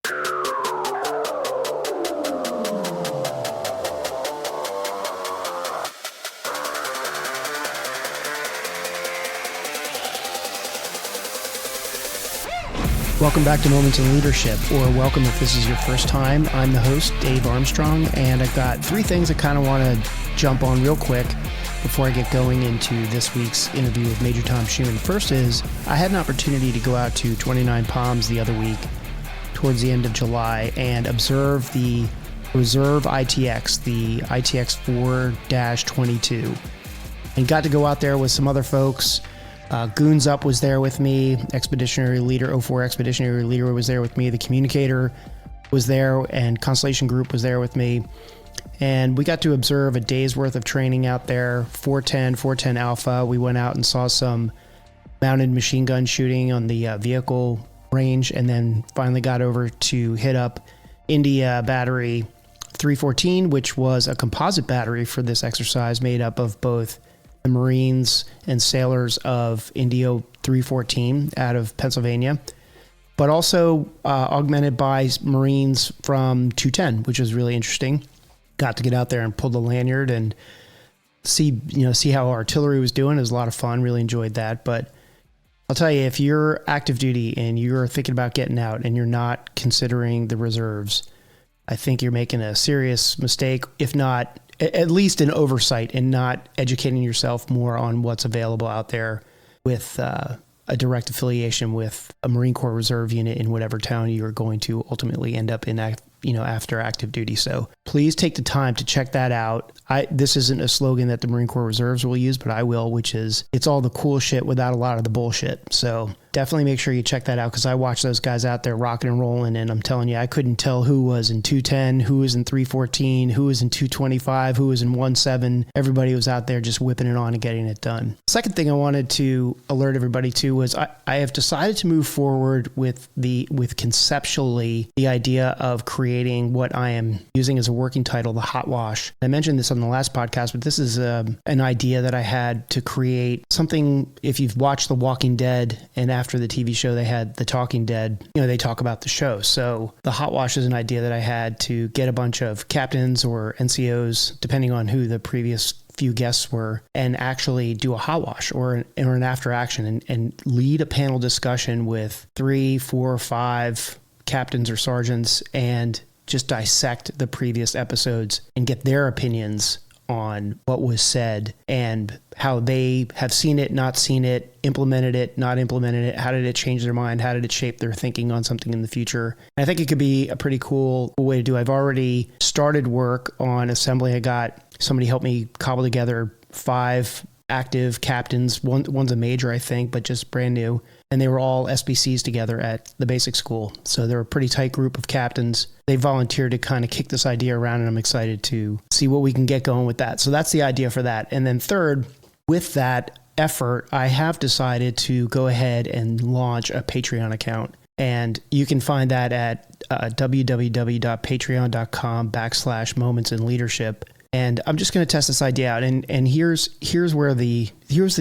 Welcome back to Moments in Leadership, or welcome if this is your first time. I'm the host, Dave Armstrong, and I've got three things I kind of want to jump on real quick before I get going into this week's interview with Major Tom Schueman. First is, I had an opportunity to go out to 29 Palms the other week, towards the end of July, and observe the Reserve ITX, the ITX 4-22, and got to go out there with some other folks. Goons Up was there with me, Expeditionary Leader, 04 Expeditionary Leader was there with me, the Communicator was there, and Constellation Group was there with me. And we got to observe a day's worth of training out there, 410 Alpha. We went out and saw some mounted machine gun shooting on the vehicle range, and then finally got over to hit up India Battery 314, which was a composite battery for this exercise made up of both the Marines and sailors of Indio 314 out of Pennsylvania, but also augmented by Marines from 210, which was really interesting. Got to get out there and pull the lanyard and see how artillery was doing. It was a lot of fun. Really enjoyed that. But I'll tell you, if you're active duty and you're thinking about getting out and you're not considering the reserves, I think you're making a serious mistake, if not at least an oversight, and not educating yourself more on what's available out there with a direct affiliation with a Marine Corps Reserve unit in whatever town you're going to ultimately end up in, after active duty. So please take the time to check that out. This isn't a slogan that the Marine Corps Reserves will use, but I will, which is, it's all the cool shit without a lot of the bullshit. So definitely make sure you check that out, because I watch those guys out there rocking and rolling, and I'm telling you, I couldn't tell who was in 210, who was in 314, who was in 225, who was in 17. Everybody was out there just whipping it on and getting it done. Second thing I wanted to alert everybody to was I have decided to move forward with conceptually the idea of creating what I am using as a working title, the Hot Wash. I mentioned this on the last podcast, but this is an idea that I had to create something. If you've watched The Walking Dead, and after the TV show they had The Talking Dead, they talk about the show. So the Hot Wash is an idea that I had to get a bunch of captains or NCOs, depending on who the previous few guests were, and actually do a hot wash or an after action and lead a panel discussion with 3, 4, 5 captains or sergeants, and just dissect the previous episodes and get their opinions on what was said and how they have seen it, not seen it, implemented it, not implemented it. How did it change their mind? How did it shape their thinking on something in the future? And I think it could be a pretty cool way to do. I've already started work on assembly. I got somebody help me cobble together 5 active captains. One's a major, I think, but just brand new. And they were all SBCs together at the basic school. So they're a pretty tight group of captains. They volunteered to kind of kick this idea around, and I'm excited to see what we can get going with that. So that's the idea for that. And then third, with that effort, I have decided to go ahead and launch a Patreon account. And you can find that at www.patreon.com/momentsinleadership. And I'm just going to test this idea out. And here's the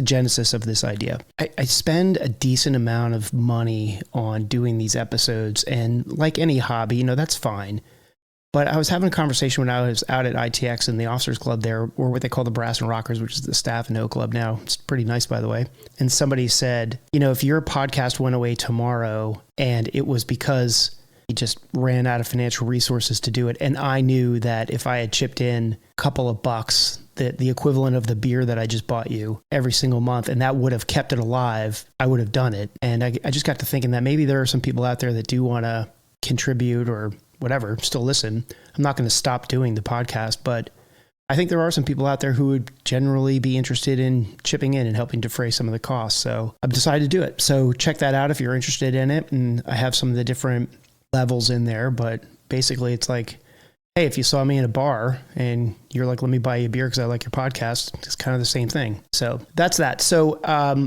genesis of this idea. I spend a decent amount of money on doing these episodes, and like any hobby, that's fine. But I was having a conversation when I was out at ITX in the officers club there, or what they call the Brass and Rockers, which is the staff and O club now. It's pretty nice, by the way. And somebody said, if your podcast went away tomorrow and it was because he just ran out of financial resources to do it, and I knew that if I had chipped in a couple of bucks, the equivalent of the beer that I just bought you every single month, and that would have kept it alive, I would have done it. And I just got to thinking that maybe there are some people out there that do want to contribute or whatever, still listen. I'm not going to stop doing the podcast, but I think there are some people out there who would generally be interested in chipping in and helping defray some of the costs. So I've decided to do it. So check that out if you're interested in it. And I have some of the different levels in there, but basically it's like, hey, if you saw me in a bar and you're like, let me buy you a beer because I like your podcast, it's kind of the same thing. So that's that. So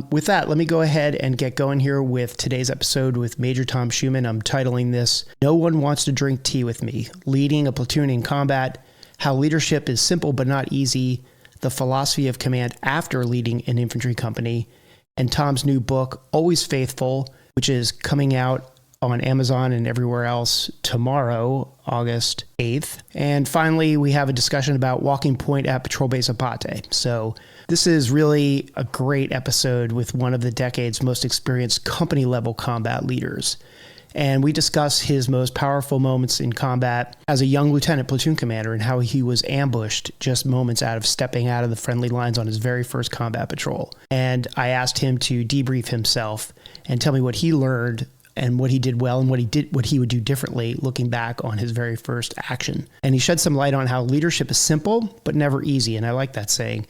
with that, let me go ahead and get going here with today's episode with Major Tom Schueman. I'm titling this, No One Wants to Drink Tea with Me, Leading a Platoon in Combat, How Leadership is Simple but Not Easy, the Philosophy of Command After Leading an Infantry Company, and Tom's new book, Always Faithful, which is coming out on Amazon and everywhere else tomorrow, August 8th. And finally, we have a discussion about walking point at Patrol Base Abbate. So this is really a great episode with one of the decade's most experienced company-level combat leaders. And we discuss his most powerful moments in combat as a young lieutenant platoon commander and how he was ambushed just moments out of stepping out of the friendly lines on his very first combat patrol. And I asked him to debrief himself and tell me what he learned and what he did well and what he would do differently looking back on his very first action. And he shed some light on how leadership is simple but never easy, and I like that saying.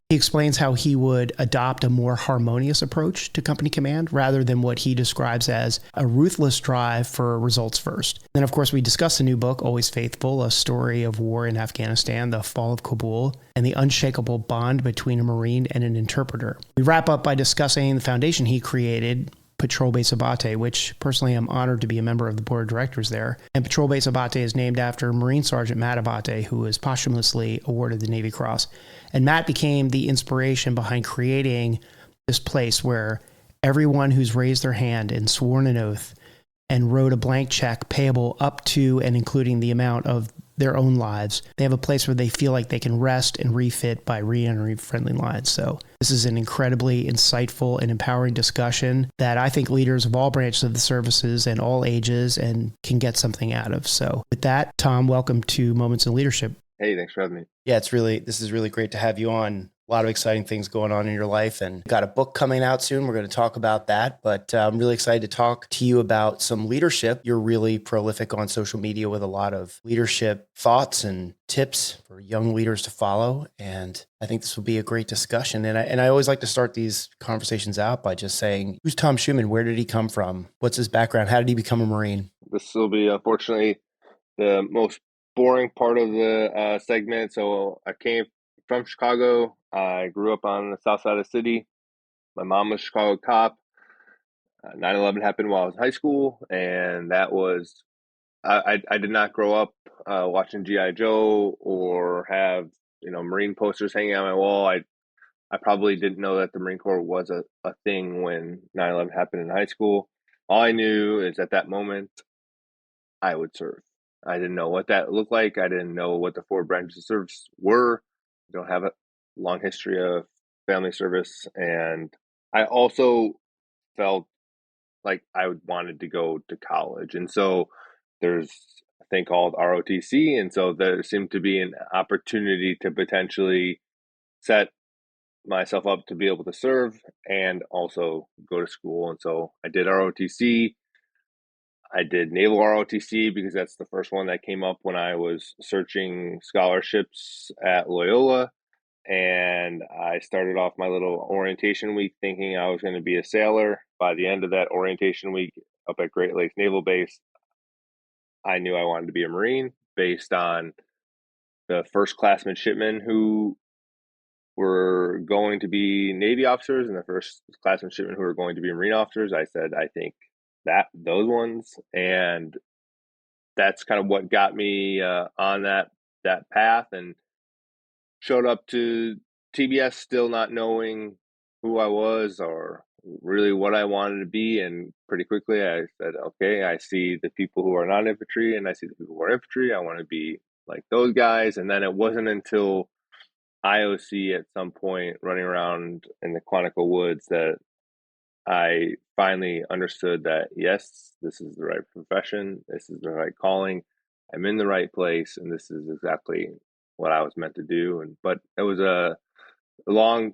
He explains how he would adopt a more harmonious approach to company command rather than what he describes as a ruthless drive for results first. Then, of course, we discuss the new book, Always Faithful, a story of war in Afghanistan, the fall of Kabul, and the unshakable bond between a Marine and an interpreter. We wrap up by discussing the foundation he created, Patrol Base Abbate, which personally I'm honored to be a member of the board of directors there. And Patrol Base Abbate is named after Marine Sergeant Matt Abbate, who was posthumously awarded the Navy Cross. And Matt became the inspiration behind creating this place where everyone who's raised their hand and sworn an oath and wrote a blank check payable up to and including the amount of their own lives, they have a place where they feel like they can rest and refit by re-entering friendly lines. So this is an incredibly insightful and empowering discussion that I think leaders of all branches of the services and all ages and can get something out of. So with that, Tom, welcome to Moments in Leadership. Hey, thanks for having me. Yeah, this is really great to have you on. A lot of exciting things going on in your life, and got a book coming out soon. We're going to talk about that, but I'm really excited to talk to you about some leadership. You're really prolific on social media with a lot of leadership thoughts and tips for young leaders to follow, and I think this will be a great discussion. And I always like to start these conversations out by just saying, who's Tom Schueman? Where did he come from? What's his background? How did he become a Marine? This will be, unfortunately, the most boring part of the segment. So I came from Chicago. I grew up on the south side of the city. My mom was a Chicago cop. 9/11 happened while I was in high school, and that was I did not grow up watching G.I. Joe or have Marine posters hanging on my wall. I probably didn't know that the Marine Corps was a thing when 9/11 happened in high school. All I knew is at that moment I would serve. I didn't know what that looked like. I didn't know what the four branches of service were. I don't have a long history of family service. And I also felt like I wanted to go to college. And so there's a thing called ROTC. And so there seemed to be an opportunity to potentially set myself up to be able to serve and also go to school. And so I did ROTC. I did Naval ROTC because that's the first one that came up when I was searching scholarships at Loyola. And I started off my little orientation week thinking I was going to be a sailor. By the end of that orientation week up at Great Lakes Naval Base, I knew I wanted to be a Marine based on the first class midshipmen who were going to be Navy officers and the first class midshipmen who were going to be Marine officers. I said, I think those ones. And that's kind of what got me on that path, and showed up to TBS still not knowing who I was or really what I wanted to be. And pretty quickly I said, okay, I see the people who are not infantry and I see the people who are infantry. I want to be like those guys. And then it wasn't until IOC at some point running around in the Quantico Woods that I finally understood that, yes, this is the right profession. This is the right calling. I'm in the right place, and this is exactly what I was meant to do. But it was a long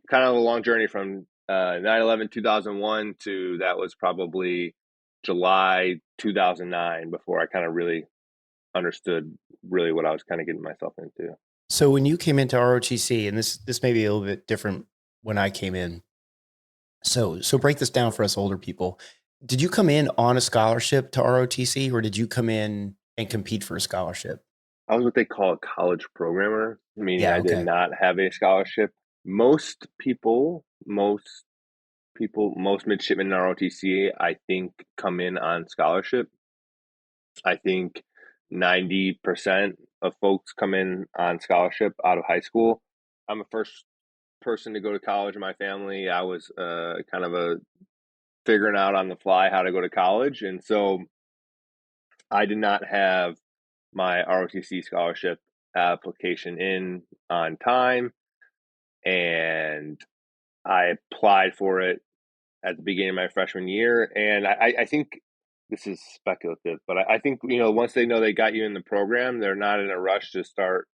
journey from 9/11 2001 to that was probably July 2009 before I kind of really understood really what I was kind of getting myself into. So when you came into ROTC, and this may be a little bit different when I came in. So break this down for us older people. Did you come in on a scholarship to ROTC, or did you come in and compete for a scholarship? I was what they call a college programmer, meaning Yeah, I did okay. not have a scholarship. Most midshipmen in ROTC, I think, come in on scholarship. I think 90% of folks come in on scholarship out of high school. I'm the first person to go to college in my family. I was kind of figuring out on the fly how to go to college. And so I did not have my ROTC scholarship application in on time, and I applied for it at the beginning of my freshman year. And I think this is speculative, but I think, once they know they got you in the program, they're not in a rush to start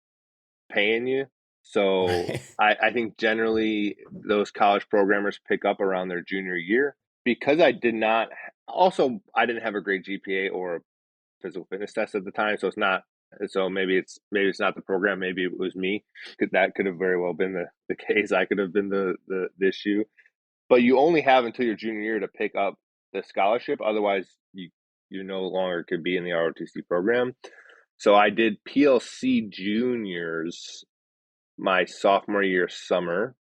paying you. So Right. I think generally those college programmers pick up around their junior year. Because I did not, also, I didn't have a great GPA or physical fitness test at the time. So it's not, so maybe it's not the program. Maybe it was me. That could have very well been the case. I could have been the issue. But you only have until your junior year to pick up the scholarship. Otherwise, you no longer could be in the ROTC program. So I did PLC juniors my sophomore year summer.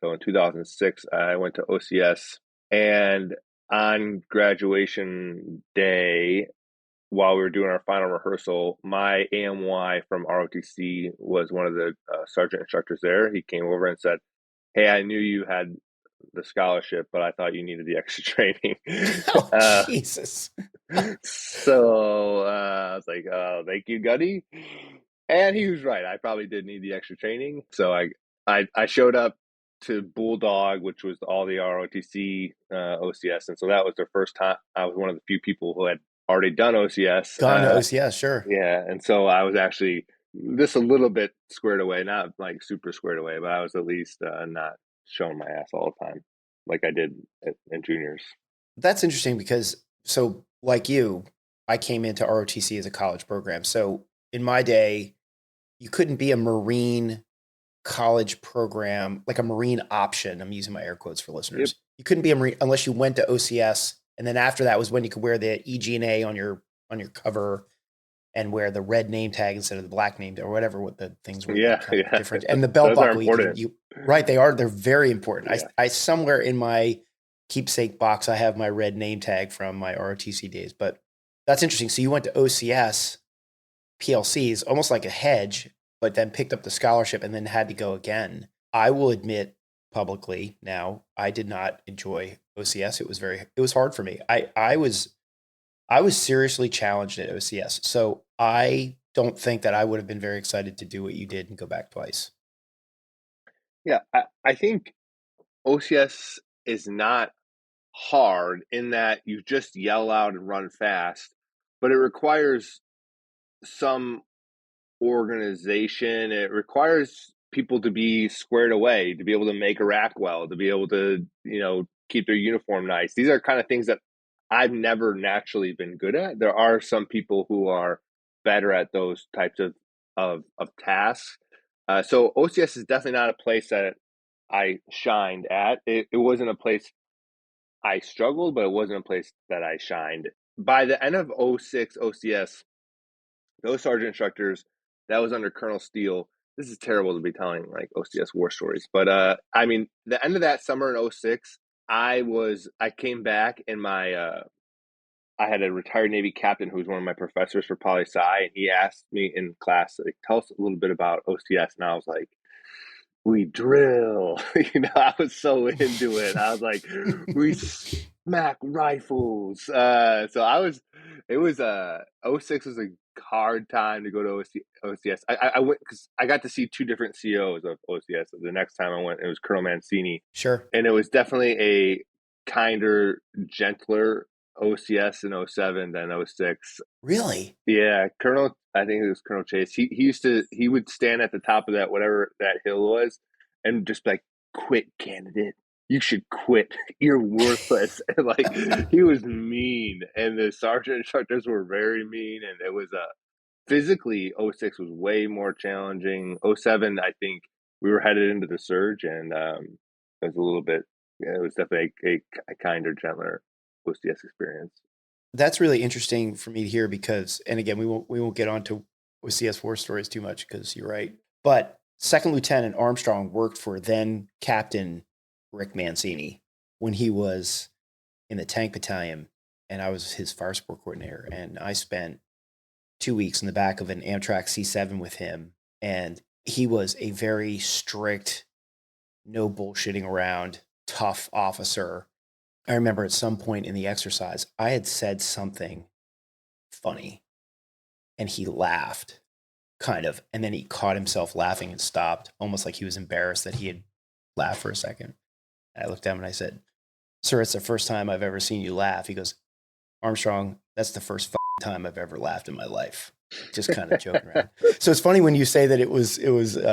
So in 2006, I went to OCS. And on graduation day, while we were doing our final rehearsal, my AMY from ROTC was one of the sergeant instructors there. He came over and said, "Hey, I knew you had the scholarship, but I thought you needed the extra training." Oh, uh, Jesus. so I was like, "Oh, thank you, Gutty." And he was right. I probably did need the extra training. So I showed up to Bulldog, which was all the ROTC OCS. And so that was the first time I was one of the few people who had already done OCS. Gone to OCS, sure. Yeah. And so I was actually just a little bit squared away, not like super squared away, but I was at least not showing my ass all the time like I did in juniors. That's interesting because, so like you, I came into ROTC as a college program. So in my day, you couldn't be a Marine college program, like a Marine option. I'm using my air quotes for Yep. listeners. You couldn't be a Marine unless you went to OCS. And then after that was when you could wear the EG&A on your cover and wear the red name tag instead of the black name or whatever what the things were Yeah. kind of Yeah. different. And the belt Those are buckle, important. you right, they're very important. Yeah. I somewhere in my keepsake box, I have my red name tag from my ROTC days, but that's interesting. So you went to OCS PLCs, almost like a hedge, but then picked up the scholarship and then had to go again. I will admit publicly now, I did not enjoy OCS. It was hard for me. I was seriously challenged at OCS. So I don't think that I would have been very excited to do what you did and go back twice. Yeah. I think OCS is not hard in that you just yell out and run fast, but it requires some organization. It requires people to be squared away, to be able to make a rack well, to be able to, keep their uniform nice. These are kind of things that I've never naturally been good at. There are some people who are better at those types of tasks. So OCS is definitely not a place that I shined at. It wasn't a place I struggled, but it wasn't a place that I shined. By the end of '06 OCS, those sergeant instructors, that was under Colonel Steele. This is terrible to be telling like OCS war stories, but I mean, the end of that summer in '06, I came back and I had a retired Navy captain who was one of my professors for poli sci, and he asked me in class, like, tell us a little bit about OCS, and I was like, we drill. I was so into it. I was like, we smack rifles. So it was, '06 was a hard time to go to OCS. I went because I got to see two different COs of OCS. The next time I went, it was Colonel Mancini. Sure. And it was definitely a kinder, gentler OCS in '07 than '06. Really? Yeah, I think it was Colonel Chase. He would stand at the top of that, whatever that hill was, and just be like, quit, candidate. You should quit. You're worthless. And like, he was mean, and the sergeant instructors were very mean, and it was physically '06 was way more challenging. '07, I think we were headed into the surge, and it was a little bit. Yeah, it was definitely a kinder, gentler OCS experience. That's really interesting for me to hear because, and again, we won't get onto OCS war stories too much because you're right. But Second Lieutenant Armstrong worked for then Captain Rick Mancini when he was in the tank battalion, and I was his fire support coordinator. And I spent 2 weeks in the back of an Amtrak C7 with him, and he was a very strict, no bullshitting around, tough officer. I remember at some point in the exercise, I had said something funny. and he laughed, kind of, and then he caught himself laughing and stopped, almost like he was embarrassed that he had laughed for a second. And I looked at him and I said, "Sir, it's the first time I've ever seen you laugh." He goes, "Armstrong, that's the first time I've ever laughed in my life." Just kind of joking around. So it's funny when you say that it was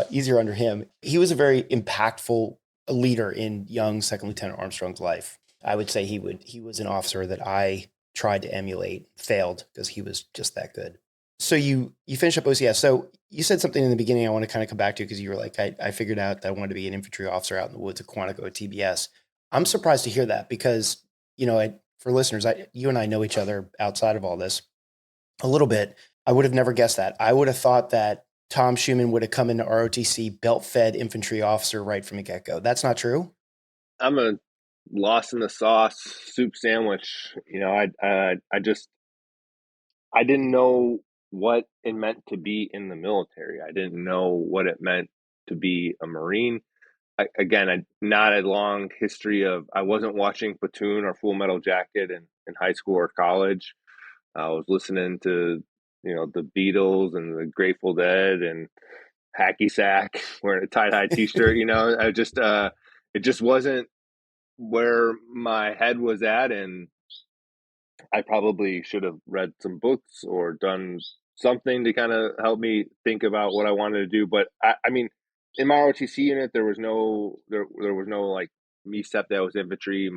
easier under him. He was a very impactful leader in young Second Lieutenant Armstrong's life. I would say he was an officer that I tried to emulate, failed because he was just that good. So you finish up OCS. So you said something in the beginning I want to kind of come back to because you were like, I figured out that I wanted to be an infantry officer out in the woods at Quantico at TBS. I'm surprised to hear that because, for listeners, you and I know each other outside of all this a little bit. I would have never guessed that. I would have thought that Tom Schueman would have come into ROTC belt-fed infantry officer right from the get-go. That's not true? I'm a lost in the sauce soup sandwich. I didn't know what it meant to be in the military. I didn't know what it meant to be a Marine. Not a long history of, I wasn't watching Platoon or Full Metal Jacket in high school or college. I was listening to, the Beatles and the Grateful Dead and Hacky Sack, wearing a tie-dye t-shirt. It just wasn't where my head was at. And I probably should have read some books or done something to kind of help me think about what I wanted to do. But I mean, in my ROTC unit, there was no like me step that was infantry.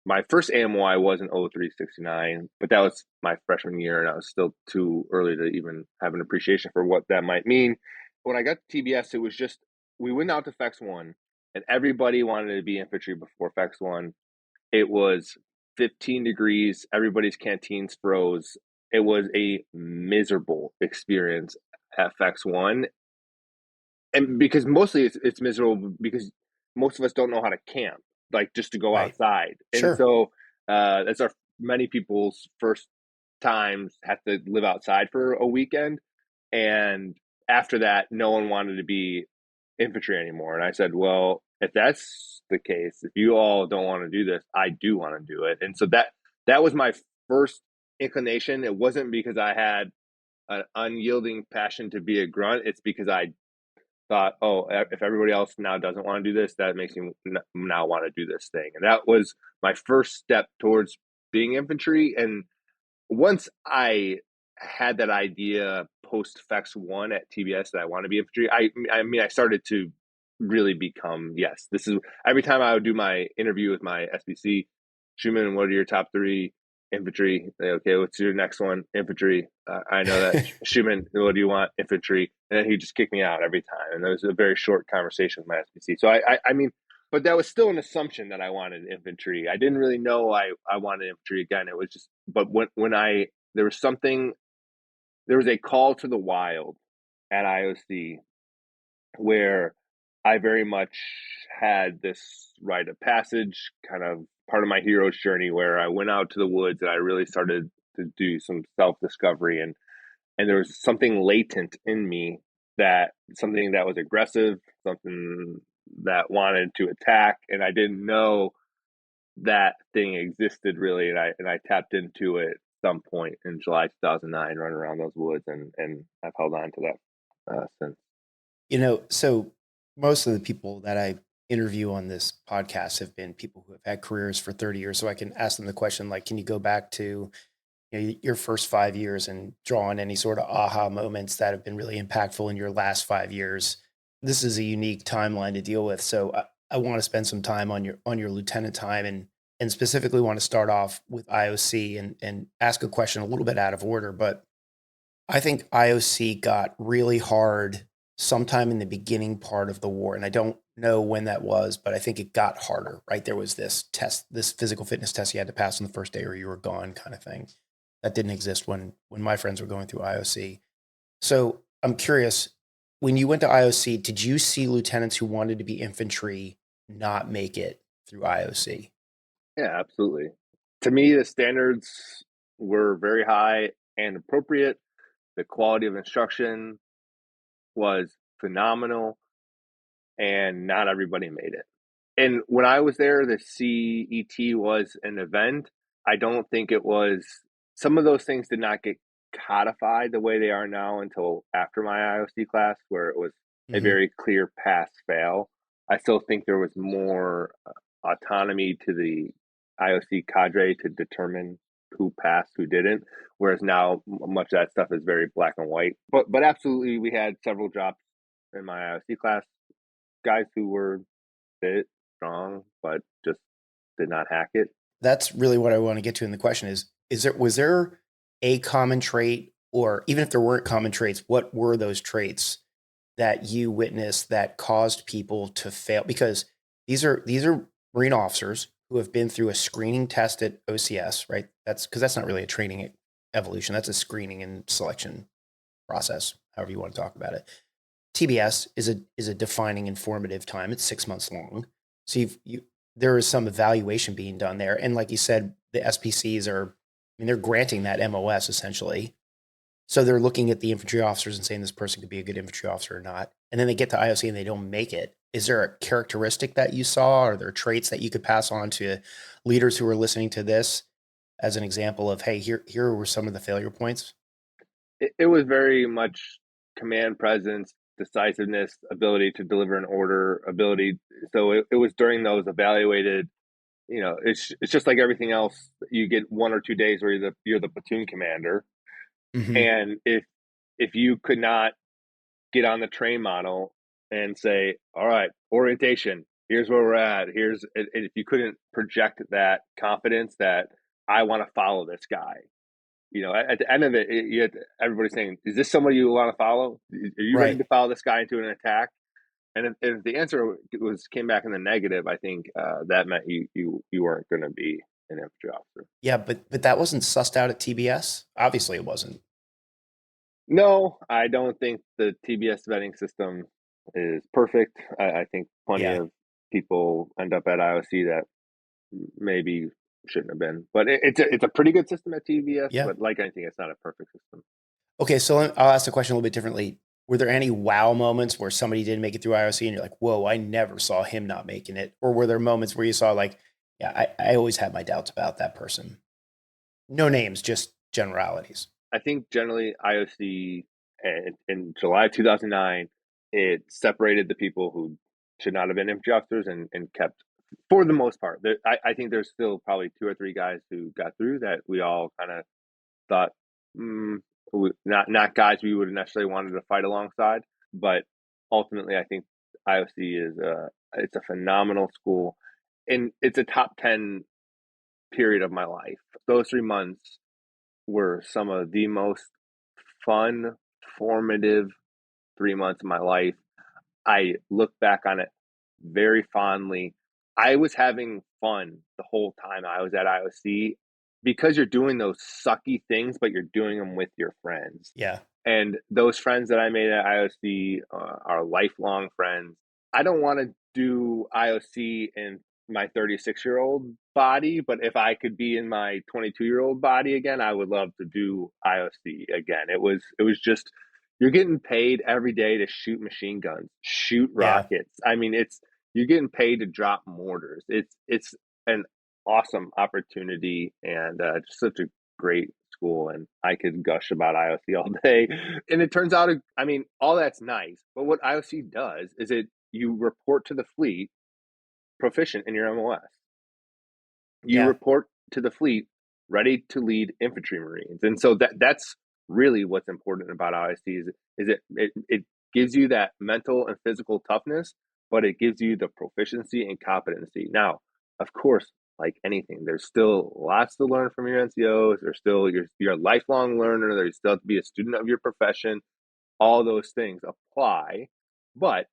My first AMY was an 0369, but that was my freshman year, and I was still too early to even have an appreciation for what that might mean. When I got to TBS, it was just, we went out to FEX 1, and everybody wanted to be infantry before FEX 1. It was 15 degrees. Everybody's canteens froze. It was a miserable experience at FEX 1. And because mostly it's miserable because most of us don't know how to camp, like just to go Right. outside. And Sure. so that's our many people's first times have to live outside for a weekend. And after that, no one wanted to be infantry anymore. And I said, well, if that's the case, if you all don't want to do this, I do want to do it. And so that was my first inclination. It wasn't because I had an unyielding passion to be a grunt. It's because I thought, oh, if everybody else now doesn't want to do this, that makes me now want to do this thing. And that was my first step towards being infantry. And once I had that idea post FEX 1 at TBS that I want to be infantry, I started to really become, yes, this is, every time I would do my interview with my SBC, Schueman, what are your top three? Infantry. Okay, what's your next one? Infantry. I know that. Schueman, what do you want? Infantry. And then he just kicked me out every time. And it was a very short conversation with my SBC. So I mean, but that was still an assumption that I wanted infantry. I didn't really know I wanted infantry again. It was just, but there was something, there was a call to the wild at IOC where I very much had this rite of passage, kind of part of my hero's journey, where I went out to the woods and I really started to do some self-discovery, and there was something latent in me, that something that was aggressive, something that wanted to attack, and I didn't know that thing existed really, and I tapped into it some point in July 2009, running around those woods, and I've held on to that since. So most of the people that I interview on this podcast have been people who have had careers for 30 years. So I can ask them the question, like, can you go back to your first 5 years and draw on any sort of aha moments that have been really impactful in your last 5 years? This is a unique timeline to deal with. So I want to spend some time on your lieutenant time and specifically want to start off with IOC and ask a question a little bit out of order, but I think IOC got really hard sometime in the beginning part of the war. And I don't know when that was, but I think it got harder, right? There was this test, this physical fitness test you had to pass on the first day or you were gone kind of thing. That didn't exist when my friends were going through IOC. So I'm curious, when you went to IOC, did you see lieutenants who wanted to be infantry not make it through IOC? Yeah, absolutely. To me, the standards were very high and appropriate. The quality of instruction was phenomenal, and not everybody made it. And when I was there, the CET was an event. I don't think it was, some of those things did not get codified the way they are now until after my IOC class, where it was a Hmm. very clear pass fail. I still think there was more autonomy to the IOC cadre to determine who passed, who didn't. Whereas now, much of that stuff is very black and white. But absolutely, we had several drops in my IOC class. Guys who were fit, strong, but just did not hack it. That's really what I want to get to in the question was there a common trait, or even if there weren't common traits, what were those traits that you witnessed that caused people to fail? Because these are Marine officers who have been through a screening test at OCS, right? That's because that's not really a training evolution. That's a screening and selection process, however you want to talk about it. TBS is a defining informative time. It's 6 months long. So there is some evaluation being done there. And like you said, the SPCs they're granting that MOS essentially. So they're looking at the infantry officers and saying this person could be a good infantry officer or not. And then they get to IOC and they don't make it. Is there a characteristic that you saw? Are there traits that you could pass on to leaders who are listening to this as an example of, hey, here were some of the failure points? It was very much command presence, decisiveness, ability to deliver an order, ability. So it was during those evaluated. It's just like everything else. You get 1 or 2 days where you're the platoon commander, Mm-hmm. and if you could not get on the train model and say, all right, orientation, here's where we're at, and if you couldn't project that confidence that I want to follow this guy, at the end of it, you had everybody saying, is this somebody you want to follow? Are you ready Right. to follow this guy into an attack? And if the answer came back in the negative, I think that meant you weren't going to be an infantry officer. Yeah, but that wasn't sussed out at TBS. Obviously, it wasn't. No, I don't think the TBS vetting system is perfect. I think plenty Yeah, of people end up at IOC that maybe shouldn't have been, but it's a pretty good system at TBS. yeah. But like anything, it's not a perfect system. Okay, so I'll ask the question a little bit differently. Were there any wow moments where somebody didn't make it through IOC and you're like, whoa, I never saw him not making it? Or were there moments where you saw like, yeah, I always had my doubts about that person? No names, just generalities. I think generally IOC in July of 2009, it separated the people who should not have been infantry officers and kept, for the most part. I think there's still probably 2 or 3 guys who got through that we all kind of thought, mm, not guys we would have necessarily wanted to fight alongside. But ultimately, I think IOC it's a phenomenal school, and it's a top 10 period of my life. Those 3 months were some of the most fun, formative 3 months of my life. I look back on it very fondly. I was having fun the whole time I was at IOC because you're doing those sucky things, but you're doing them with your friends. Yeah, And those friends that I made at IOC are lifelong friends. I don't want to do IOC in my 36-year-old body, but if I could be in my 22-year-old body again, I would love to do IOC again. It was just, you're getting paid every day to shoot machine guns, shoot yeah. rockets. I mean, you're getting paid to drop mortars. It's an awesome opportunity, and just such a great school, and I could gush about IOC all day. And it turns out, I mean, all that's nice, but what IOC does is you report to the fleet proficient in your MOS. You Yeah. report to the fleet ready to lead infantry Marines, and so that's really what's important about IOC is it gives you that mental and physical toughness, but it gives you the proficiency and competency. Now, of course, like anything, there's still lots to learn from your NCOs. There's still you're a lifelong learner. There's still to be a student of your profession. All those things apply, but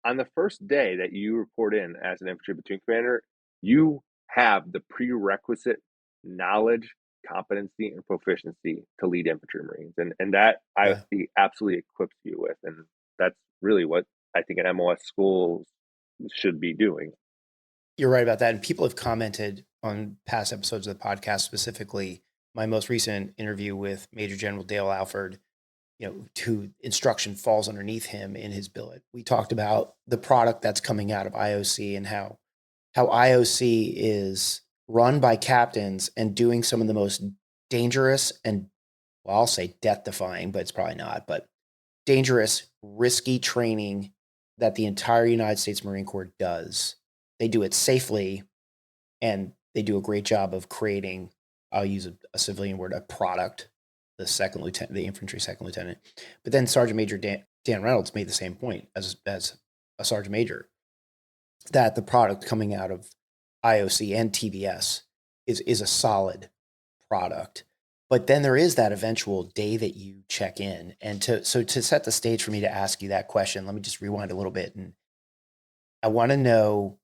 on the first day that you report in as an infantry platoon commander, you have the prerequisite knowledge, competency, and proficiency to lead infantry Marines. And that Yeah. IOC absolutely equips you with. And that's really what I think an MOS school should be doing. You're right about that. And people have commented on past episodes of the podcast, specifically my most recent interview with Major General Dale Alford, who instruction falls underneath him in his billet. We talked about the product that's coming out of IOC and how IOC is run by captains and doing some of the most dangerous and well, I'll say death defying, but it's probably not, but dangerous, risky training that the entire United States Marine Corps does. They do it safely, and they do a great job of creating, I'll use a civilian word, a product, the second lieutenant, the infantry second lieutenant. But then Sergeant Major Dan Reynolds made the same point as a sergeant major, that the product coming out of IOC and TBS is a solid product. But then there is that eventual day that you check in. And to set the stage for me to ask you that question, let me just rewind a little bit. And I want to know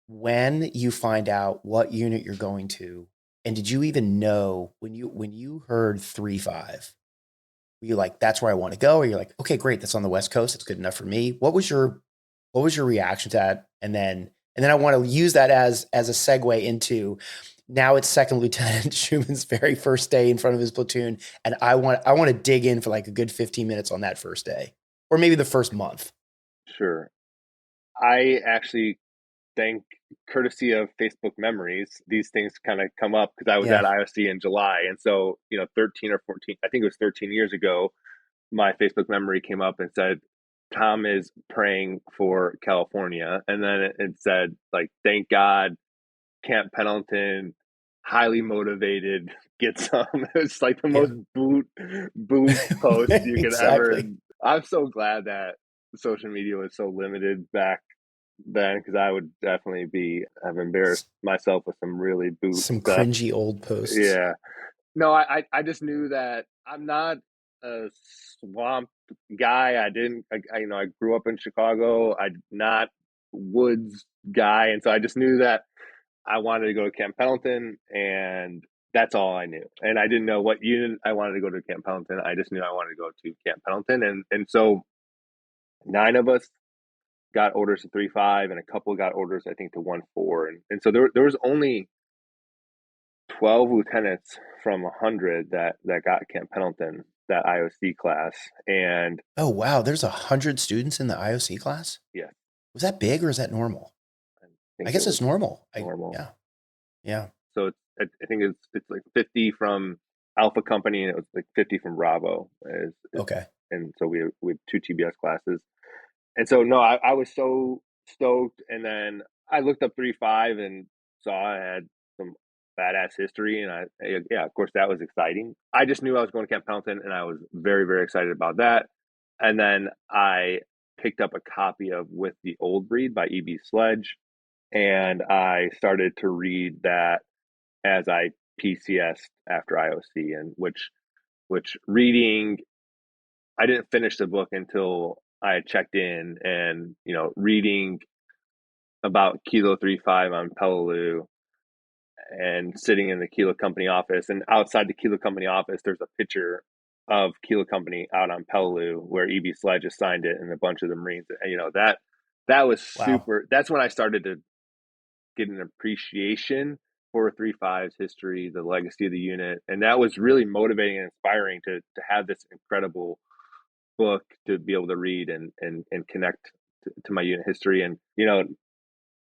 when you find out what unit you're going to, and did you even know when you heard 3-5? Were you like, that's where I want to go? Or you're like, okay, great, that's on the West Coast. It's good enough for me. What was your reaction to that? And then I want to use that as a segue into, now it's Second Lieutenant Schueman's very first day in front of his platoon, and I want to dig in for like a good 15 minutes on that first day, or maybe the first month. Sure. I actually think, courtesy of Facebook memories, these things kind of come up because I was Yeah. at IOC in July. And so, 13 or 14, I think it was 13 years ago, my Facebook memory came up and said, Tom is praying for California. And then it said, like, thank God, Camp Pendleton, highly motivated, get some. It's like the Yeah. most boot post you could ever. Exactly. I'm so glad that social media was so limited back then, because I would definitely have embarrassed myself with some really boot Some stuff. cringy old posts. Yeah. No, I just knew that I'm not a swamp guy. I didn't, I grew up in Chicago. I'm not woods guy. And so I just knew that I wanted to go to Camp Pendleton, and that's all I knew. And I didn't know what unit I wanted to go to Camp Pendleton. I just knew I wanted to go to Camp Pendleton. And so 9 of us got orders to 3-5, and a couple got orders, I think, to 1-4. And so there was only 12 lieutenants from 100 that got Camp Pendleton, that IOC class. And Oh wow, there's 100 students in the IOC class. yeah, Was that big or is that normal? I I think it guess was it's normal. normal. Yeah, yeah. So I think it's like 50 from Alpha Company, and it was like 50 from Bravo. Okay. And so we had 2 TBS classes. And so no, I was so stoked. And then I looked up 3-5 and saw I had some badass history, and yeah, of course that was exciting. I just knew I was going to Camp Pendleton, and I was very, very excited about that. And then I picked up a copy of With the Old Breed by E.B. Sledge, and I started to read that as I PCSed after IOC, and which reading, I didn't finish the book until I had checked in, and reading about Kilo 35 on Peleliu, and sitting in the Kilo Company office, and outside the Kilo Company office there's a picture of Kilo Company out on Peleliu where EB Sledge has signed it, and a bunch of the Marines, and that was Wow. super. That's when I started to get an appreciation for 3-5's history, the legacy of the unit, and that was really motivating and inspiring to have this incredible book to be able to read and connect to my unit history. And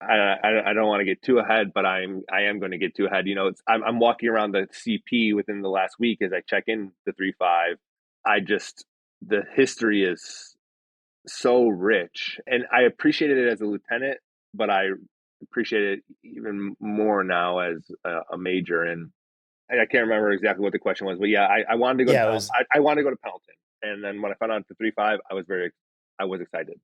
I don't want to get too ahead, but I am going to get too ahead. I'm walking around the CP within the last week as I check in the 3-5. The history is so rich, and I appreciated it as a lieutenant, but I appreciate it even more now as a major. And I can't remember exactly what the question was, but yeah, I wanted to go to Yeah, it was. I wanted to go to Pendleton, and then when I found out the 3-5, I was excited.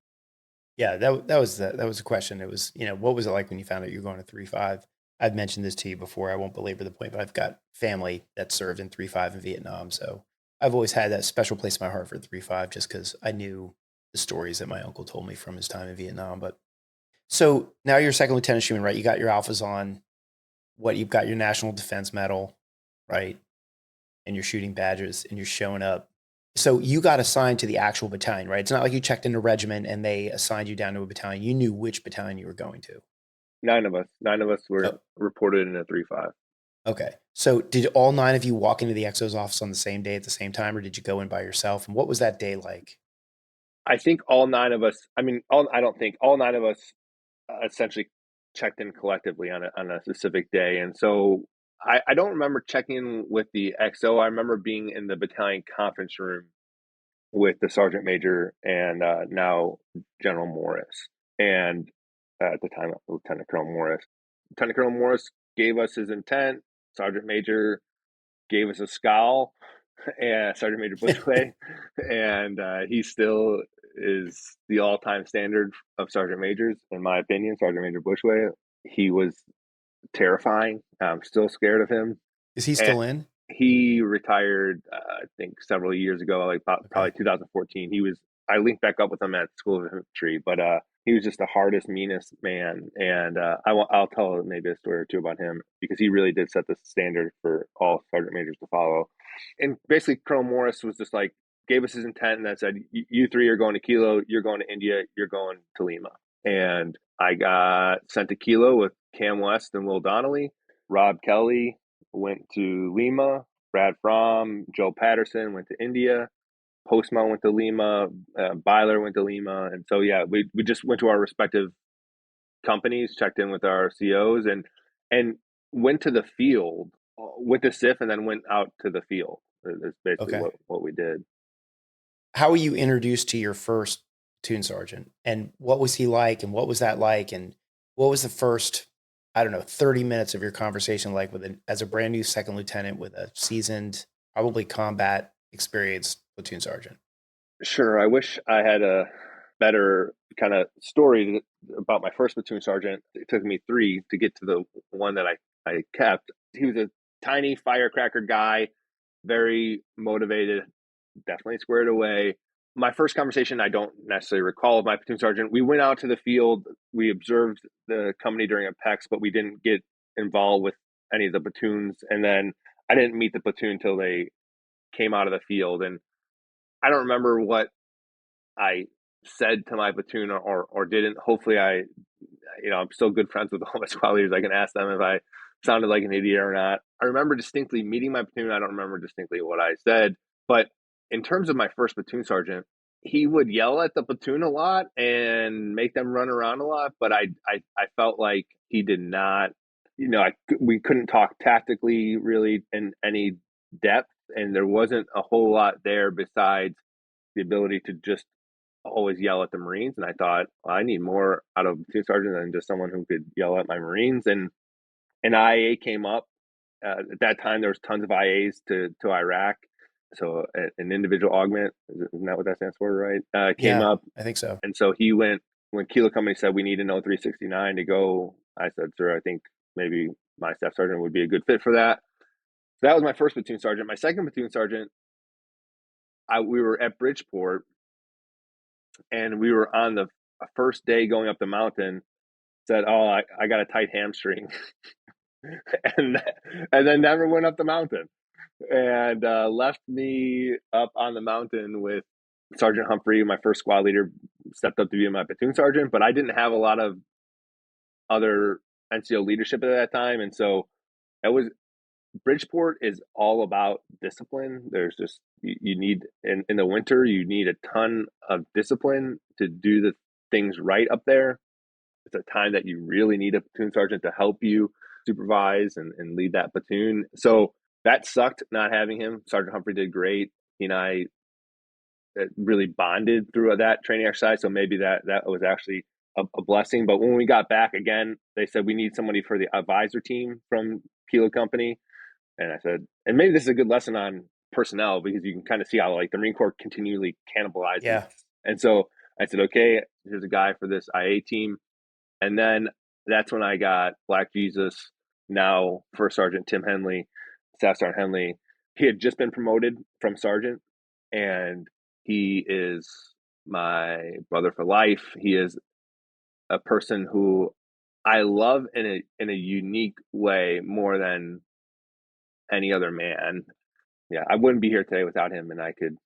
Yeah, that was a question. It was, what was it like when you found out you were going to 3-5? I've mentioned this to you before. I won't belabor the point, but I've got family that served in 3-5 in Vietnam, so I've always had that special place in my heart for 3-5, just because I knew the stories that my uncle told me from his time in Vietnam. But so now you're second lieutenant Schumann, right? You got your alphas on. What, you've got your National Defense Medal, right? And you're shooting badges, and you're showing up. So you got assigned to the actual battalion, right? It's not like you checked into regiment and they assigned you down to a battalion. You knew which battalion you were going to. 9 of us Oh, were reported in a 3-5. okay. So did all 9 of you walk into the XO's office on the same day at the same time, or did you go in by yourself? And what was that day like? I think all 9 of us. I mean, I don't think all 9 of us essentially checked in collectively on a specific day, and so I don't remember checking in with the XO. I remember being in the battalion conference room with the sergeant major and now General Morris, and at the time Lieutenant Colonel Morris. Lieutenant Colonel Morris gave us his intent. Sergeant Major gave us a scowl, and Sergeant Major Bushway, and he still is the all-time standard of sergeant majors, in my opinion. Sergeant Major Bushway, he was terrifying. I'm still scared of him. Is he And still in? he retired, I think, several years ago, like Okay. probably 2014. I linked back up with him at School of Infantry, but he was just the hardest, meanest man. And I'll tell maybe a story or two about him because he really did set the standard for all sergeant majors to follow. And basically, Colonel Morris was just like, gave us his intent and then said, you three are going to Kilo, you're going to India, you're going to Lima. And I got sent to Kilo with Cam West and Will Donnelly. Rob Kelly went to Lima. Brad Fromm, Joe Patterson went to India. Postma went to Lima. Byler went to Lima. And so, yeah, we just went to our respective companies, checked in with our COs, and went to the field with the SIF and then went out to the field. That's basically Okay. what we did. How were you introduced to your first platoon sergeant, and what was he like, and what was that like, and what was the first, I don't know, 30 minutes of your conversation like with as a brand new second lieutenant with a seasoned, probably combat experienced platoon sergeant? Sure. I wish I had a better kind of story about my first platoon sergeant. It took me three to get to the one that I kept. He was a tiny firecracker guy, very motivated, definitely squared away. My first conversation, I don't necessarily recall of my platoon sergeant. We went out to the field. We observed the company during a PEX, but we didn't get involved with any of the platoons. And then I didn't meet the platoon until they came out of the field. And I don't remember what I said to my platoon or didn't. Hopefully, I'm still good friends with all my squad leaders. I can ask them if I sounded like an idiot or not. I remember distinctly meeting my platoon. I don't remember distinctly what I said, but in terms of my first platoon sergeant, he would yell at the platoon a lot and make them run around a lot. But I felt like he did not, we couldn't talk tactically really in any depth, and there wasn't a whole lot there besides the ability to just always yell at the Marines. And I thought, well, I need more out of a platoon sergeant than just someone who could yell at my Marines. And an IA came up. At that time, there was tons of IAs to Iraq. So an individual augment, isn't that what that stands for, right? Came Yeah, up. I think so. And so he went, when Kilo Company said we need an O369 to go, I said, sir, I think maybe my staff sergeant would be a good fit for that. So that was my first platoon sergeant. My second platoon sergeant, we were at Bridgeport, and we were on the first day going up the mountain. Said, "Oh, I got a tight hamstring," and then never went up the mountain, and left me up on the mountain with Sergeant Humphrey, my first squad leader, stepped up to be my platoon sergeant. But I didn't have a lot of other NCO leadership at that time, and so it was Bridgeport is all about discipline. There's just you need in the winter you need a ton of discipline to do the things right up there. It's a time that you really need a platoon sergeant to help you supervise and lead that platoon. So that sucked not having him. Sergeant Humphrey did great. He and I really bonded through that training exercise. So maybe that was actually a blessing. But when we got back again, they said we need somebody for the advisor team from Kilo Company. And I said, and maybe this is a good lesson on personnel because you can kind of see how like the Marine Corps continually cannibalizes. Yeah. And so I said, okay, here's a guy for this IA team. And then that's when I got Black Jesus, now First Sergeant Tim Henley, Staff Sergeant Henley. He had just been promoted from sergeant, and he is my brother for life. He is a person who I love in a unique way more than any other man. Yeah, I wouldn't be here today without him, and I could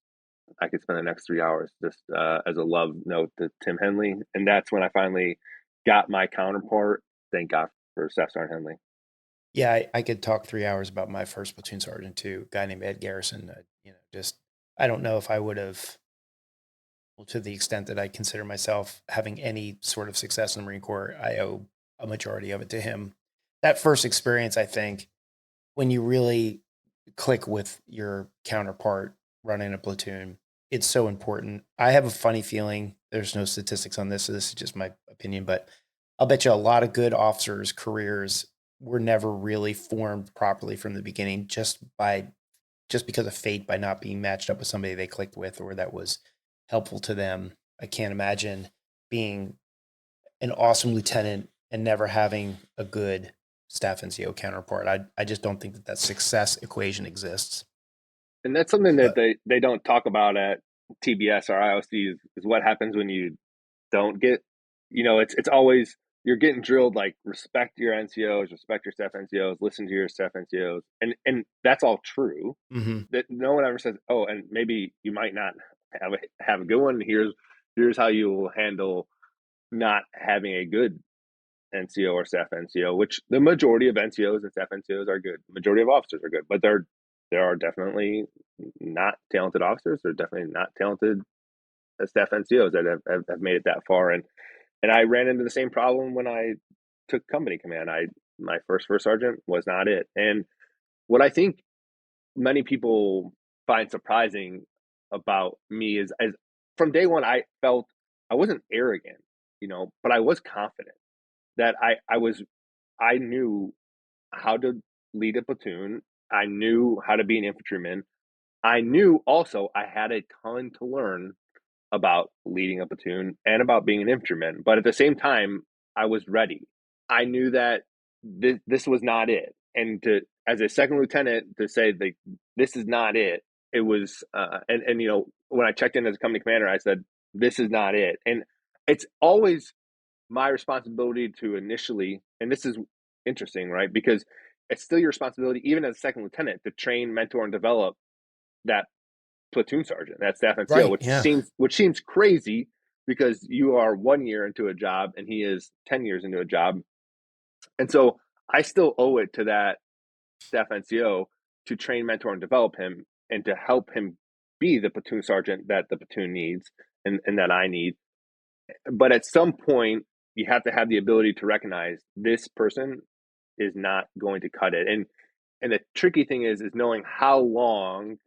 spend the next 3 hours just as a love note to Tim Henley. And that's when I finally got my counterpart. Thank God for Staff Sergeant Henley. Yeah, I could talk 3 hours about my first platoon sergeant too, a guy named Ed Garrison. Just I don't know if I would have, well, to the extent that I consider myself having any sort of success in the Marine Corps, I owe a majority of it to him. That first experience, I think, when you really click with your counterpart running a platoon, it's so important. I have a funny feeling, there's no statistics on this, so this is just my opinion, but I'll bet you a lot of good officers' careers were never really formed properly from the beginning just because of fate, by not being matched up with somebody they clicked with or that was helpful to them. I can't imagine being an awesome lieutenant and never having a good staff NCO counterpart. I just don't think that that success equation exists. And that's something that But they don't talk about at TBS or IOC is what happens when you don't get, it's always you're getting drilled like respect your NCOs, respect your staff NCOs, listen to your staff NCOs, and that's all true. mm-hmm. That no one ever says, oh, and maybe you might not have a good one. Here's how you will handle not having a good NCO or staff NCO, which the majority of NCOs and staff NCOs are good. The majority of officers are good, but there are definitely not talented officers. There are definitely not talented staff NCOs that have made it that far. And I ran into the same problem when I took company command. My first sergeant was not it. And what I think many people find surprising about me is as from day one I felt I wasn't arrogant, but I was confident that I knew how to lead a platoon. I knew how to be an infantryman. I knew also I had a ton to learn about leading a platoon and about being an infantryman. But at the same time, I was ready. I knew that this was not it. And to as a second lieutenant to say like this is not it. It was and when I checked in as a company commander, I said this is not it. And it's always my responsibility to initially, and this is interesting, right? Because it's still your responsibility, even as a second lieutenant, to train, mentor, and develop that platoon sergeant, that staff NCO, Right. Yeah. which seems crazy because you are 1 year into a job and he is 10 years into a job. And so I still owe it to that staff NCO to train, mentor, and develop him and to help him be the platoon sergeant that the platoon needs and that I need. But at some point, you have to have the ability to recognize this person is not going to cut it. And the tricky thing is knowing how long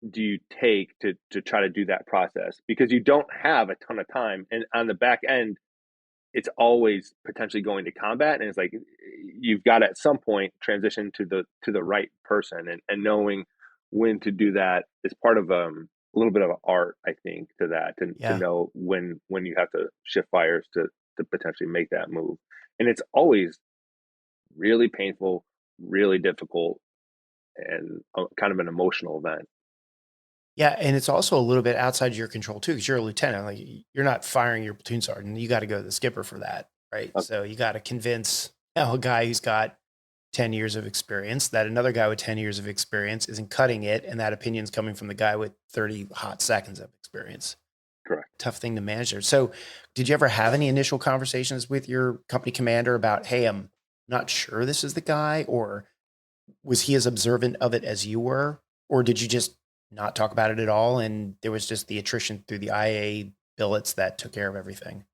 do you take to try to do that process, because you don't have a ton of time, and on the back end it's always potentially going to combat, and it's like you've got to at some point transition to the right person, and knowing when to do that is part of a little bit of an art, I think, to that, to Yeah. know when you have to shift fires to potentially make that move. And it's always really painful, really difficult, and kind of an emotional event. Yeah, and it's also a little bit outside your control too, because you're a lieutenant. Like you're not firing your platoon sergeant. You got to go to the skipper for that, right? Uh, So you got to convince a guy who's got 10 years of experience that another guy with 10 years of experience isn't cutting it, and that opinion's coming from the guy with 30 hot seconds of experience. Correct. Tough thing to manage there. So, did you ever have any initial conversations with your company commander about, hey, I'm not sure this is the guy, or was he as observant of it as you were, or did you just not talk about it at all, and there was just the attrition through the IA billets that took care of everything?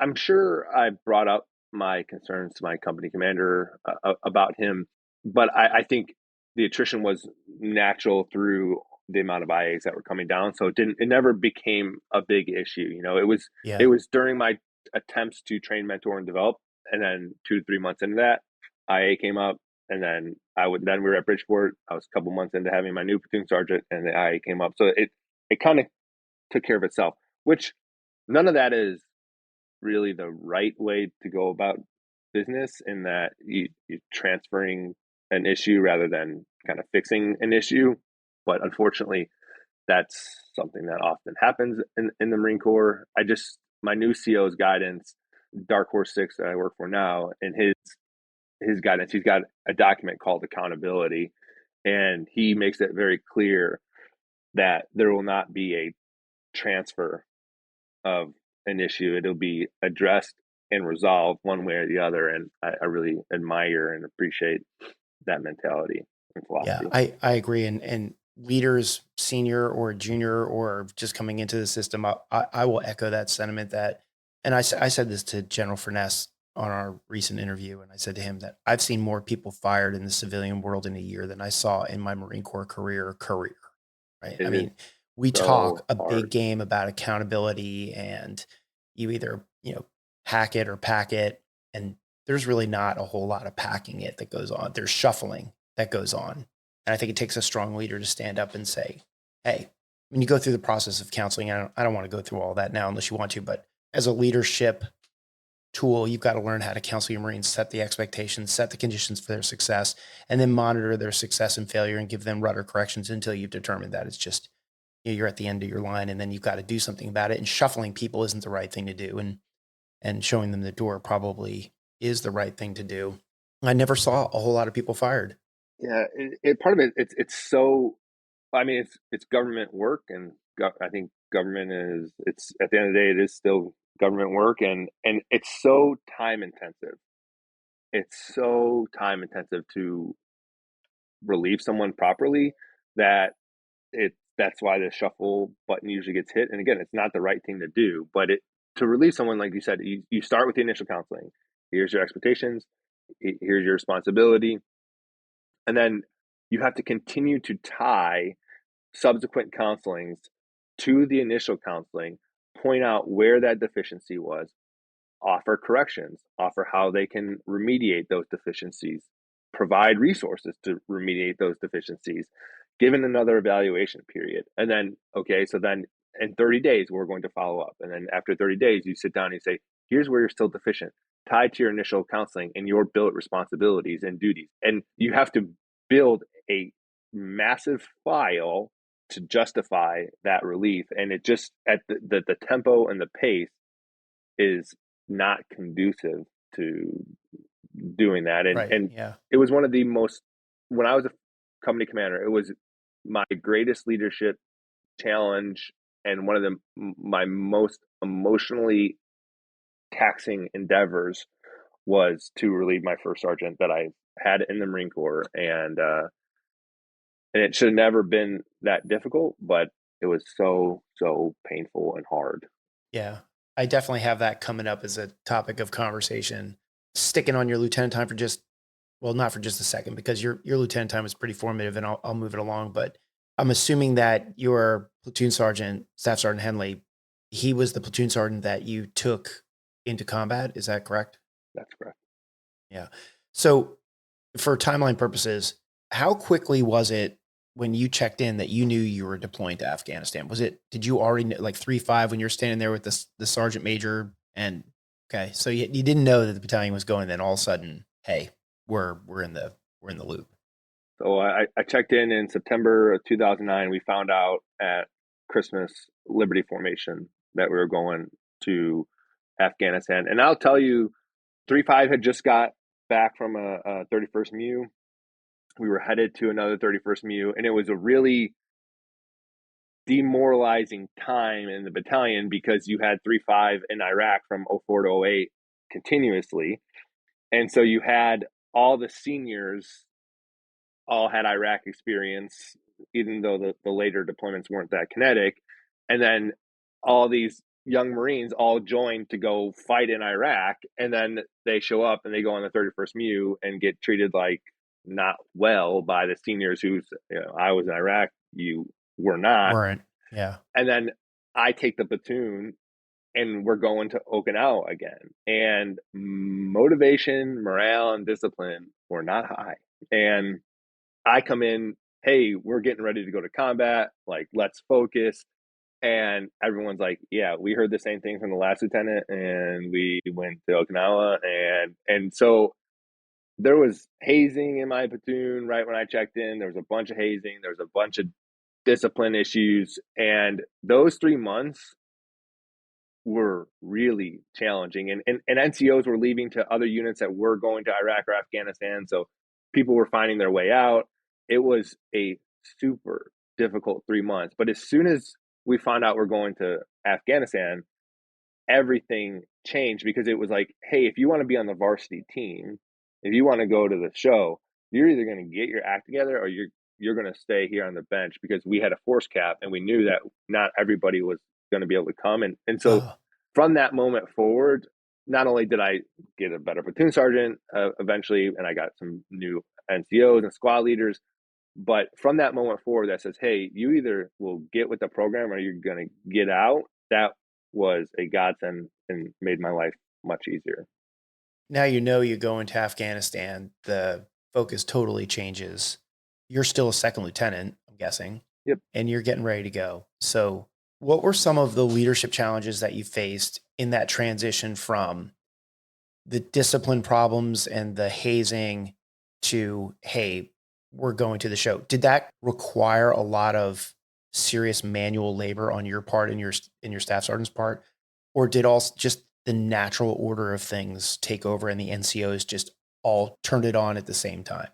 I'm sure I brought up my concerns to my company commander about him, but I think the attrition was natural through the amount of IAs that were coming down, so it never became a big issue. It Yeah. was during my attempts to train, mentor, and develop, and then 2 to 3 months into that, IA came up, and then we were at Bridgeport. I was a couple months into having my new platoon sergeant, and the IA came up, so it kind of took care of itself. Which none of that is really the right way to go about business, in that you're transferring an issue rather than kind of fixing an issue. But unfortunately, that's something that often happens in the Marine Corps. My new CO's guidance, Dark Horse 6 that I work for now, and his guidance, he's got a document called accountability, and he makes it very clear that there will not be a transfer of an issue. It'll be addressed and resolved one way or the other. And I really admire and appreciate that mentality and Yeah, philosophy. I agree. And leaders, senior or junior or just coming into the system, I will echo that sentiment. That, and I said this to General Furness on our recent interview, and I said to him that I've seen more people fired in the civilian world in a year than I saw in my Marine Corps career. Right? I It is mean, we talk so a hard. big game about accountability, and you either hack it or pack it, and there's really not a whole lot of packing it that goes on. There's shuffling that goes on, and I think it takes a strong leader to stand up and say, "Hey." When you go through the process of counseling, I don't want to go through all that now unless you want to, but as a leadership tool, you've got to learn how to counsel your Marines, set the expectations, set the conditions for their success, and then monitor their success and failure and give them rudder corrections until you've determined that it's just you're at the end of your line, and then you've got to do something about it. And shuffling people isn't the right thing to do, and showing them the door probably is the right thing to do. I never saw a whole lot of people fired. Yeah, part of it, it's so. I mean, it's government work, and I think government is. It's at the end of the day, it is still government work, and it's so time intensive. It's so time intensive to relieve someone properly that that's why the shuffle button usually gets hit. And again, it's not the right thing to do, but it to relieve someone, like you said, you start with the initial counseling. Here's your expectations. Here's your responsibility, and then you have to continue to tie subsequent counselings to the initial counseling, point out where that deficiency was, offer corrections, offer how they can remediate those deficiencies, provide resources to remediate those deficiencies, given another evaluation period. And then, okay, so then in 30 days, we're going to follow up. And then after 30 days, you sit down and you say, here's where you're still deficient, tied to your initial counseling and your built responsibilities and duties. And you have to build a massive file to justify that relief. And it just, at the tempo and the pace is not conducive to doing that. Right. And Yeah. it was one of the most, when I was a company commander, it was my greatest leadership challenge and one of my most emotionally taxing endeavors was to relieve my first sergeant that I had in the Marine Corps. And it should have never been that difficult, but it was so painful and hard. Yeah. I definitely have that coming up as a topic of conversation. Sticking on your lieutenant time for just, well, not for just a second, because your lieutenant time was pretty formative, and I'll move it along. But I'm assuming that your platoon sergeant, Staff Sergeant Henley, he was the platoon sergeant that you took into combat. Is that correct? That's correct. Yeah. So for timeline purposes, how quickly was it when you checked in that you knew you were deploying to Afghanistan? Did you already know, like 3-5 when you're standing there with the sergeant major, and okay, so you didn't know that the battalion was going, then all of a sudden, hey, we're in the loop. So I checked in September of 2009. We found out at Christmas Liberty Formation that we were going to Afghanistan. And I'll tell you, 3-5 had just got back from a 31st MEU. We were headed to another 31st MEU, and it was a really demoralizing time in the battalion because you had 3-5 in Iraq from '04 to '08 continuously. And so you had all the seniors all had Iraq experience, even though the later deployments weren't that kinetic. And then all these young Marines all joined to go fight in Iraq. And then they show up and they go on the 31st MEU and get treated like not well by the seniors who's, I was in Iraq, you were not. Weren't. Yeah. And then I take the platoon and we're going to Okinawa again. And motivation, morale, and discipline were not high. And I come in, hey, we're getting ready to go to combat. Like, let's focus. And everyone's like, yeah, we heard the same thing from the last lieutenant, and we went to Okinawa. And so there was hazing in my platoon right when I checked in. There was a bunch of hazing. There was a bunch of discipline issues. And those 3 months were really challenging. And NCOs were leaving to other units that were going to Iraq or Afghanistan. So people were finding their way out. It was a super difficult 3 months. But as soon as we found out we're going to Afghanistan, everything changed because it was like, hey, if you want to be on the varsity team, if you want to go to the show, you're either going to get your act together or you're going to stay here on the bench, because we had a force cap and we knew that not everybody was going to be able to come. And so Oh, from that moment forward, not only did I get a better platoon sergeant eventually, and I got some new NCOs and squad leaders, but from that moment forward, that says, hey, you either will get with the program or you're going to get out. That was a godsend and made my life much easier. Now you go into Afghanistan, the focus totally changes. You're still a second lieutenant, I'm guessing, Yep. and you're getting ready to go. So, what were some of the leadership challenges that you faced in that transition from the discipline problems and the hazing to, hey, we're going to the show? Did that require a lot of serious manual labor on your part and your staff sergeant's part, or did all just the natural order of things take over and the NCOs just all turned it on at the same time?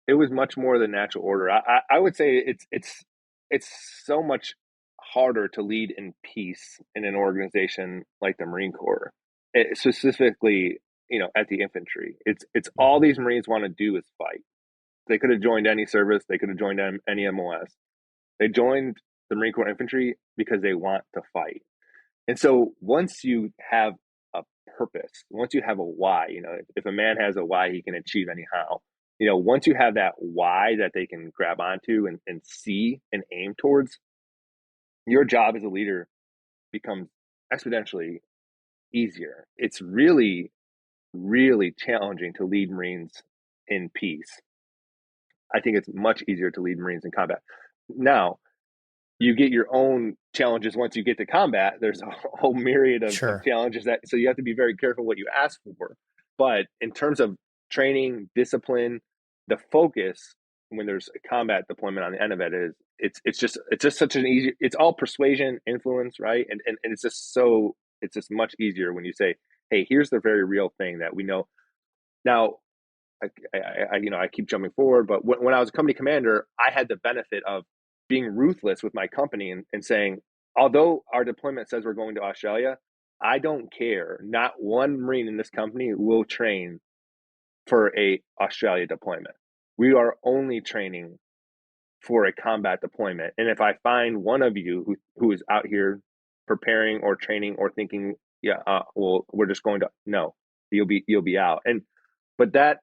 It was much more the natural order. I would say it's so much harder to lead in peace in an organization like the Marine Corps, specifically, at the infantry. It's all these Marines want to do is fight. They could have joined any service. They could have joined any MOS. They joined the Marine Corps Infantry because they want to fight. And so once you have a purpose, once you have a why, if a man has a why, he can achieve anyhow. Once you have that why that they can grab onto and see and aim towards, your job as a leader becomes exponentially easier. It's really, really challenging to lead Marines in peace. I think it's much easier to lead Marines in combat. Now, you get your own challenges once you get to combat. There's a whole myriad of Sure. challenges so you have to be very careful what you ask for. But in terms of training, discipline, the focus when there's a combat deployment on the end of it is it's just such an easy, it's all persuasion, influence, right? And it's just much easier when you say, hey, here's the very real thing that we know. Now, I keep jumping forward, but when I was a company commander, I had the benefit of being ruthless with my company and saying, although our deployment says we're going to Australia, I don't care. Not one Marine in this company will train for a Australia deployment. We are only training for a combat deployment. And if I find one of you who is out here preparing or training or thinking, yeah, well, we're just going to, no, you'll be out. But that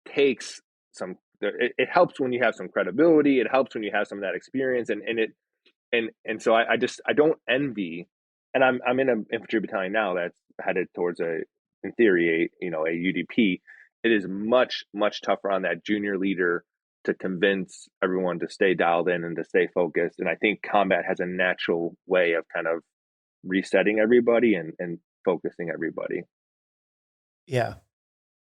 takes some, it helps when you have some credibility. It helps when you have some of that experience, and so I don't envy. And I'm in an infantry battalion now that's headed towards in theory, a UDP. It is much, much tougher on that junior leader to convince everyone to stay dialed in and to stay focused. And I think combat has a natural way of kind of resetting everybody and focusing everybody. Yeah.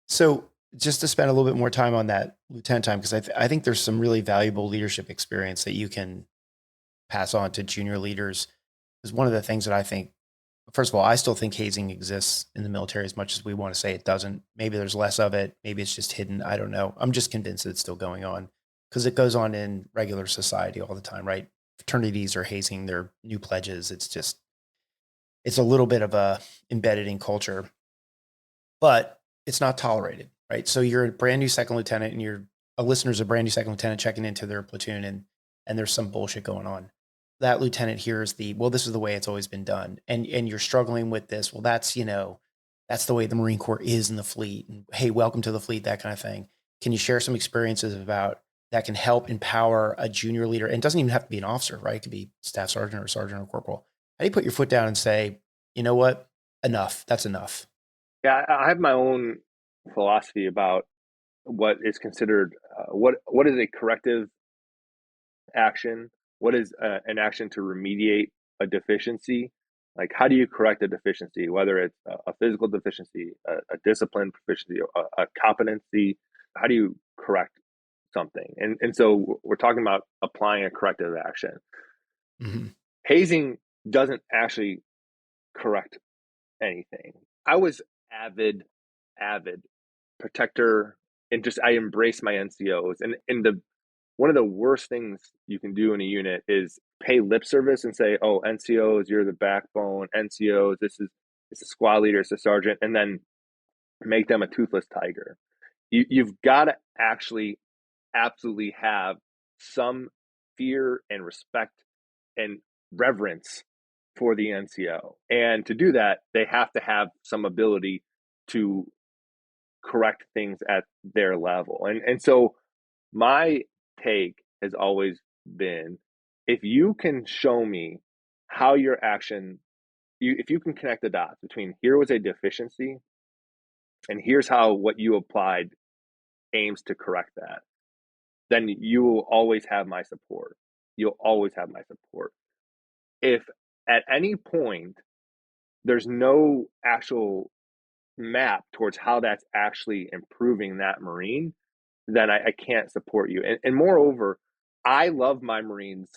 So just to spend a little bit more time on that lieutenant time, because I think there's some really valuable leadership experience that you can pass on to junior leaders. Is one of the things that I think, first of all, I still think hazing exists in the military as much as we want to say it doesn't. Maybe there's less of it. Maybe it's just hidden. I don't know. I'm just convinced that it's still going on because it goes on in regular society all the time, right? Fraternities are hazing their new pledges. It's a little bit of a embedded in culture, but it's not tolerated, right? So you're a brand new second lieutenant and a listener's a brand new second lieutenant checking into their platoon and there's some bullshit going on. That lieutenant hears well, this is the way it's always been done. And you're struggling with this. Well, that's the way the Marine Corps is in the fleet. And hey, welcome to the fleet, that kind of thing. Can you share some experiences about that can help empower a junior leader? And it doesn't even have to be an officer, right? It could be staff sergeant or sergeant or corporal. How do you put your foot down and say, you know what? Enough. That's enough. Yeah, I have my own philosophy about what is considered what is a corrective action, what is an action to remediate a deficiency. Like, how do you correct a deficiency, whether it's a physical deficiency, a discipline deficiency, a competency? How do you correct something? And so we're talking about applying a corrective action. Mm-hmm. Hazing doesn't actually correct anything. I was avid protector, and just I embrace my NCOs. And the one of the worst things you can do in a unit is pay lip service and say, "Oh, NCOs, you're the backbone. NCOs, it's a squad leader, it's a sergeant," and then make them a toothless tiger. You've got to actually absolutely have some fear and respect and reverence for the NCO. And to do that, they have to have some ability to correct things at their level. And so my take has always been, if you can show me how your action, if you can connect the dots between here was a deficiency and here's how what you applied aims to correct that, then you will always have my support. You'll always have my support. If at any point there's no actual map towards how that's actually improving that Marine, then I can't support you. And moreover, I love my Marines.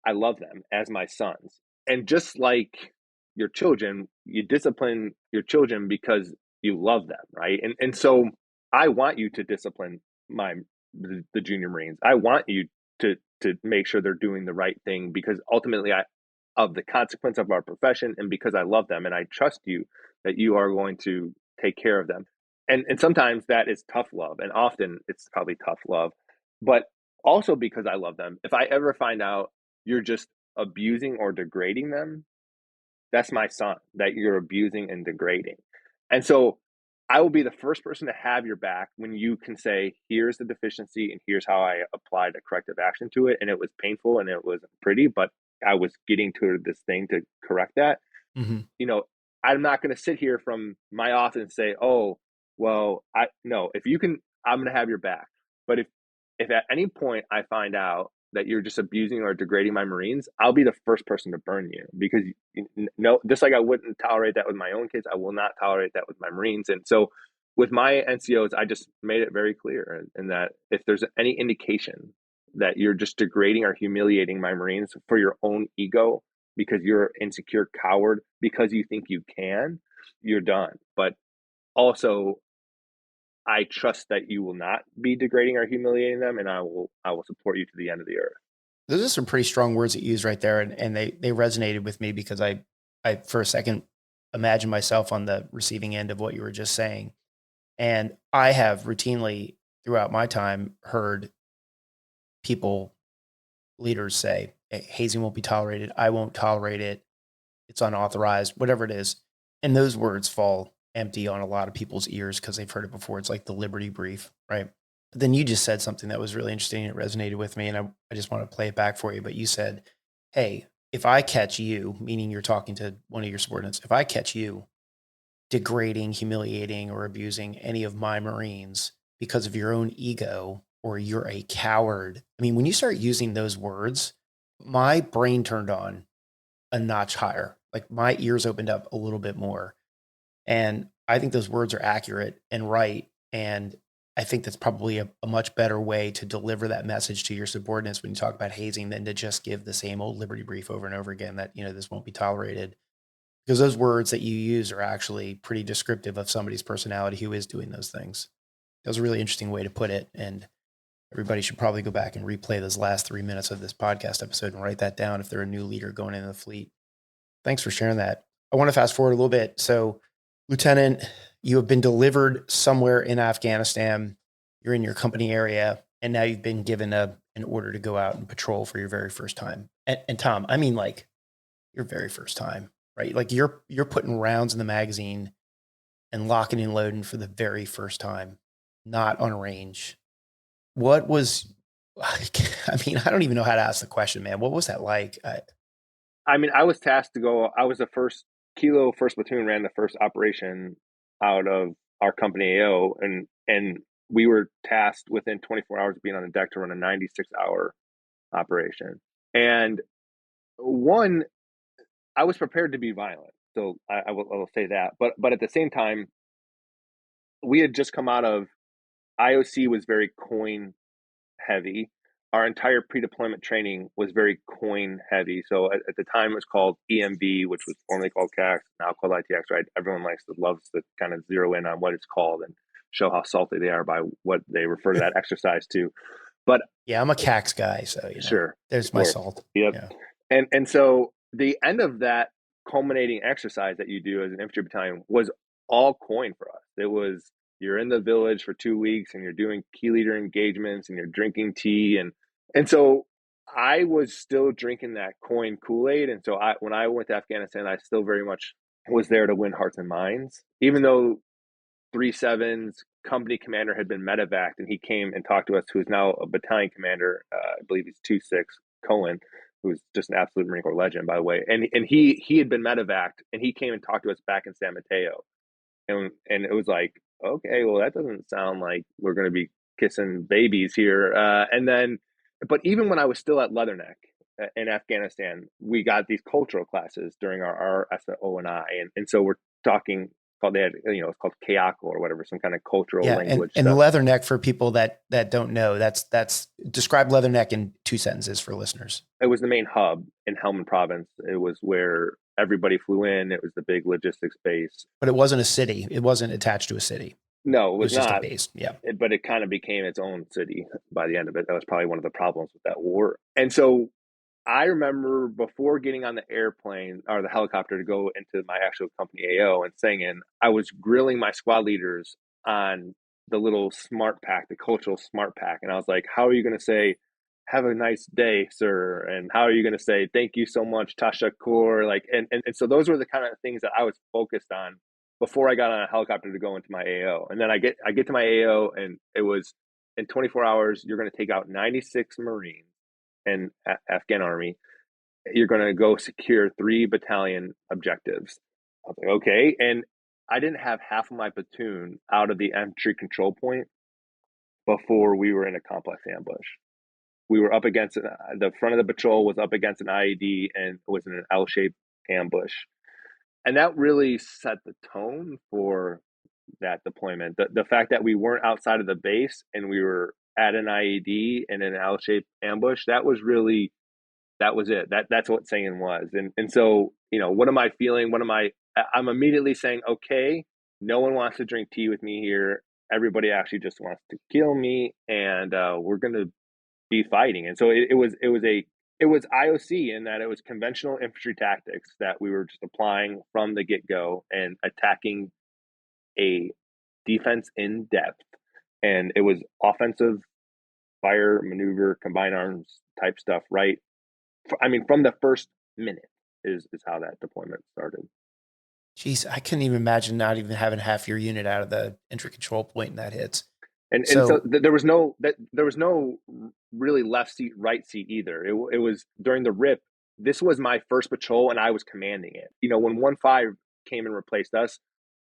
I love them as my sons. And just like your children, you discipline your children because you love them, right? And so I want you to discipline the junior Marines. I want you to make sure they're doing the right thing because ultimately I of the consequence of our profession and because I love them and I trust you that you are going to take care of them. And sometimes that is tough love and often it's probably tough love, but also because I love them. If I ever find out you're just abusing or degrading them, that's my son that you're abusing and degrading. And so I will be the first person to have your back when you can say, here's the deficiency and here's how I applied a corrective action to it. And it was painful and it wasn't pretty, but I was getting to this thing to correct that. Mm-hmm. You know, I'm not going to sit here from my office and say, oh, well, I no, if you can, I'm going to have your back. But if at any point I find out that you're just abusing or degrading my Marines, I'll be the first person to burn you because no, just like I wouldn't tolerate that with my own kids, I will not tolerate that with my Marines. And so with my NCOs, I just made it very clear in that if there's any indication that you're just degrading or humiliating my Marines for your own ego, because you're an insecure coward, because you think you can, you're done. But also, I trust that you will not be degrading or humiliating them, and I will support you to the end of the earth. Those are some pretty strong words that you use right there, and they resonated with me because I for a second imagined myself on the receiving end of what you were just saying, and I have routinely throughout my time heard people, leaders say, "Hey, hazing won't be tolerated. I won't tolerate it. It's unauthorized, whatever it is," and those words fall empty on a lot of people's ears because they've heard it before. It's like the Liberty Brief, right? But then you just said something that was really interesting. It resonated with me, and I just want to play it back for you. But you said, hey, if I catch you, meaning you're talking to one of your subordinates, if I catch you degrading, humiliating, or abusing any of my Marines because of your own ego or you're a coward. I mean, when you start using those words, my brain turned on a notch higher. Like my ears opened up a little bit more. And I think those words are accurate and right. And I think that's probably a much better way to deliver that message to your subordinates when you talk about hazing than to just give the same old Liberty Brief over and over again that, this won't be tolerated. Because those words that you use are actually pretty descriptive of somebody's personality who is doing those things. That was a really interesting way to put it. And everybody should probably go back and replay those last 3 minutes of this podcast episode and write that down if they're a new leader going into the fleet. Thanks for sharing that. I want to fast forward a little bit. So, Lieutenant, you have been delivered somewhere in Afghanistan. You're in your company area, and now you've been given an order to go out and patrol for your very first time. And Tom, I mean, like your very first time, right? Like you're putting rounds in the magazine and locking and loading for the very first time, not on range. What was? I mean, I don't even know how to ask the question, man. What was that like? I was tasked to go. I was the first Kilo First Platoon ran the first operation out of our company AO, and we were tasked within 24 hours of being on the deck to run a 96-hour operation. And one, I was prepared to be violent, so I will say that. But at the same time, we had just come out of IOC was very coin heavy. Our entire pre-deployment training was very coin heavy. So at the time it was called EMB, which was formerly called CAX, now called ITX, right? Everyone loves to kind of zero in on what it's called and show how salty they are by what they refer to that exercise to. But yeah, I'm a CAX guy, so sure, there's my salt. Yep. Yeah. And so the end of that culminating exercise that you do as an infantry battalion was all coin for us. It was you're in the village for 2 weeks and you're doing key leader engagements and you're drinking tea and so I was still drinking that coin Kool-Aid, and so when I went to Afghanistan, I still very much was there to win hearts and minds, even though 3/7's company commander had been medevaced, and he came and talked to us, who is now a battalion commander. I believe he's 2/6 Cohen, who's just an absolute Marine Corps legend, by the way. And he had been medevaced, and he came and talked to us back in San Mateo, and it was like, okay, well, that doesn't sound like we're going to be kissing babies here. And then, but even when I was still at Leatherneck in Afghanistan, we got these cultural classes during our SO and and so we're talking called they had it's called Kayako or whatever, some kind of cultural Yeah, language and stuff. Leatherneck, for people that don't know, that's describe Leatherneck in 2 sentences for listeners. It was the main hub in Helmand Province. It was where everybody flew in. It was the big logistics base. But it wasn't a city. It wasn't attached to a city. No, it It was was just a not. base. Yeah. But it kind of became its own city by the end of it. That was probably one of the problems with that war. And so I remember before getting on the airplane or the helicopter to go into my actual company AO and singing, I was grilling my squad leaders on the little smart pack, the cultural smart pack. And I was like, how are you going to say, have a nice day, sir? And how are you going to say, thank you so much, Tasha Kaur? Like, and so those were the kind of things that I was focused on before I got on a helicopter to go into my AO. And then I get to my AO, and it was in 24 hours, you're going to take out 96 Marines and Afghan army. You're going to go secure 3 battalion objectives. I was like, okay. And I didn't have half of my platoon out of the entry control point before we were in a complex ambush. We were up against the front of the patrol was up against an IED and was in an L-shaped ambush. And that really set the tone for that deployment. The fact that we weren't outside of the base and we were at an IED and an L-shaped ambush, that was it. That's what saying was. And so, what am I feeling? I'm immediately saying, okay, no one wants to drink tea with me here. Everybody actually just wants to kill me, and we're going to be fighting. And so it was IOC in that it was conventional infantry tactics that we were just applying from the get-go and attacking a defense in depth. And it was offensive fire, maneuver, combined arms type stuff, right? I mean, from the first minute is how that deployment started. Jeez, I couldn't even imagine not even having half your unit out of the entry control point and that hits. And so there was no really left seat, right seat either. It was during the RIP. This was my first patrol, and I was commanding it. When 1-5 came and replaced us,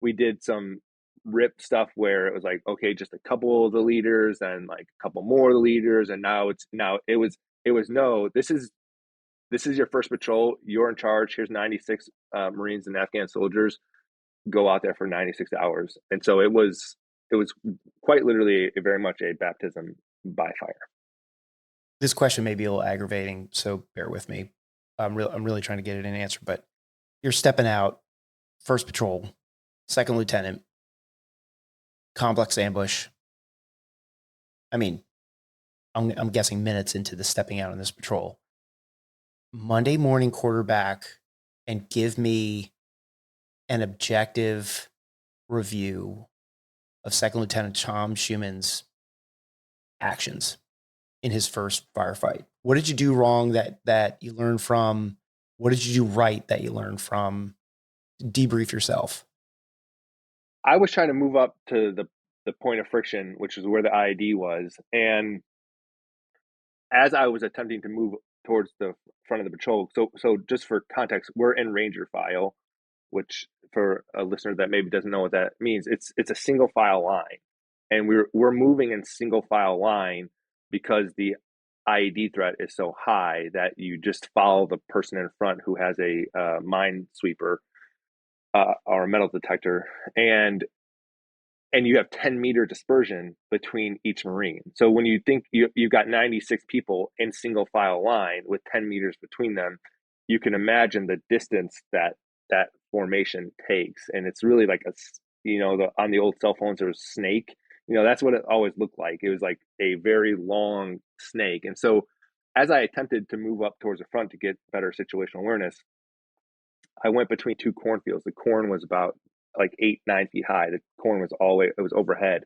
we did some RIP stuff where it was like, okay, just a couple of the leaders and like a couple more of the leaders, and now it was no, this is your first patrol. You're in charge. Here's 96 Marines and Afghan soldiers. Go out there for 96 hours. And so it was quite literally very much a baptism by fire. This question may be a little aggravating, so bear with me. I'm really trying to get it an answer, but you're stepping out, first patrol, second lieutenant, complex ambush. I mean, I'm guessing minutes into the stepping out on this patrol. Monday morning quarterback, and give me an objective review of Second Lieutenant Tom Schueman's actions in his first firefight. What did you do wrong that you learned from? What did you do right that you learned from? Debrief yourself. I was trying to move up to the point of friction, which is where the IED was. And as I was attempting to move towards the front of the patrol, so just for context, we're in Ranger file, which for a listener that maybe doesn't know what that means, it's a single file line, and we're moving in single file line because the IED threat is so high that you just follow the person in front who has a mine sweeper or a metal detector, and you have 10-meter dispersion between each Marine. So when you think you've got 96 people in single file line with 10 meters between them, you can imagine the distance that formation takes. And it's really like on the old cell phones, there was snake. That's what it always looked like. It was like a very long snake. And so as I attempted to move up towards the front to get better situational awareness, I went between 2 cornfields. The corn was about like 8-9 feet high. The corn was it was overhead.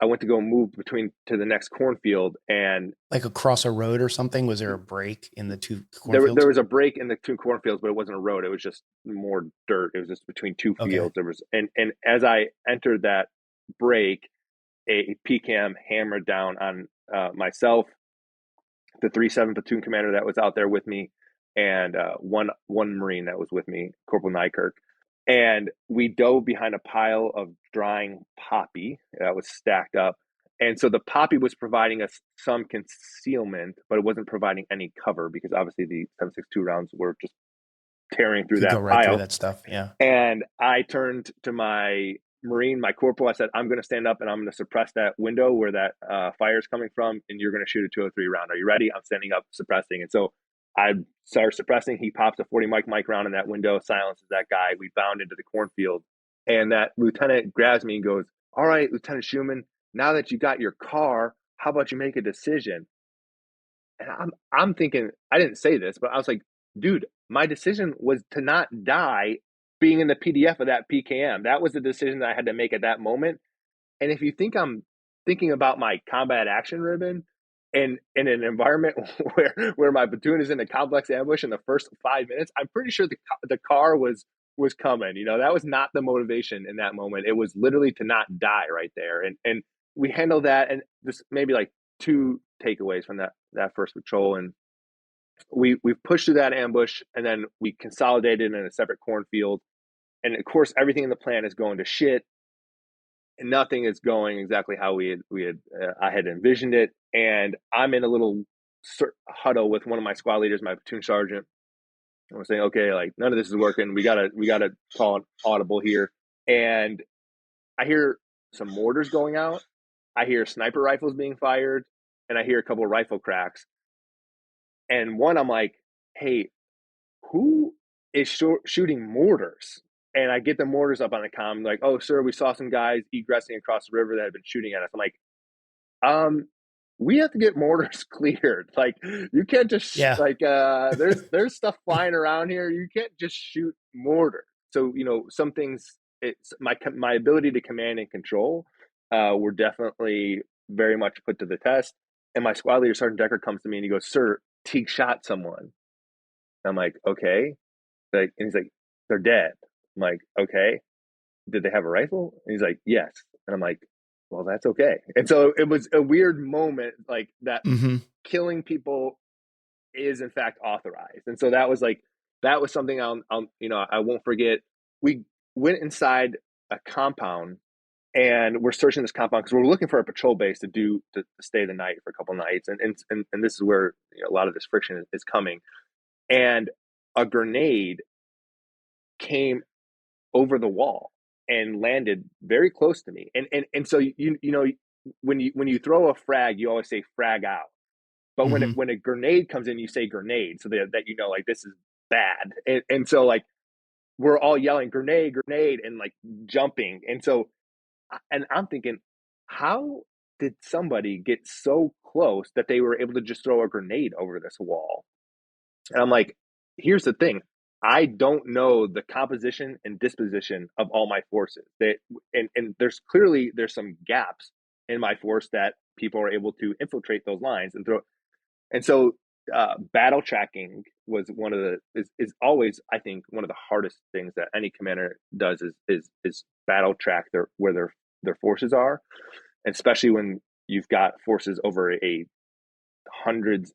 I went to go move between to the next cornfield, and Like across a road or something? Was there a break in the two there cornfields? was a break in the two cornfields, but it wasn't a road. It was just more dirt. It was just between two Okay. fields. There was, and as I entered that break, a PCAM hammered down on myself, the 3-7 platoon commander that was out there with me, and one Marine that was with me, Corporal Nykirk. And we dove behind a pile of drying poppy that was stacked up. And so the poppy was providing us some concealment, but it wasn't providing any cover because obviously the 7.62 rounds were just tearing through Could go that right through pile. that stuff. Yeah. And I turned to my Marine, my corporal. I said, I'm going to stand up and I'm going to suppress that window where that fire is coming from, and you're going to shoot a 203 round. Are you ready? I'm standing up, suppressing. And so I start suppressing. He pops a 40 mic round in that window, silences that guy. We bound into the cornfield. And that lieutenant grabs me and goes, all right, Lieutenant Schueman, now that you got your car, how about you make a decision? And I'm thinking, I didn't say this, but I was like, dude, my decision was to not die being in the PDF of that PKM. That was the decision that I had to make at that moment. And if you think I'm thinking about my combat action ribbon and in an environment where my platoon is in a complex ambush in the first 5 minutes, I'm pretty sure the car was coming. You know, that was not the motivation in that moment. It was literally to not die right there. And we handled that, and this maybe like two takeaways from that first patrol. And we pushed through that ambush, and then we consolidated in a separate cornfield. And of course, everything in the plan is going to shit, and nothing is going exactly how I had envisioned it. And I'm in a little huddle with one of my squad leaders, my platoon sergeant. And we're saying, okay, like none of this is working. We gotta call an audible here. And I hear some mortars going out. I hear sniper rifles being fired, and I hear a couple of rifle cracks. And one, I'm like, hey, who is shooting mortars? And I get the mortars up on the comm, like, oh, sir, we saw some guys egressing across the river that had been shooting at us. I'm like, we have to get mortars cleared. Like, you can't just Yeah. like, there's stuff flying around here. You can't just shoot mortar. So, you know, some things, it's my ability to command and control were definitely very much put to the test. And my squad leader, Sergeant Decker, comes to me and he goes, sir, Teague shot someone. I'm like, okay. Like, and he's like, they're dead. I'm like, okay. Did they have a rifle? And he's like, yes. And I'm like, well, that's okay. And so it was a weird moment, like that Mm-hmm. killing people is in fact authorized. And so that was something I won't forget. We went inside a compound, and we're searching this compound because we're looking for a patrol base to stay the night for a couple of nights. And this is where, you know, a lot of this friction is coming. And a grenade came over the wall and landed very close to me. And so you know, when you throw a frag, you always say frag out. But Mm-hmm. when a grenade comes in, you say grenade, so that you know, like, this is bad. And so like we're all yelling grenade, grenade, and like jumping. And so, and I'm thinking, how did somebody get so close that they were able to just throw a grenade over this wall? And I'm like, here's the thing. I don't know the composition and disposition of all my forces. And there's some gaps in my force that people are able to infiltrate those lines and throw. And so battle tracking was is always, I think, one of the hardest things that any commander does is battle track their forces are, and especially when you've got forces over a hundreds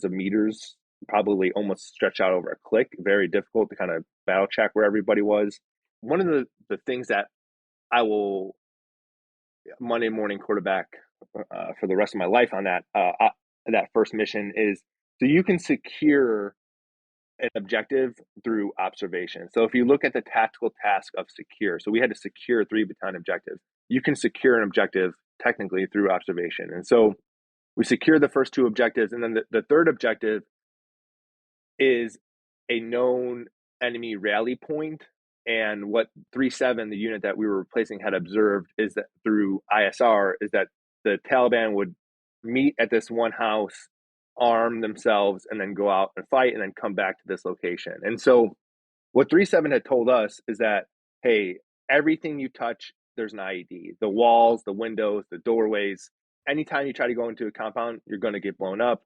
of meters, probably almost stretch out over a click. Very difficult to kind of battle track where everybody was. One of the things that I will Monday morning quarterback for the rest of my life on that first mission is, so you can secure an objective through observation. So if you look at the tactical task of secure, so we had to secure 3 battalion objectives. You can secure an objective technically through observation. And so we secure the first 2 objectives, and then the third objective is a known enemy rally point. And what 3-7, the unit that we were replacing, had observed is that through ISR is that the Taliban would meet at this one house, arm themselves, and then go out and fight, and then come back to this location. And so what 3-7 had told us is that, hey, everything you touch there's an IED. The walls, the windows, the doorways. Anytime you try to go into a compound, you're going to get blown up.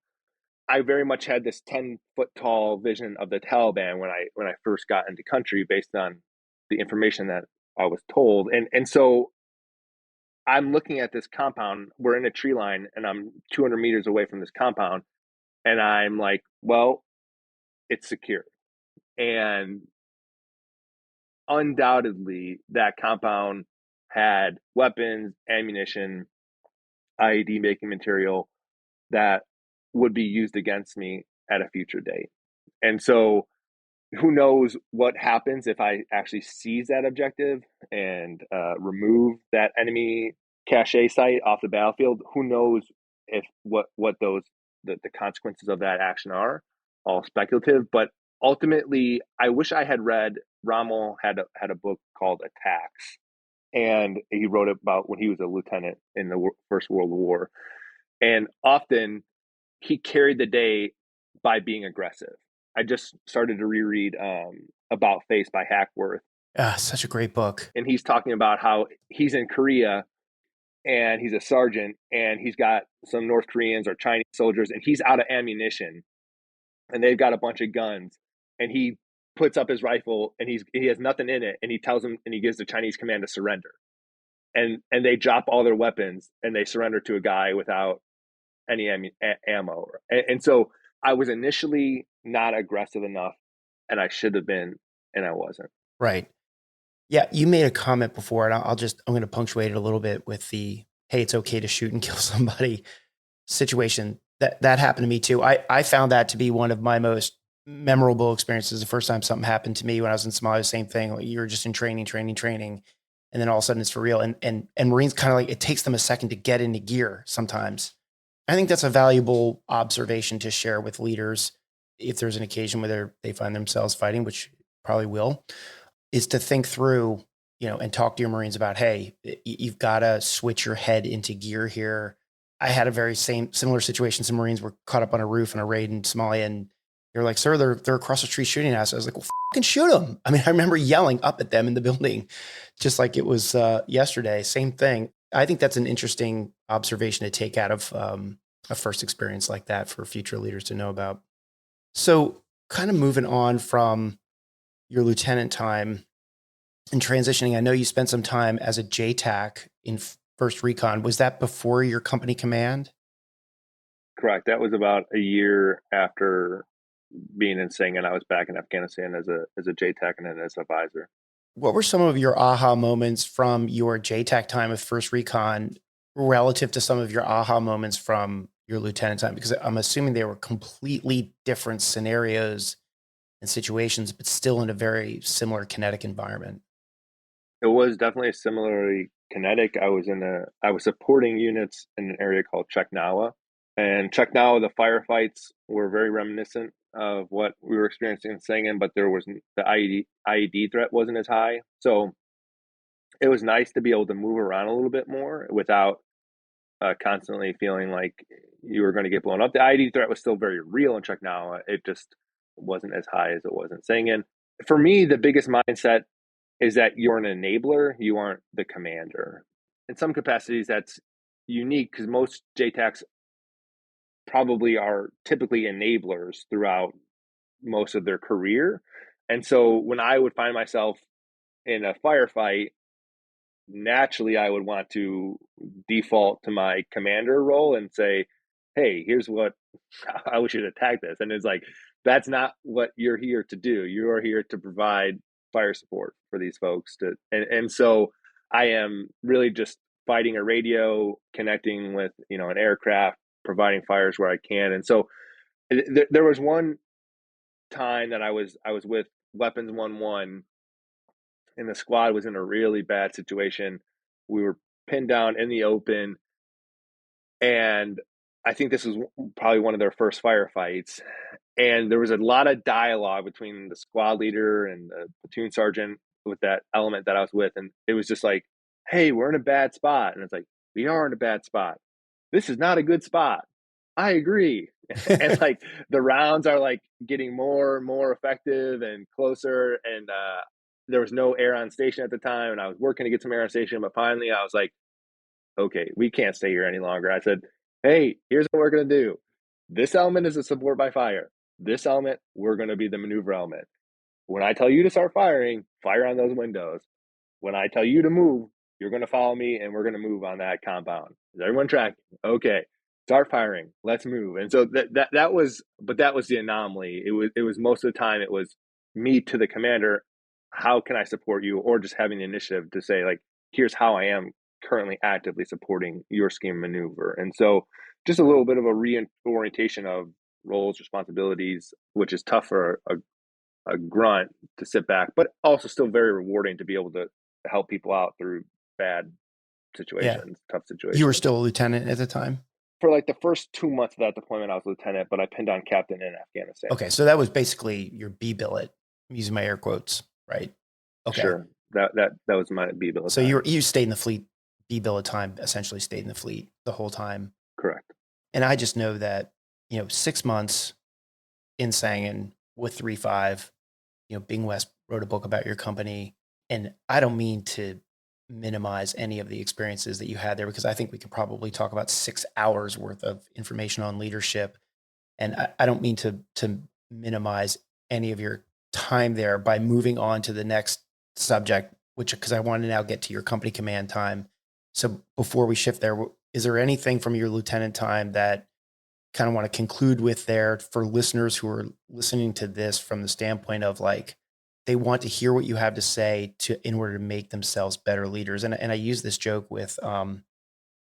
I very much had this 10-foot tall vision of the Taliban when I first got into country, based on the information that I was told. And so I'm looking at this compound. We're in a tree line, and I'm 200 meters away from this compound, and I'm like, well, it's secure. And undoubtedly, that compound had weapons, ammunition, IED making material that would be used against me at a future date. And so who knows what happens if I actually seize that objective and remove that enemy cache site off the battlefield. Who knows if what those the consequences of that action are. All speculative, but ultimately, I wish I had read. Rommel had a book called Attacks, and he wrote about when he was a lieutenant in the First World War, and often he carried the day by being aggressive. I just started to reread About Face by Hackworth. Ah, such a great book. And he's talking about how he's in Korea and he's a sergeant and he's got some North Koreans or Chinese soldiers and he's out of ammunition and they've got a bunch of guns and he puts up his rifle and he has nothing in it and he tells them and he gives the Chinese command to surrender. And they drop all their weapons and they surrender to a guy without any ammo. And so I was initially not aggressive enough, and I should have been, and I wasn't. Right. Yeah, you made a comment before, and I'm going to punctuate it a little bit with the, hey, it's okay to shoot and kill somebody situation. That happened to me too. I found that to be one of my most memorable experiences. The first time something happened to me when I was in Somalia, same thing. Like, you're just in training, and then all of a sudden it's for real. And Marines kind of like, it takes them a second to get into gear sometimes. I think that's a valuable observation to share with leaders if there's an occasion where they find themselves fighting, which probably will, is to think through, and talk to your Marines about, hey, you've got to switch your head into gear here. I had a very similar situation. Some Marines were caught up on a roof in a raid in Somalia, and they're like, "Sir, they're across the street shooting at us." I was like, "Well, fucking shoot them!" I mean, I remember yelling up at them in the building, just like it was yesterday. Same thing. I think that's an interesting observation to take out of a first experience like that for future leaders to know about. So, kind of moving on from your lieutenant time and transitioning, I know you spent some time as a JTAC in First Recon. Was that before your company command? Correct. That was about a year after being in Sing, and I was back in Afghanistan as a JTAC and then as an advisor. What were some of your aha moments from your JTAC time with First Recon relative to some of your aha moments from your lieutenant time? Because I'm assuming they were completely different scenarios and situations, but still in a very similar kinetic environment. It was definitely similarly kinetic. I was supporting units in an area called Cheknawa, and Cheknawa, the firefights were very reminiscent of what we were experiencing in Sangin, but there was the IED threat wasn't as high, so it was nice to be able to move around a little bit more without constantly feeling like you were going to get blown up. The IED threat was still very real in Cheknawa. It just wasn't as high as it was in Sangin. For me, the biggest mindset is that you're an enabler, you aren't the commander. In some capacities, that's unique because most JTACs probably are typically enablers throughout most of their career. And so when I would find myself in a firefight, naturally I would want to default to my commander role and say, hey, here's what I wish you'd attack this. And it's like, that's not what you're here to do. You are here to provide fire support for these folks and so I am really just fighting a radio, connecting with an aircraft, providing fires where I can. And so there was one time that I was with Weapons 1-1 and the squad was in a really bad situation. We were pinned down in the open, and I think this was probably one of their first firefights. And there was a lot of dialogue between the squad leader and the platoon sergeant with that element that I was with. And it was just like, hey, we're in a bad spot. And it's like, we are in a bad spot. This is not a good spot. I agree. And like the rounds are like getting more and more effective and closer. And there was no air on station at the time, and I was working to get some air on station. But finally, I was like, okay, we can't stay here any longer. I said, hey, here's what we're going to do. This element is a support by fire. This element, we're going to be the maneuver element. When I tell you to start firing, fire on those windows. When I tell you to move, you're going to follow me and we're going to move on that compound. Is everyone tracking? Okay, start firing. Let's move. And so that was, but that was the anomaly. It was most of the time it was me to the commander. How can I support you? Or just having the initiative to say, like, here's how I am currently actively supporting your scheme maneuver. And so just a little bit of a reorientation of roles, responsibilities, which is tough for a grunt to sit back, but also still very rewarding to be able to help people out through bad situations, tough situations. You were still a lieutenant at the time? For like the first 2 months of that deployment, I was lieutenant, but I pinned on captain in Afghanistan. Okay, so that was basically your B billet. I'm using my air quotes, right? Okay. Sure. That was my B billet. So you stayed in the fleet, B billet time, essentially stayed in the fleet the whole time. Correct. And I just know that, 6 months in Sangin with 3.5, Bing West wrote a book about your company. And I don't mean to minimize any of the experiences that you had there, because I think we could probably talk about 6 hours worth of information on leadership. And I don't mean to minimize any of your time there by moving on to the next subject, because I want to now get to your company command time. So before we shift there, is there anything from your lieutenant time that kind of want to conclude with there for listeners who are listening to this from the standpoint of, like, they want to hear what you have to say in order to make themselves better leaders? And I use this joke with when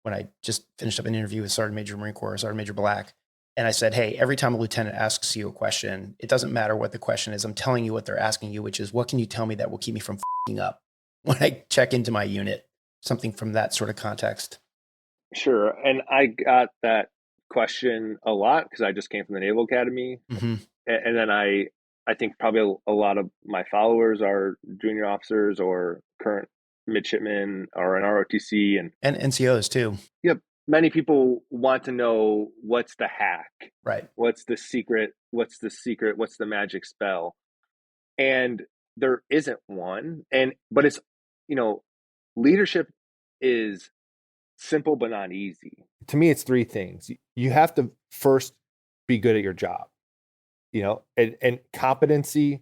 I just finished up an interview with Sergeant Major Marine Corps, Sergeant Major Black. And I said, hey, every time a lieutenant asks you a question, it doesn't matter what the question is. I'm telling you what they're asking you, which is, what can you tell me that will keep me from f***ing up when I check into my unit? Something from that sort of context. Sure. And I got that question a lot because I just came from the Naval Academy. Mm-hmm. And then I think probably a lot of my followers are junior officers or current midshipmen or an ROTC. And NCOs too. Yep. Many people want to know, what's the hack? Right. What's the secret? What's the magic spell? And there isn't one. But it's, leadership is simple but not easy. To me, it's 3 things. You have to first be good at your job, and competency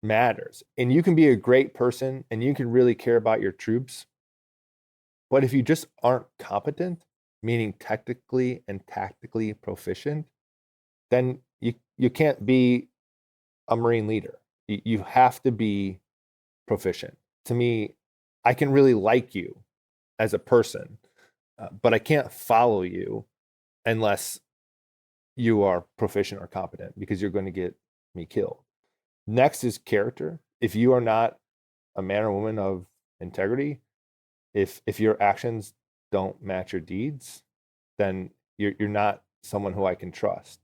matters. And you can be a great person and you can really care about your troops. But if you just aren't competent, meaning technically and tactically proficient, then you can't be a Marine leader. You have to be proficient. To me, I can really like you as a person, but I can't follow you unless you are proficient or competent, because you're going to get me killed. Next is character. If you are not a man or woman of integrity, if your actions don't match your deeds, then you're not someone who I can trust.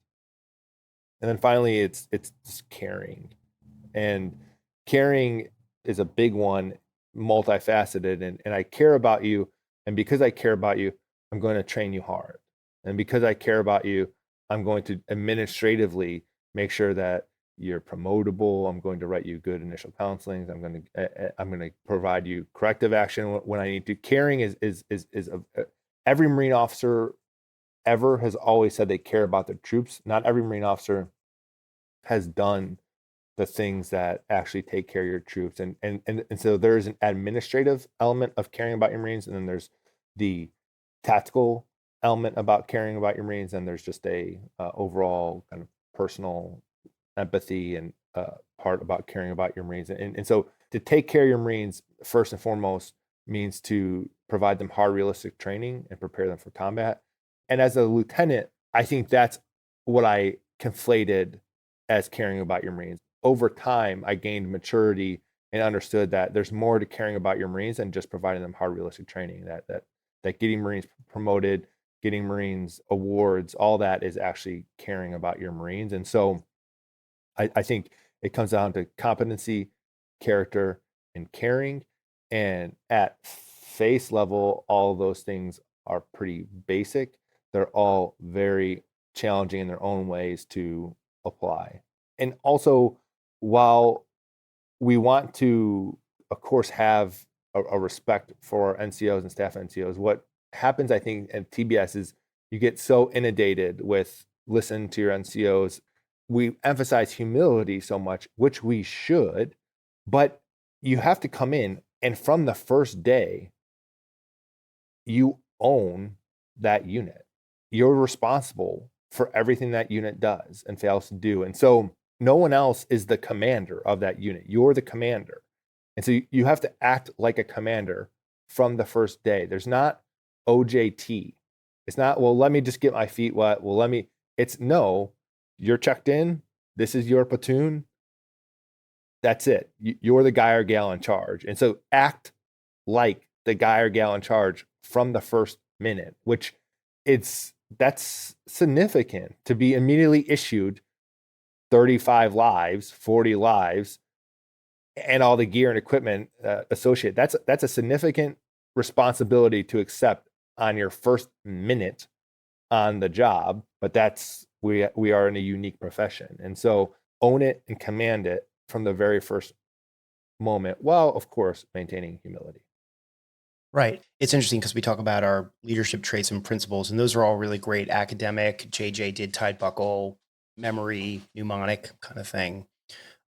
And then finally, it's just caring. And caring is a big one, multifaceted. And I care about you. And because I care about you, I'm going to train you hard. And because I care about you, I'm going to administratively make sure that you're promotable. I'm going to write you good initial counselings. I'm going to provide you corrective action when I need to. Caring is every Marine officer ever has always said they care about their troops. Not every Marine officer has done the things that actually take care of your troops. And so there's an administrative element of caring about your Marines, and then there's the tactical element about caring about your Marines, and there's just a overall kind of personal empathy and part about caring about your Marines. And so to take care of your Marines, first and foremost, means to provide them hard, realistic training and prepare them for combat. And as a lieutenant, I think that's what I conflated as caring about your Marines. Over time, I gained maturity and understood that there's more to caring about your Marines than just providing them hard, realistic training. That getting Marines promoted, getting Marines awards, all that is actually caring about your Marines. And so I think it comes down to competency, character, and caring. And at face level, all of those things are pretty basic. They're all very challenging in their own ways to apply. And also, while we want to, of course, have a respect for NCOs and staff NCOs. What happens, I think, at TBS is you get so inundated with listen to your NCOs. We emphasize humility so much, which we should, but you have to come in and from the first day, you own that unit. You're responsible for everything that unit does and fails to do. And so no one else is the commander of that unit. You're the commander. And so you have to act like a commander from the first day. There's not OJT. It's not, well, let me just get my feet wet. Well, it's no, you're checked in. This is your platoon. That's it. You're the guy or gal in charge. And so act like the guy or gal in charge from the first minute, which that's significant to be immediately issued 35 lives, 40 lives, and all the gear and equipment associated. That's a significant responsibility to accept on your first minute on the job, but we are in a unique profession. And so own it and command it from the very first moment, while of course maintaining humility. Right. It's interesting because we talk about our leadership traits and principles, and those are all really great academic. JJ did tied buckle, memory, mnemonic kind of thing.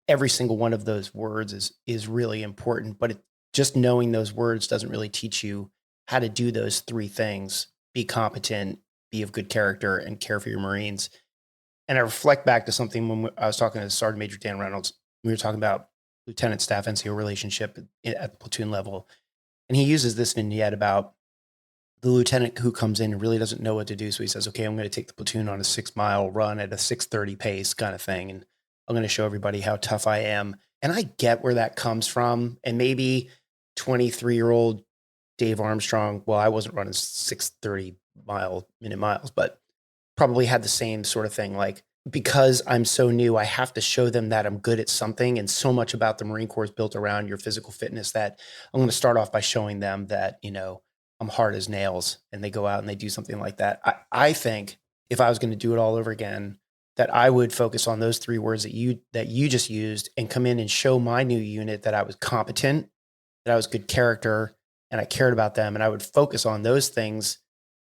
Every single one of those words is really important, but just knowing those words doesn't really teach you how to do those three things: be competent, be of good character, and care for your Marines. And I reflect back to something when I was talking to Sergeant Major Dan Reynolds. We were talking about lieutenant staff NCO relationship at the platoon level. And he uses this vignette about the lieutenant who comes in and really doesn't know what to do. So he says, okay, I'm going to take the platoon on a 6-mile run at a 6:30 pace kind of thing. And I'm going to show everybody how tough I am. And I get where that comes from. And maybe 23-year-old Dave Armstrong, well, I wasn't running 6:30 minute miles, but probably had the same sort of thing. Like, because I'm so new, I have to show them that I'm good at something. And so much about the Marine Corps is built around your physical fitness that I'm going to start off by showing them that, I'm hard as nails, and they go out and they do something like that. I think if I was going to do it all over again, that I would focus on those three words that you just used and come in and show my new unit that I was competent, that I was good character, and I cared about them. And I would focus on those things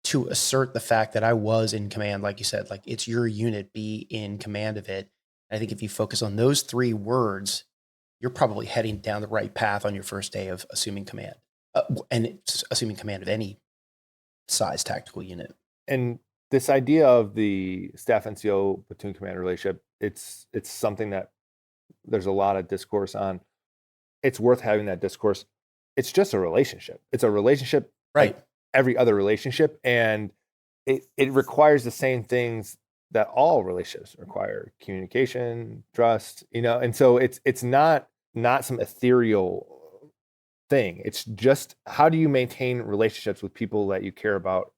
to assert the fact that I was in command. Like you said, like, it's your unit, be in command of it. I think if you focus on those three words, you're probably heading down the right path on your first day of assuming command, and it's assuming command of any size tactical unit. And this idea of the staff NCO platoon commander relationship, it's something that there's a lot of discourse on. It's worth having that discourse. It's just a relationship. It's a relationship, right? Like every other relationship, and it requires the same things that all relationships require: communication, trust, and so it's not some ethereal thing. It's just, how do you maintain relationships with people that you care about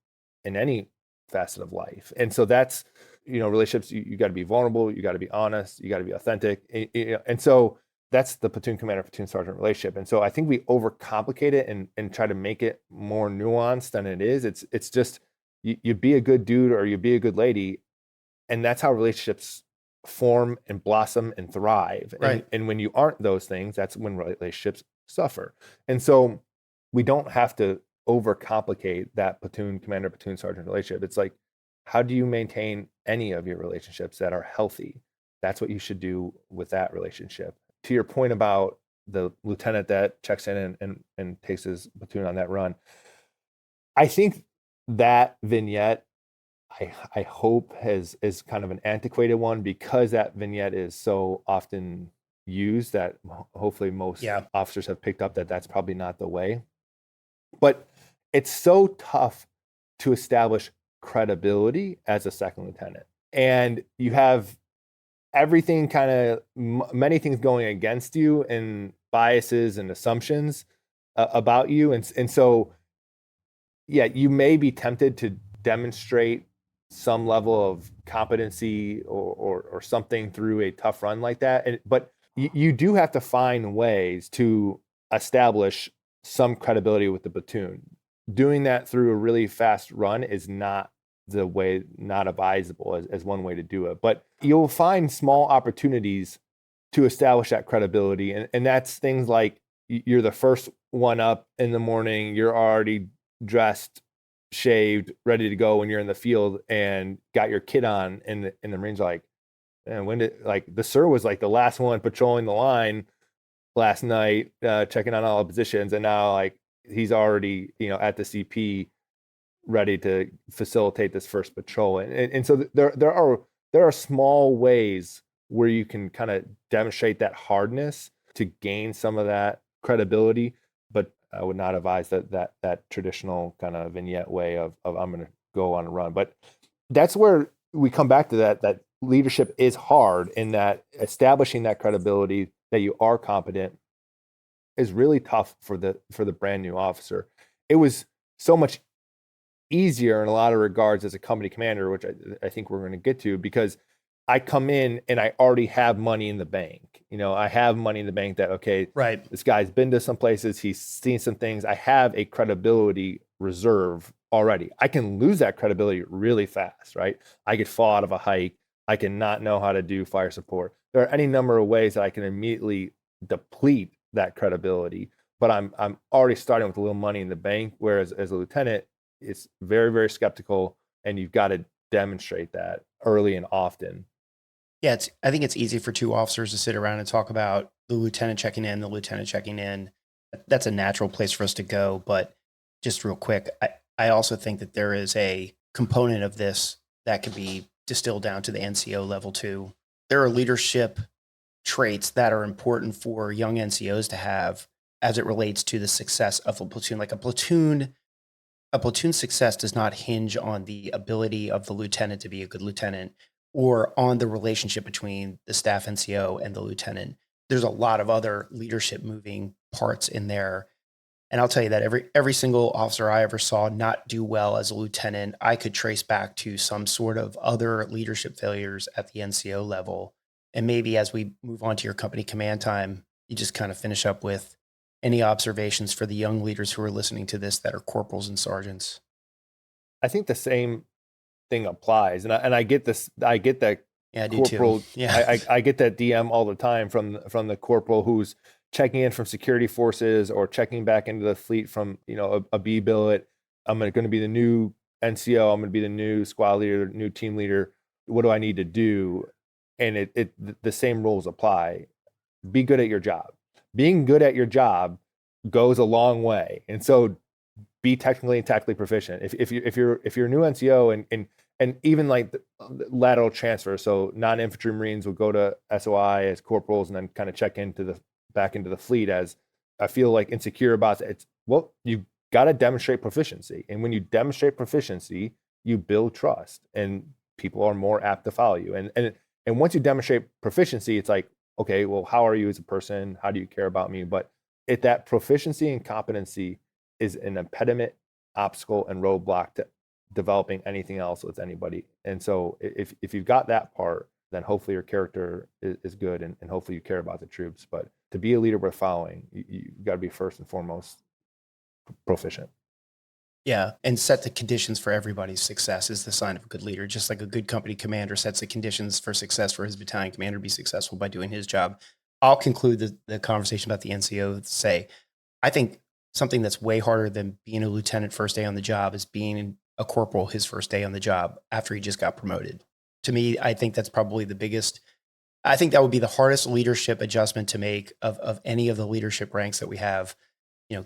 in any facet of life? And so that's, relationships, you got to be vulnerable, you got to be honest, you got to be authentic, and so that's the platoon commander, platoon sergeant relationship. And so I think we overcomplicate it and try to make it more nuanced than it is. It's just, you be a good dude or you be a good lady. And that's how relationships form and blossom and thrive. Right. And when you aren't those things, that's when relationships suffer. And so we don't have to overcomplicate that platoon commander, platoon sergeant relationship. It's like, how do you maintain any of your relationships that are healthy? That's what you should do with that relationship. To your point about the lieutenant that checks in and takes his platoon on that run, I think that vignette, I hope is kind of an antiquated one, because that vignette is so often used that hopefully most officers have picked up that that's probably not the way. But it's so tough to establish credibility as a second lieutenant. And you have everything kind of, many things going against you, and biases and assumptions about you. And so, you may be tempted to demonstrate some level of competency or something through a tough run like that. But you do have to find ways to establish some credibility with the platoon. Doing that through a really fast run is not the way, not advisable as one way to do it. But you'll find small opportunities to establish that credibility. And that's things like you're the first one up in the morning, you're already dressed, shaved, ready to go when you're in the field and got your kit on, and the Marines are like, and when did, like, the sir was like the last one patrolling the line last night, checking on all the positions, and now like he's already, at the CP ready to facilitate this first patrol. And so there are small ways where you can kind of demonstrate that hardness to gain some of that credibility, but I would not advise that traditional kind of vignette way of I'm going to go on a run. But that's where we come back to that leadership is hard, in that establishing that credibility that you are competent is really tough for the brand new officer. It was so much easier in a lot of regards as a company commander, which I think we're going to get to, because I come in and I already have money in the bank. I have money in the bank that, okay, right, this guy's been to some places, he's seen some things. I have a credibility reserve already. I can lose that credibility really fast, right? I could fall out of a hike. I can not know how to do fire support. There are any number of ways that I can immediately deplete that credibility, but I'm already starting with a little money in the bank. Whereas as a lieutenant, it's very, very skeptical, and you've got to demonstrate that early and often. Yeah, I think it's easy for two officers to sit around and talk about the lieutenant checking in, the lieutenant checking in. That's a natural place for us to go. But just real quick, I also think that there is a component of this that could be distilled down to the NCO level too. There are leadership traits that are important for young NCOs to have as it relates to the success of a platoon. Like a platoon success does not hinge on the ability of the lieutenant to be a good lieutenant, or on the relationship between the staff NCO and the lieutenant. There's a lot of other leadership moving parts in there. And I'll tell you that every single officer I ever saw not do well as a lieutenant, I could trace back to some sort of other leadership failures at the NCO level. And maybe as we move on to your company command time, you just kind of finish up with any observations for the young leaders who are listening to this that are corporals and sergeants. I think the same thing applies, and I get this. I get that. Yeah, I do corporal. too. Yeah, I get that DM all the time from the corporal who's checking in from security forces or checking back into the fleet from a B billet. I'm going to be the new NCO. I'm going to be the new squad leader, new team leader. What do I need to do? And the same rules apply. Be good at your job. Being good at your job goes a long way, and so be technically and tactically proficient. If you're a new NCO and even like the lateral transfer, so non-infantry Marines will go to SOI as corporals and then kind of check back into the fleet as I feel like insecure about it. It's, well, you got to demonstrate proficiency, and when you demonstrate proficiency, you build trust, and people are more apt to follow you. And once you demonstrate proficiency, it's like, okay, well, how are you as a person? How do you care about me? But that proficiency and competency is an impediment, obstacle, and roadblock to developing anything else with anybody. And so if you've got that part, then hopefully your character is good, and hopefully you care about the troops. But to be a leader worth following, you got to be first and foremost proficient. Yeah, and set the conditions for everybody's success is the sign of a good leader. Just like a good company commander sets the conditions for success for his battalion commander to be successful by doing his job. I'll conclude the conversation about the NCO to say, I think something that's way harder than being a lieutenant first day on the job is being a corporal his first day on the job after he just got promoted. To me, I think that's probably the biggest. I think that would be the hardest leadership adjustment to make of any of the leadership ranks that we have.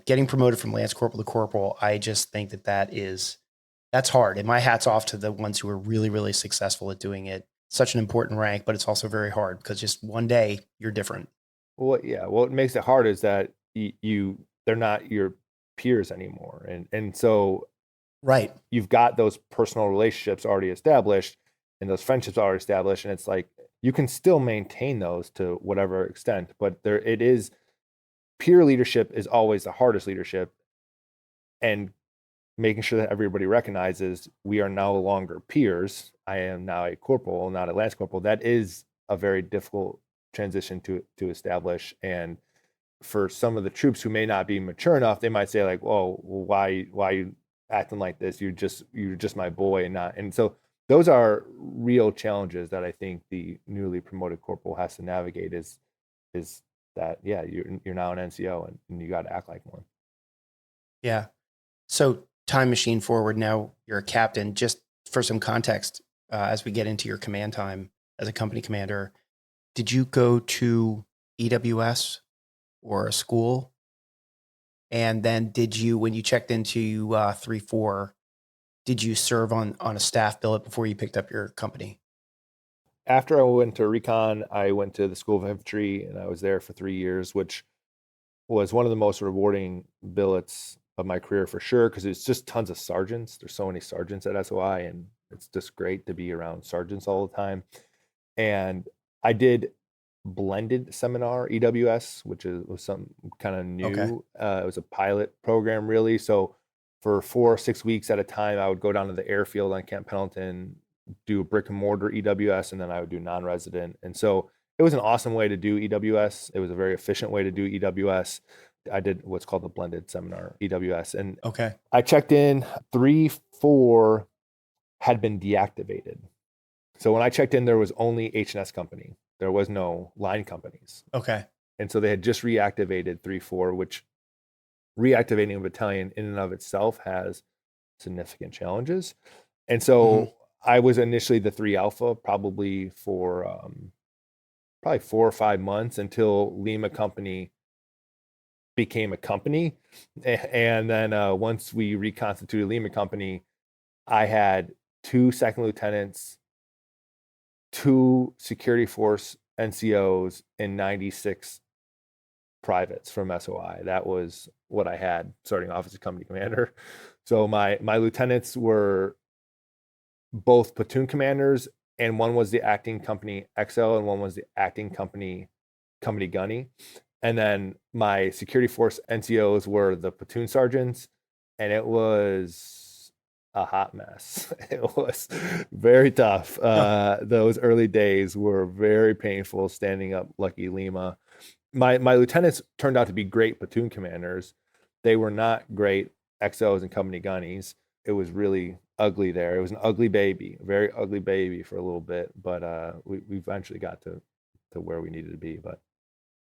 Getting promoted from Lance Corporal to Corporal, I just think that's hard. And my hat's off to the ones who are really, really successful at doing it. Such an important rank, but it's also very hard because just one day you're different. Well, yeah. What makes it hard is that they're not your peers anymore. And so right, you've got those personal relationships already established and those friendships already established. And it's like, you can still maintain those to whatever extent, but it is peer leadership is always the hardest leadership, and making sure that everybody recognizes we are no longer peers. I am now a corporal, not a lance corporal. That is a very difficult transition to establish. And for some of the troops who may not be mature enough, they might say like, "Well, why are you acting like this? You're just my boy," and not. And so those are real challenges that I think the newly promoted corporal has to navigate. Is is that, yeah, you're now an NCO and you got to act like one. Yeah. So time machine forward. Now you're a captain. Just for some context, as we get into your command time as a company commander, did you go to EWS or a school? And then did you, when you checked into 3-4, did you serve on a staff billet before you picked up your company? After I went to recon, I went to the School of Infantry, and I was there for 3 years, which was one of the most rewarding billets of my career for sure, because it's just tons of sergeants. There's so many sergeants at SOI, and it's just great to be around sergeants all the time. And I did blended seminar EWS, which was something kind of new. Okay. It was a pilot program, really. So for 4 or 6 weeks at a time, I would go down to the airfield on Camp Pendleton, do brick and mortar EWS, and then I would do non-resident. And so it was an awesome way to do EWS. It was a very efficient way to do EWS. I did what's called the blended seminar EWS. And Okay. I checked in, 3-4 had been deactivated. So when I checked in, there was only H&S company. There was no line companies. Okay. And so they had just reactivated 3-4, which reactivating a battalion in and of itself has significant challenges. And so I was initially the 3 Alpha probably for probably 4 or 5 months until Lima Company became a company. And then once we reconstituted Lima Company, I had 2 second lieutenants, 2 security force NCOs, and 96 privates from SOI. That was what I had starting off as a company commander. So my lieutenants were both platoon commanders, and one was the acting company XL and one was the acting company gunny. And then my security force NCOs were the platoon sergeants, and it was a hot mess. It was very tough. Those early days were very painful, standing up Lucky Lima. My lieutenants turned out to be great platoon commanders. They were not great XOs and company gunnies. It was really ugly there. It was an ugly baby, a very ugly baby for a little bit, but we eventually got to where we needed to be. But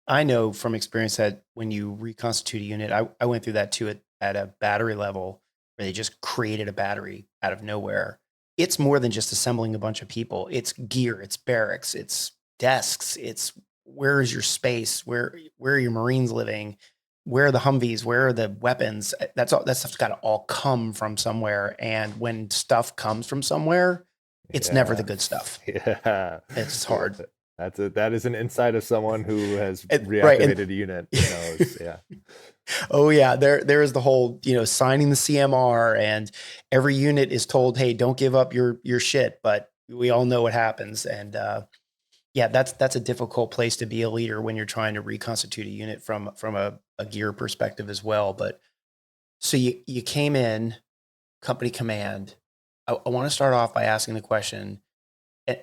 I know from experience that when you reconstitute a unit, I went through that too at a battery level where they just created a battery out of nowhere. It's more than just assembling a bunch of people. It's gear, it's barracks, it's desks, it's where is your space, where are your Marines living, where are the Humvees, where are the weapons? That's all. That stuff's got to all come from somewhere. And when stuff comes from somewhere, it's never the good stuff. Yeah, it's hard. That is an insight of someone who has reactivated right, a unit. Knows, yeah. Oh yeah, there is the whole signing the CMR, and every unit is told, hey, don't give up your shit. But we all know what happens, and yeah, that's a difficult place to be a leader when you're trying to reconstitute a unit from a gear perspective as well. But so you came in company command. I want to start off by asking the question.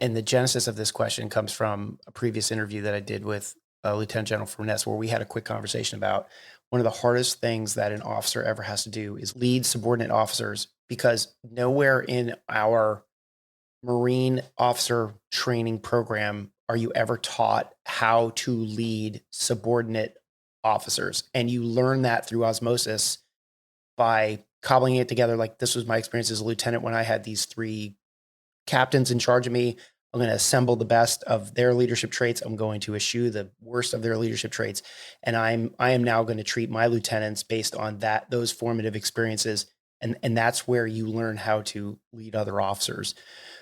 And the genesis of this question comes from a previous interview that I did with Lieutenant General Furness, where we had a quick conversation about one of the hardest things that an officer ever has to do is lead subordinate officers, because nowhere in our Marine officer training program are you ever taught how to lead subordinate officers. And you learn that through osmosis by cobbling it together. Like, this was my experience as a lieutenant when I had these 3 captains in charge of me. I'm going to assemble the best of their leadership traits. I'm going to eschew the worst of their leadership traits. And I am now going to treat my lieutenants based on those formative experiences. And that's where you learn how to lead other officers.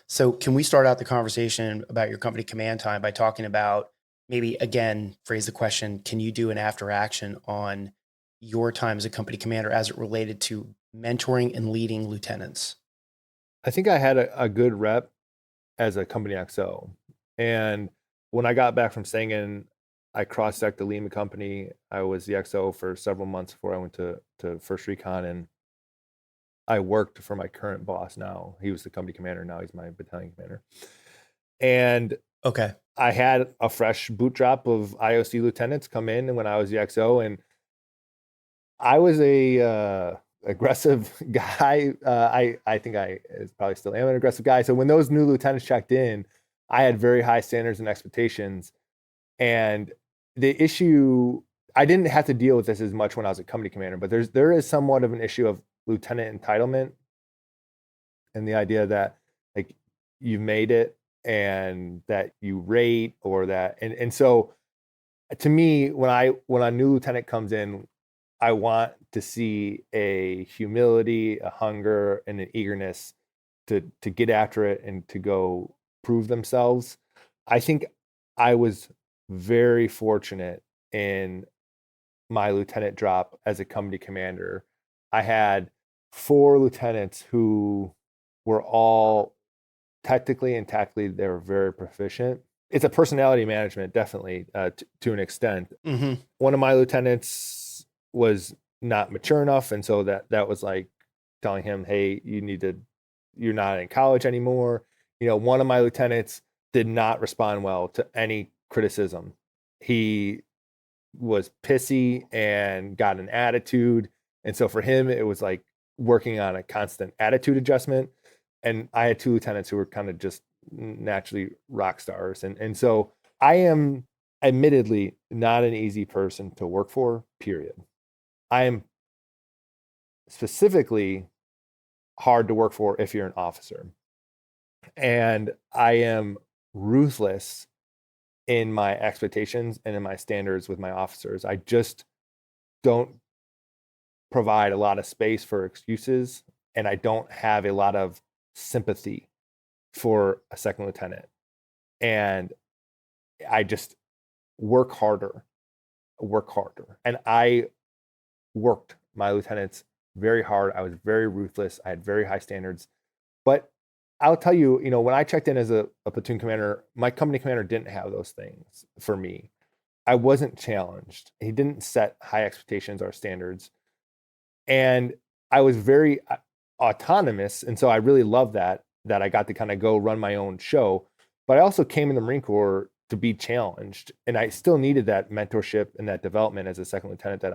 So can we start out the conversation about your company command time by talking about, maybe again, phrase the question, can you do an after action on your time as a company commander as it related to mentoring and leading lieutenants? I think I had a good rep as a company XO. And when I got back from Singen, I cross-checked the Lima Company. I was the XO for several months before I went to First Recon, and I worked for my current boss now. He was the company commander. Now he's my battalion commander. And okay, I had a fresh boot drop of IOC lieutenants come in when I was the XO, and I was a aggressive guy. I think I probably still am an aggressive guy. So when those new lieutenants checked in, I had very high standards and expectations. And the issue, I didn't have to deal with this as much when I was a company commander, but there is somewhat of an issue of lieutenant entitlement, and the idea that like you've made it and that you rate or that, and so to me, when a new lieutenant comes in, I want to see a humility, a hunger, and an eagerness to get after it and to go prove themselves. I think I was very fortunate in my lieutenant drop as a company commander. I had 4 lieutenants who were all technically and tactically, they were very proficient. It's a personality management, definitely, to an extent. Mm-hmm. One of my lieutenants was not mature enough, and so that was like telling him, hey, you're not in college anymore. One of my lieutenants did not respond well to any criticism. He was pissy and got an attitude, and so for him it was like working on a constant attitude adjustment. And I had 2 lieutenants who were kind of just naturally rock stars, and so I am admittedly not an easy person to work for, period. I am specifically hard to work for if you're an officer. And I am ruthless in my expectations and in my standards with my officers. I just don't provide a lot of space for excuses, and I don't have a lot of sympathy for a second lieutenant. And I just work harder. And I worked my lieutenants very hard. I was very ruthless. I had very high standards. But I'll tell you, when I checked in as a platoon commander, my company commander didn't have those things for me. I wasn't challenged. He didn't set high expectations or standards. And I was very autonomous. And so I really loved that I got to kind of go run my own show. But I also came in the Marine Corps to be challenged. And I still needed that mentorship and that development as a second lieutenant that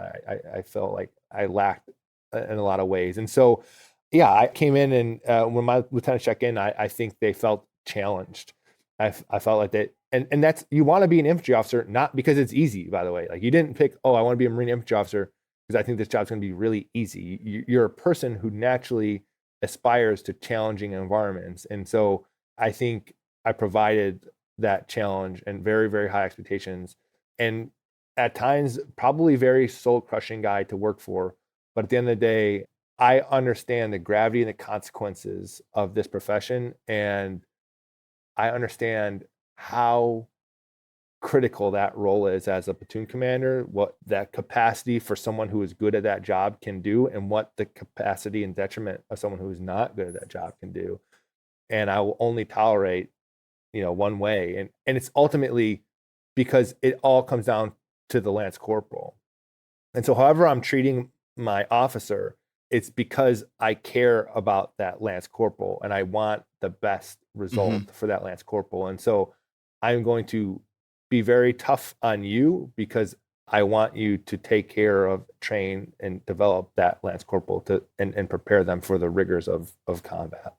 I felt like I lacked in a lot of ways. And so, yeah, I came in, and when my lieutenants check in, I think they felt challenged. I felt like that. And that's, you want to be an infantry officer, not because it's easy, by the way. Like, you didn't pick, I want to be a Marine infantry officer because I think this job's going to be really easy. You're a person who naturally aspires to challenging environments. And so I think I provided that challenge and very, very high expectations. And at times, probably very soul crushing guy to work for. But at the end of the day, I understand the gravity and the consequences of this profession. And I understand how critical that role is as a platoon commander, what that capacity for someone who is good at that job can do, and what the capacity and detriment of someone who is not good at that job can do. And I will only tolerate, one way. And it's ultimately because it all comes down to the Lance Corporal. And so however I'm treating my officer, it's because I care about that Lance Corporal and I want the best result for that Lance Corporal. And so I'm going to be very tough on you because I want you to take care of, train, and develop that Lance Corporal and prepare them for the rigors of combat.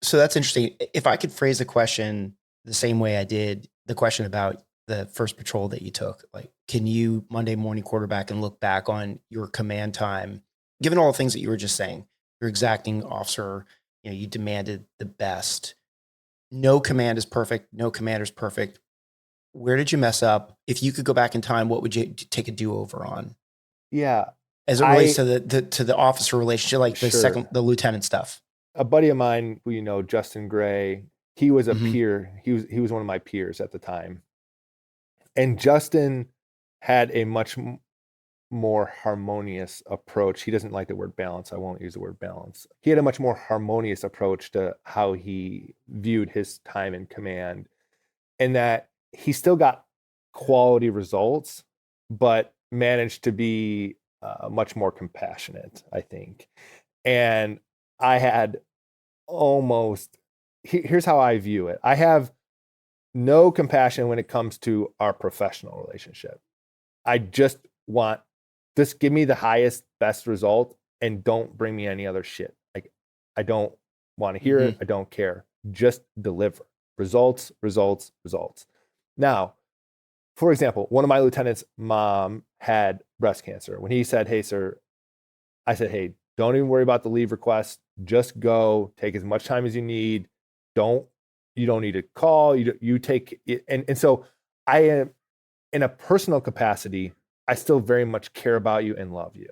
So that's interesting. If I could phrase the question the same way I did the question about the first patrol that you took, like, can you Monday morning quarterback and look back on your command time, given all the things that you were just saying, you're exacting officer, you demanded the best. No command is perfect. No commander's perfect. Where did you mess up? If you could go back in time, what would you take a do-over on? Yeah. As it relates to the officer relationship, like the lieutenant stuff. A buddy of mine who Justin Gray, he was a peer. He was one of my peers at the time. And Justin had a much more harmonious approach. He doesn't like the word balance. I won't use the word balance. He had a much more harmonious approach to how he viewed his time in command, and that he still got quality results, but managed to be much more compassionate, I think. And I had here's how I view it. I have no compassion when it comes to our professional relationship. I just give me the highest, best result and don't bring me any other shit. Like, I don't want to hear it. I don't care. Just deliver results. Now, for example, one of my lieutenants' mom had breast cancer. When he said, "Hey, sir," I said, "Hey, don't even worry about the leave request. Just go, take as much time as you need. You don't need to call. You take it." And so I am, in a personal capacity, I still very much care about you and love you.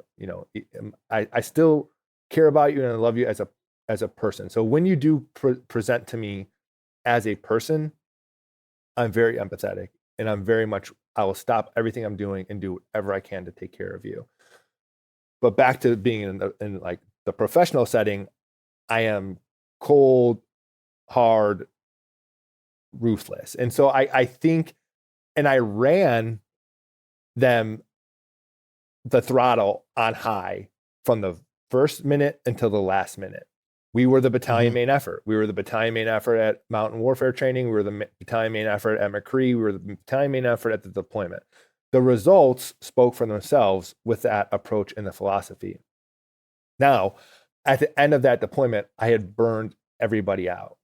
I still care about you and I love you as a person. So when you do present to me as a person, I'm very empathetic, and I will stop everything I'm doing and do whatever I can to take care of you. But back to being in like the professional setting, I am cold, hard, ruthless. And so I think, and I ran them the throttle on high from the first minute until the last minute. We were the battalion main effort. We were the battalion main effort at mountain warfare training. We were the battalion main effort at McCree. We were the battalion main effort at the deployment. The results spoke for themselves with that approach and the philosophy. Now, at the end of that deployment, I had burned everybody out.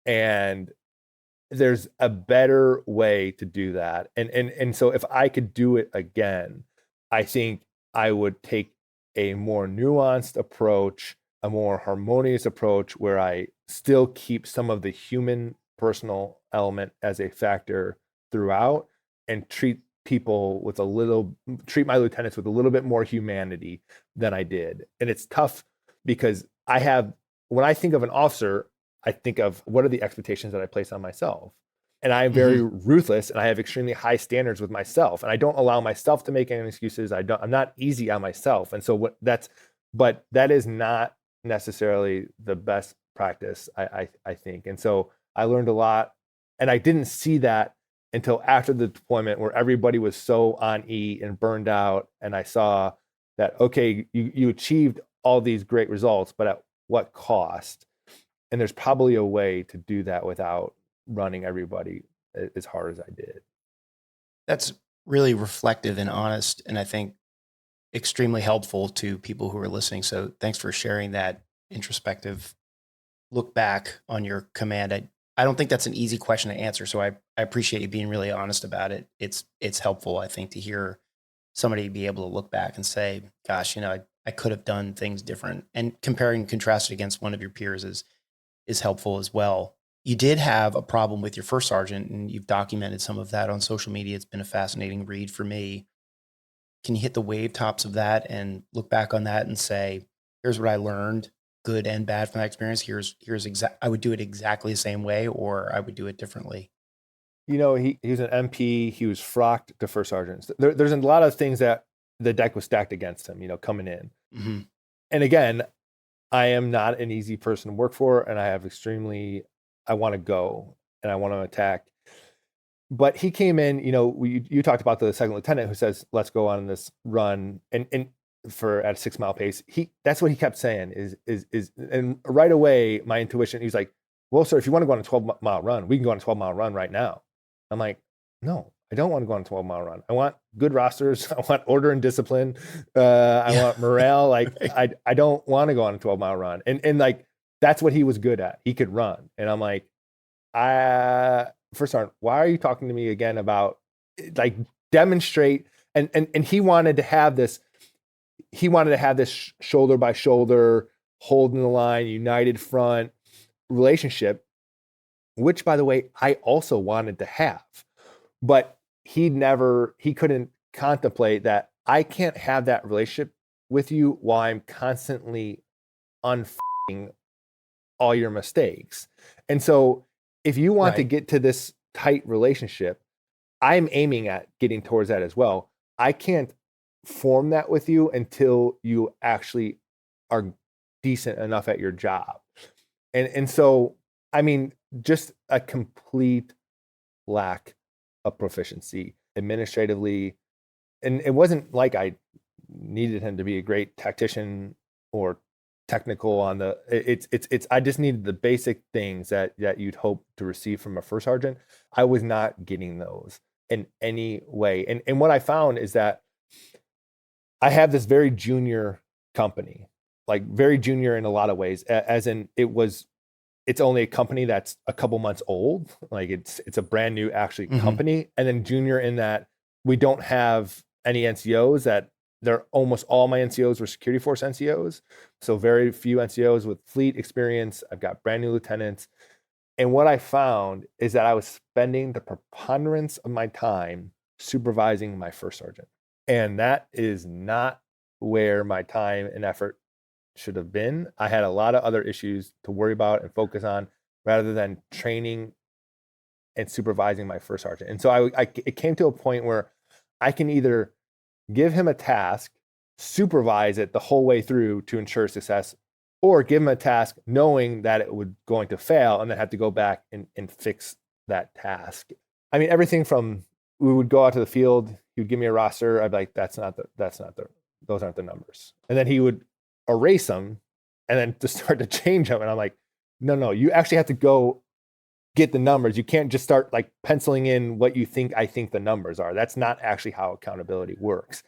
And there's a better way to do that. And so if I could do it again, I think I would take a more nuanced approach, a more harmonious approach, where I still keep some of the human personal element as a factor throughout, and treat my lieutenants with a little bit more humanity than I did. And it's tough because when I think of an officer, I think of what are the expectations that I place on myself. And I'm very ruthless, and I have extremely high standards with myself, and I don't allow myself to make any excuses. I'm not easy on myself. And so but that is not necessarily the best practice, I think. And so I learned a lot, and I didn't see that until after the deployment, where everybody was so on E and burned out. And I saw that, okay, you achieved all these great results, but at what cost? And there's probably a way to do that without running everybody as hard as I did. That's really reflective and honest, and I think extremely helpful to people who are listening. So thanks for sharing that introspective look back on your command. I don't think that's an easy question to answer, so I appreciate you being really honest about it. It's helpful, I think, to hear somebody be able to look back and say, gosh, I could have done things different. And comparing and contrasting against one of your peers is helpful as well. You did have a problem with your first sergeant, and you've documented some of that on social media. It's been a fascinating read for me. Can you hit the wave tops of that and look back on that and say, here's what I learned, good and bad, from that experience? I would do it exactly the same way, or I would do it differently. He was an MP. He was frocked to first sergeant. There's a lot of things that the deck was stacked against him, coming in. Mm-hmm. And again, I am not an easy person to work for, and I want to go and I want to attack. But he came in, you talked about the second lieutenant who says, let's go on this run and at a 6 mile pace. That's what he kept saying is, and right away, my intuition, he was like, well, sir, if you want to go on a 12-mile run, we can go on a 12-mile run right now. I'm like, no, I don't want to go on a 12-mile run. I want good rosters. I want order and discipline. I want morale. Like, I don't want to go on a 12-mile run. And like, that's what he was good at. He could run. And I'm like, first sergeant, why are you talking to me again about, like, demonstrate? And he wanted to have this shoulder by shoulder, holding the line, united front relationship, which, by the way, I also wanted to have. But he couldn't contemplate that I can't have that relationship with you while I'm constantly unfucking all your mistakes. And so if you want to get to this tight relationship, I'm aiming at getting towards that as well. I can't form that with you until you actually are decent enough at your job. And so, I mean, just a complete lack of proficiency administratively. And it wasn't like I needed him to be a great tactician or technical on I just needed the basic things that you'd hope to receive from a first sergeant. I was not getting those in any way. And what I found is that I have this very junior company, like very junior in a lot of ways, as in it's it's only a company that's a couple months old. Like it's a brand new actually company. And then junior in that we don't have any NCOs. That they're almost all my NCOs were security force NCOs. So very few NCOs with fleet experience. I've got brand new lieutenants. And what I found is that I was spending the preponderance of my time supervising my first sergeant. And that is not where my time and effort should have been. I had a lot of other issues to worry about and focus on rather than training and supervising my first sergeant. And so it came to a point where I can either give him a task, supervise it the whole way through to ensure success, or give him a task knowing that it would going to fail and then have to go back and fix that task. I mean, everything from we would go out to the field, he would give me a roster. I'd be like, those aren't the numbers. And then he would erase them and then to start to change them. And I'm like, no, you actually have to go get the numbers. You can't just start like penciling in what you think I think the numbers are. That's not actually how accountability works.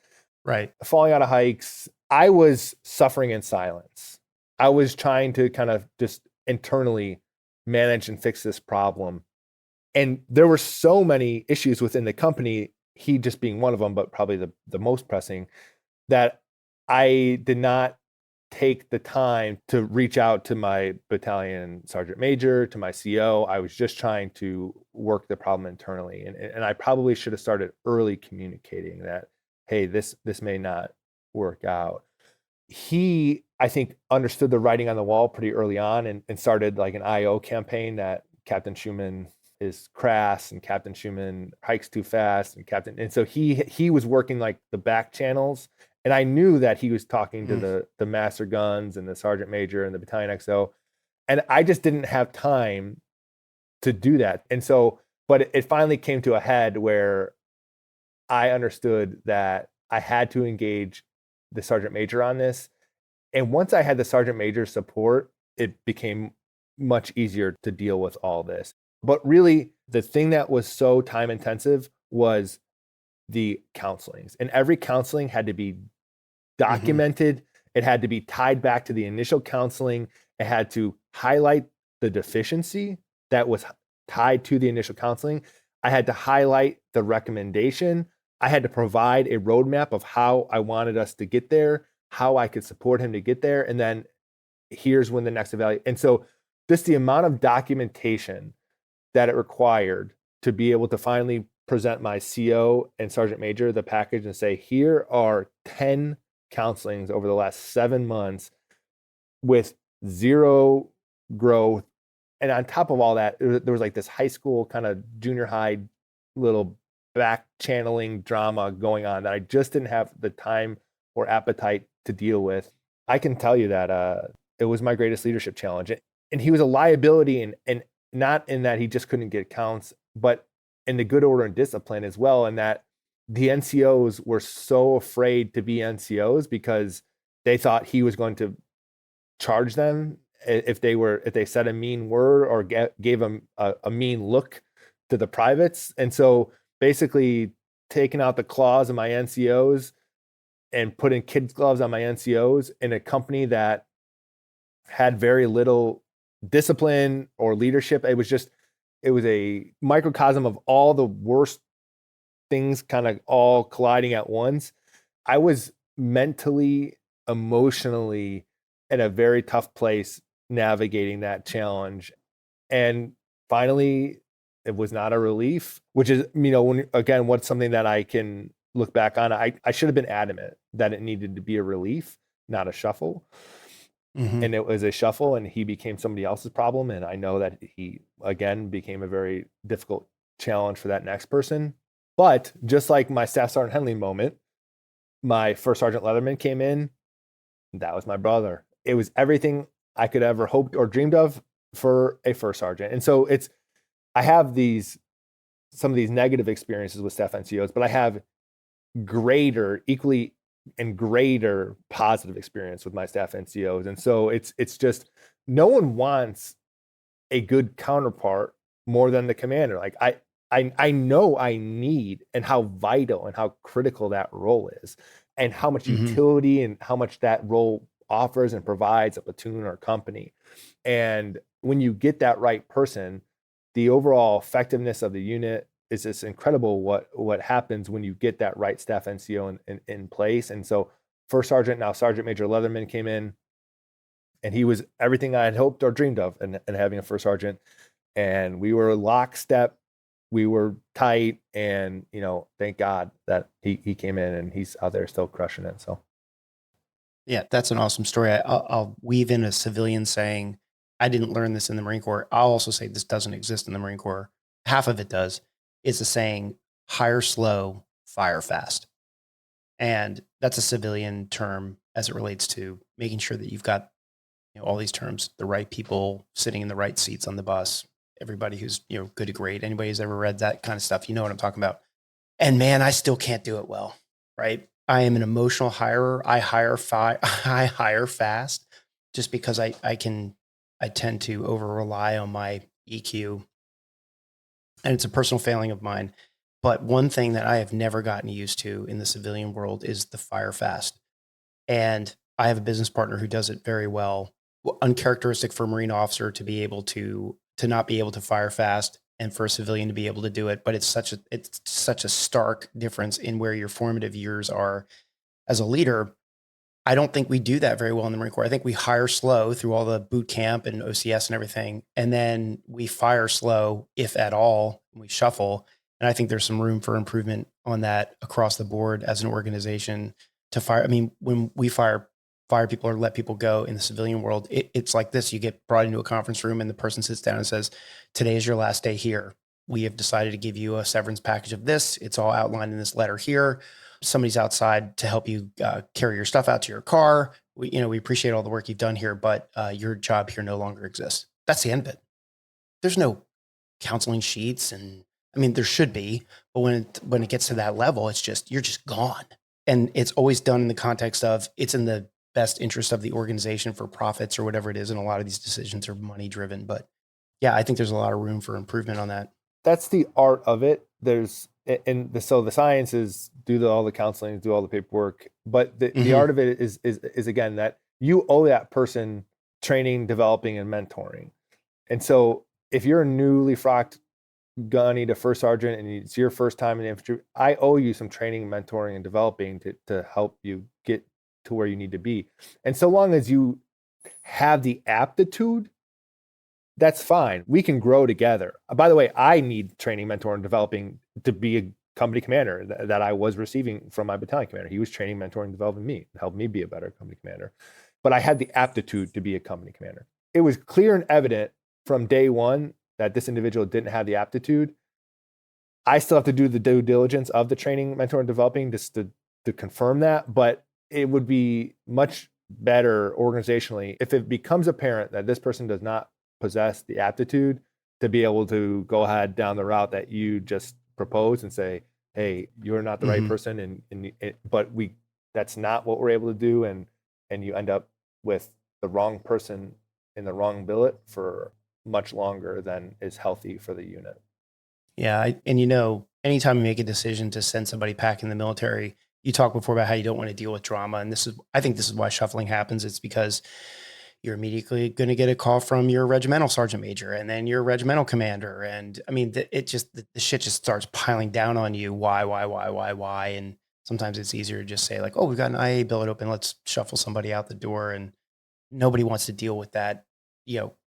Right. Falling out of hikes, I was suffering in silence. I was trying to kind of just internally manage and fix this problem. And there were so many issues within the company, he just being one of them, but probably the most pressing, that I did not take the time to reach out to my battalion sergeant major, to my CO. I was just trying to work the problem internally. And I probably should have started early communicating that, hey, this may not work out. He, I think, understood the writing on the wall pretty early on and started like an IO campaign that Captain Schueman is crass and Captain Schueman hikes too fast and so he was working like the back channels. And I knew that he was talking to the master guns and the sergeant major and the battalion XO. And I just didn't have time to do that. And so, but it finally came to a head where I understood that I had to engage the sergeant major on this. And once I had the sergeant major support, it became much easier to deal with all this. But really, the thing that was so time intensive was the counselings. And every counseling had to be documented. It had to be tied back to the initial counseling. It had to highlight the deficiency that was tied to the initial counseling. I had to highlight the recommendation. I had to provide a roadmap of how I wanted us to get there, how I could support him to get there. And then here's when the next evaluation. And so just the amount of documentation that it required to be able to finally present my CO and sergeant major the package and say, here are 10 counselings over the last 7 months with zero growth. And on top of all that, there was like this high school kind of junior high little back channeling drama going on that I just didn't have the time or appetite to deal with. I can tell you that it was my greatest leadership challenge. And he was a liability, and not in that he just couldn't get counts, but in the good order and discipline as well. And that the NCOs were so afraid to be NCOs because they thought he was going to charge them if they said a mean word or gave them a mean look to the privates. And so basically taking out the claws of my NCOs and putting kids gloves on my NCOs in a company that had very little discipline or leadership. It was a microcosm of all the worst things kind of all colliding at once. I was mentally, emotionally in a very tough place navigating that challenge. And finally, it was not a relief, which is, what's something that I can look back on. I should have been adamant that it needed to be a relief, not a shuffle. And it was a shuffle, and he became somebody else's problem. And I know that he, again, became a very difficult challenge for that next person. But just like my Staff Sergeant Henley moment, my First Sergeant Leatherman came in. That was my brother. It was everything I could ever hoped or dreamed of for a first sergeant. And so I have some of these negative experiences with staff NCOs, but I have equally and greater positive experience with my staff NCOs. And so it's just, no one wants a good counterpart more than the commander. Like I know I need, and how vital and how critical that role is, and how much utility and how much that role offers and provides a platoon or company. And when you get that right person, the overall effectiveness of the unit is just incredible. What happens when you get that right staff NCO in place. And so first sergeant, now Sergeant Major Leatherman, came in, and he was everything I had hoped or dreamed of, and having a first sergeant. And we were lockstep, we were tight, and thank God that he came in, and he's out there still crushing it. So yeah, that's an awesome story. I'll weave in a civilian saying, I didn't learn this in the Marine Corps. I'll also say this doesn't exist in the Marine Corps. Half of it does. It's the saying, hire slow, fire fast. And that's a civilian term as it relates to making sure that you've got all these terms, the right people sitting in the right seats on the bus, everybody who's good to great. Anybody who's ever read that kind of stuff, you know what I'm talking about. And man, I still can't do it well, right? I am an emotional hirer. I hire fast just because I tend to over rely on my EQ, and it's a personal failing of mine. But one thing that I have never gotten used to in the civilian world is the fire fast. And I have a business partner who does it very well. Uncharacteristic for a Marine officer to be able to not be able to fire fast, and for a civilian to be able to do it. But it's such a stark difference in where your formative years are as a leader. I don't think we do that very well in the Marine Corps. I think we hire slow through all the boot camp and OCS and everything, and then we fire slow, if at all, and we shuffle. And I think there's some room for improvement on that across the board as an organization to fire. I mean, when we fire people or let people go in the civilian world, it's like this. You get brought into a conference room and the person sits down and says, today is your last day here. We have decided to give you a severance package of this. It's all outlined in this letter here. Somebody's outside to help you carry your stuff out to your car. We appreciate all the work you've done here, but your job here no longer exists. That's the end of it. There's no counseling sheets, and I mean, there should be, but when it gets to that level, it's just, you're just gone. And it's always done in the context of it's in the best interest of the organization for profits or whatever it is. And a lot of these decisions are money driven, but yeah, I think there's a lot of room for improvement on that. That's the art of it. So the science is do all the counseling, do all the paperwork, but the art of it is again that you owe that person training, developing, and mentoring. And so if you're a newly frocked gunny to first sergeant and it's your first time in the infantry, I owe you some training, mentoring, and developing to help you get to where you need to be. And so long as you have the aptitude, that's fine. We can grow together. By the way, I need training, mentor, and developing to be a company commander that I was receiving from my battalion commander. He was training, mentoring, developing me, helped me be a better company commander. But I had the aptitude to be a company commander. It was clear and evident from day one that this individual didn't have the aptitude. I still have to do the due diligence of the training, mentor, and developing just to confirm that. But it would be much better organizationally if it becomes apparent that this person does not possess the aptitude to be able to go ahead down the route that you just proposed and say, hey, you're not the right person, but that's not what we're able to do, and you end up with the wrong person in the wrong billet for much longer than is healthy for the unit. Yeah, anytime you make a decision to send somebody back in the military, you talked before about how you don't want to deal with drama, and I think this is why shuffling happens. It's because you're immediately going to get a call from your regimental sergeant major and then your regimental commander. And I mean, the shit just starts piling down on you. Why? And sometimes it's easier to just say like, oh, we've got an IA billet open. Let's shuffle somebody out the door. And nobody wants to deal with that,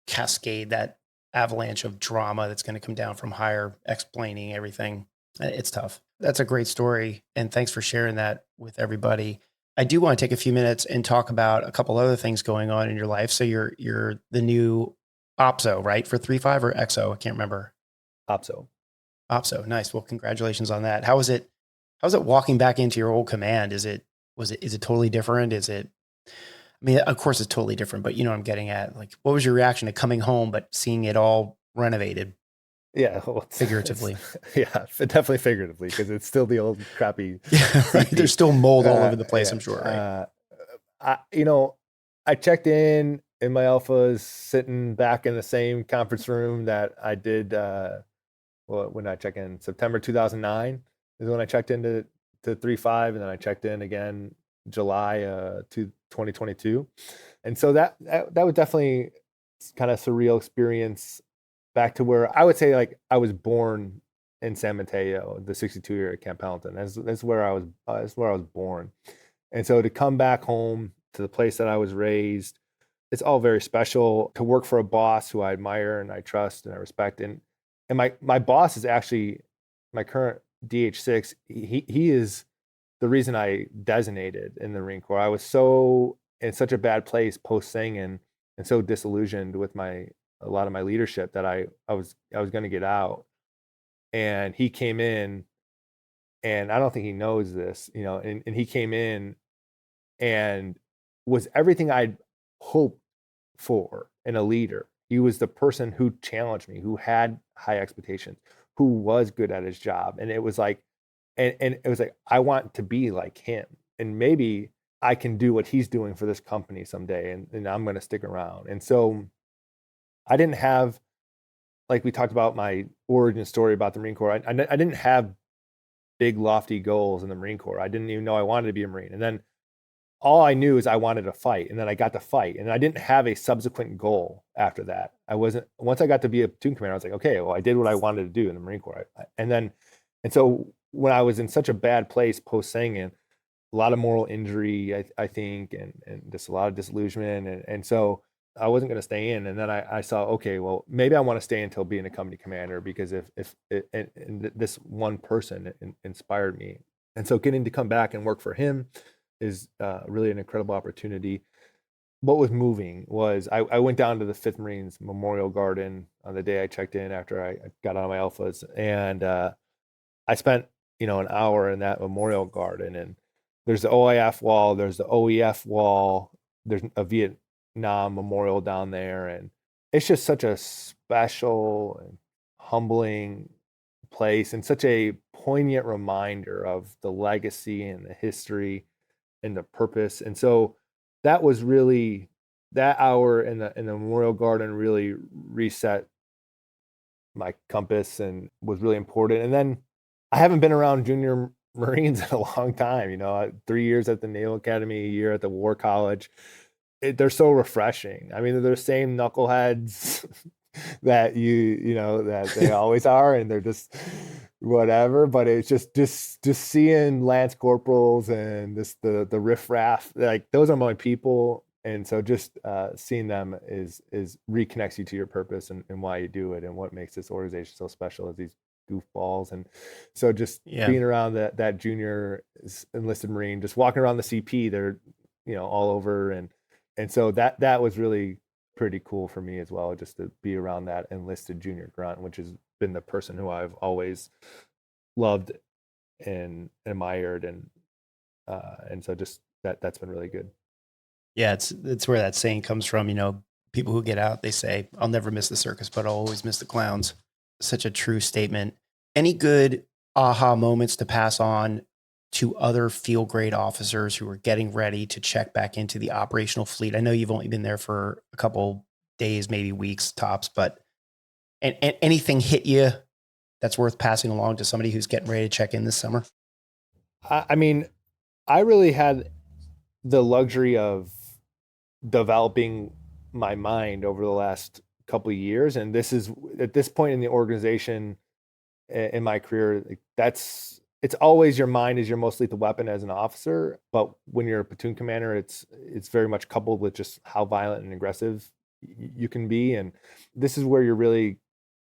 cascade, that avalanche of drama that's going to come down from higher explaining everything. It's tough. That's a great story. And thanks for sharing that with everybody. I do want to take a few minutes and talk about a couple other things going on in your life. So you're the new OPSO, right? For 3.5 or XO? I can't remember. OPSO. Nice. Well, congratulations on that. How was it walking back into your old command? Is it totally different? I mean, of course it's totally different, but you know what I'm getting at. Like, what was your reaction to coming home, but seeing it all renovated? Yeah, well, figuratively. Definitely figuratively, because it's still the old crappy. There's still mold all over the place, I'm sure. Right? I checked in my alphas, sitting back in the same conference room that I did. When I checked in September 2009 is when I checked into 3.5, and then I checked in again July 2022, and so that was definitely kind of surreal experience back to where I would say like I was born in San Mateo, the 62 year at Camp Pendleton. That's where I was. That's where I was born, and so to come back home to the place that I was raised, it's all very special. To work for a boss who I admire and I trust and I respect, and my boss is actually my current DH6. He is the reason I designated in the Marine Corps. I was so in such a bad place post singing and so disillusioned with a lot of my leadership that I was going to get out. And he came in, and I don't think he knows this, and he came in and was everything I'd hoped for in a leader. He was the person who challenged me, who had high expectations, who was good at his job. And it was like, and it was like, I want to be like him. And maybe I can do what he's doing for this company someday, and I'm going to stick around. And so I didn't have, like we talked about my origin story about the Marine Corps, I didn't have big lofty goals in the Marine Corps. I didn't even know I wanted to be a Marine. And then all I knew is I wanted to fight, and then I got to fight, and I didn't have a subsequent goal after that. Once I got to be a platoon commander, I was like, okay, well, I did what I wanted to do in the Marine Corps. And so when I was in such a bad place post singing, a lot of moral injury, I think, and just a lot of disillusionment. And so I wasn't going to stay in. And then I saw, okay, well, maybe I want to stay until being a company commander, because if this one person inspired me. And so getting to come back and work for him is really an incredible opportunity. What was moving was I went down to the 5th Marines Memorial Garden on the day I checked in after I got out of my alphas. And I spent, an hour in that Memorial Garden, and there's the OIF wall, there's the OEF wall, there's a Vietnam memorial down there. And it's just such a special and humbling place, and such a poignant reminder of the legacy and the history and the purpose. And so that was really, that hour in the Memorial Garden really reset my compass and was really important. And then I haven't been around junior Marines in a long time, 3 years at the Naval Academy, a year at the War College. They're so refreshing. I mean, they're the same knuckleheads that that they always are, and they're just whatever. But it's just seeing Lance Corporals and the riffraff, like those are my people. And so just seeing them is reconnects you to your purpose and why you do it, and what makes this organization so special is these goofballs. And so just being around that junior enlisted Marine, just walking around the CP, they're all over, and so that was really pretty cool for me as well, just to be around that enlisted junior grunt, which has been the person who I've always loved and admired, and so just that's been really good. Yeah, it's where that saying comes from. People who get out, they say, "I'll never miss the circus, but I'll always miss the clowns." Such a true statement. Any good aha moments to pass on to other field grade officers who are getting ready to check back into the operational fleet? I know you've only been there for a couple days, maybe weeks tops, but and anything hit you that's worth passing along to somebody who's getting ready to check in this summer? I mean, I really had the luxury of developing my mind over the last couple of years, and this is at this point in the organization in my career, it's always your mind is your most lethal weapon as an officer. But when you're a platoon commander, it's very much coupled with just how violent and aggressive you can be. And this is where you really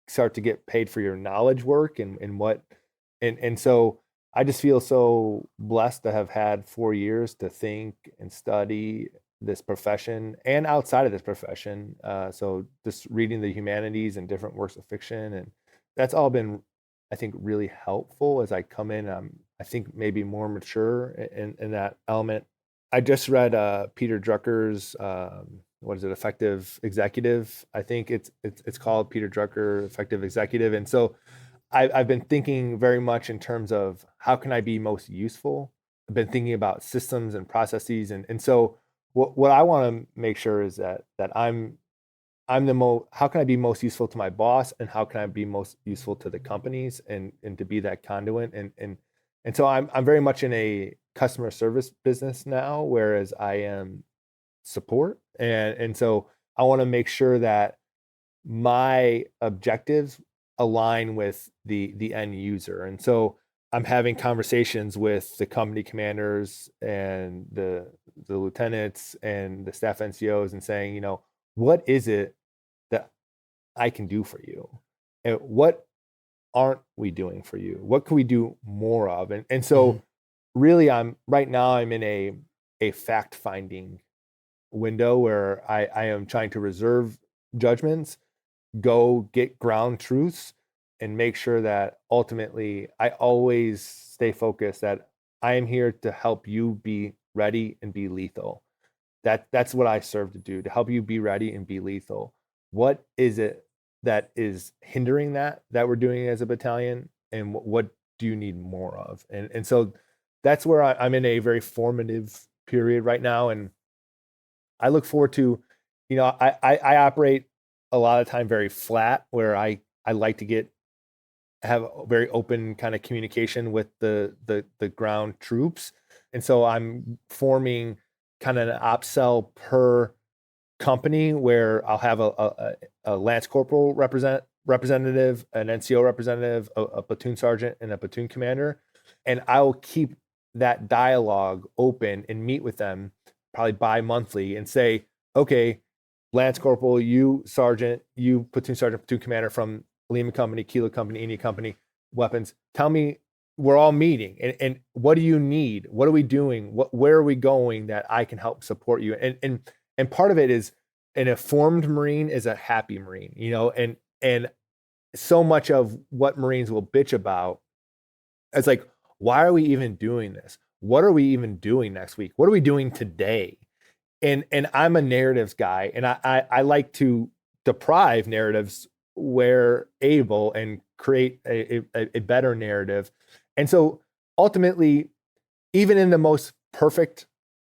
start to get paid for your knowledge work and so I just feel so blessed to have had 4 years to think and study this profession and outside of this profession. So just reading the humanities and different works of fiction, and that's all been, I think, really helpful as I come in. I think maybe more mature in that element. I just read Peter Drucker's what is it, Effective Executive? I think it's called Peter Drucker, Effective Executive. And so I've been thinking very much in terms of how can I be most useful. I've been thinking about systems and processes, and so what I want to make sure is that I'm how can I be most useful to my boss, and how can I be most useful to the companies, and to be that conduit, and so I'm very much in a customer service business now, whereas I am support, and so I want to make sure that my objectives align with the end user. And so I'm having conversations with the company commanders and the lieutenants and the staff NCOs and saying, you know, what is it that I can do for you? And what aren't we doing for you? What can we do more of? And so really I'm in a fact finding window where I am trying to reserve judgments, go get ground truths, and make sure that ultimately I always stay focused that I am here to help you be ready and be lethal. That's what I serve to do, to help you be ready and be lethal. What is it that is hindering that we're doing as a battalion, and what do you need more of? And so that's where I'm in a very formative period right now, and I look forward to, you know, I operate a lot of time very flat, where I like to have a very open kind of communication with the ground troops. And so I'm forming kind of an op cell per company, where I'll have a Lance Corporal representative, an NCO representative, a platoon sergeant, and a platoon commander. And I'll keep that dialogue open and meet with them probably bi-monthly and say, okay, Lance Corporal, you sergeant, you platoon sergeant, platoon commander from Lima Company, Kilo Company, India Company, weapons, tell me, we're all meeting, and what do you need? What are we doing? Where are we going that I can help support you? And part of it is, an informed Marine is a happy Marine, you know, and so much of what Marines will bitch about, it's like, why are we even doing this? What are we even doing next week? What are we doing today? And I'm a narratives guy, and I like to deprive narratives where able and create a better narrative. And so ultimately, even in the most perfect,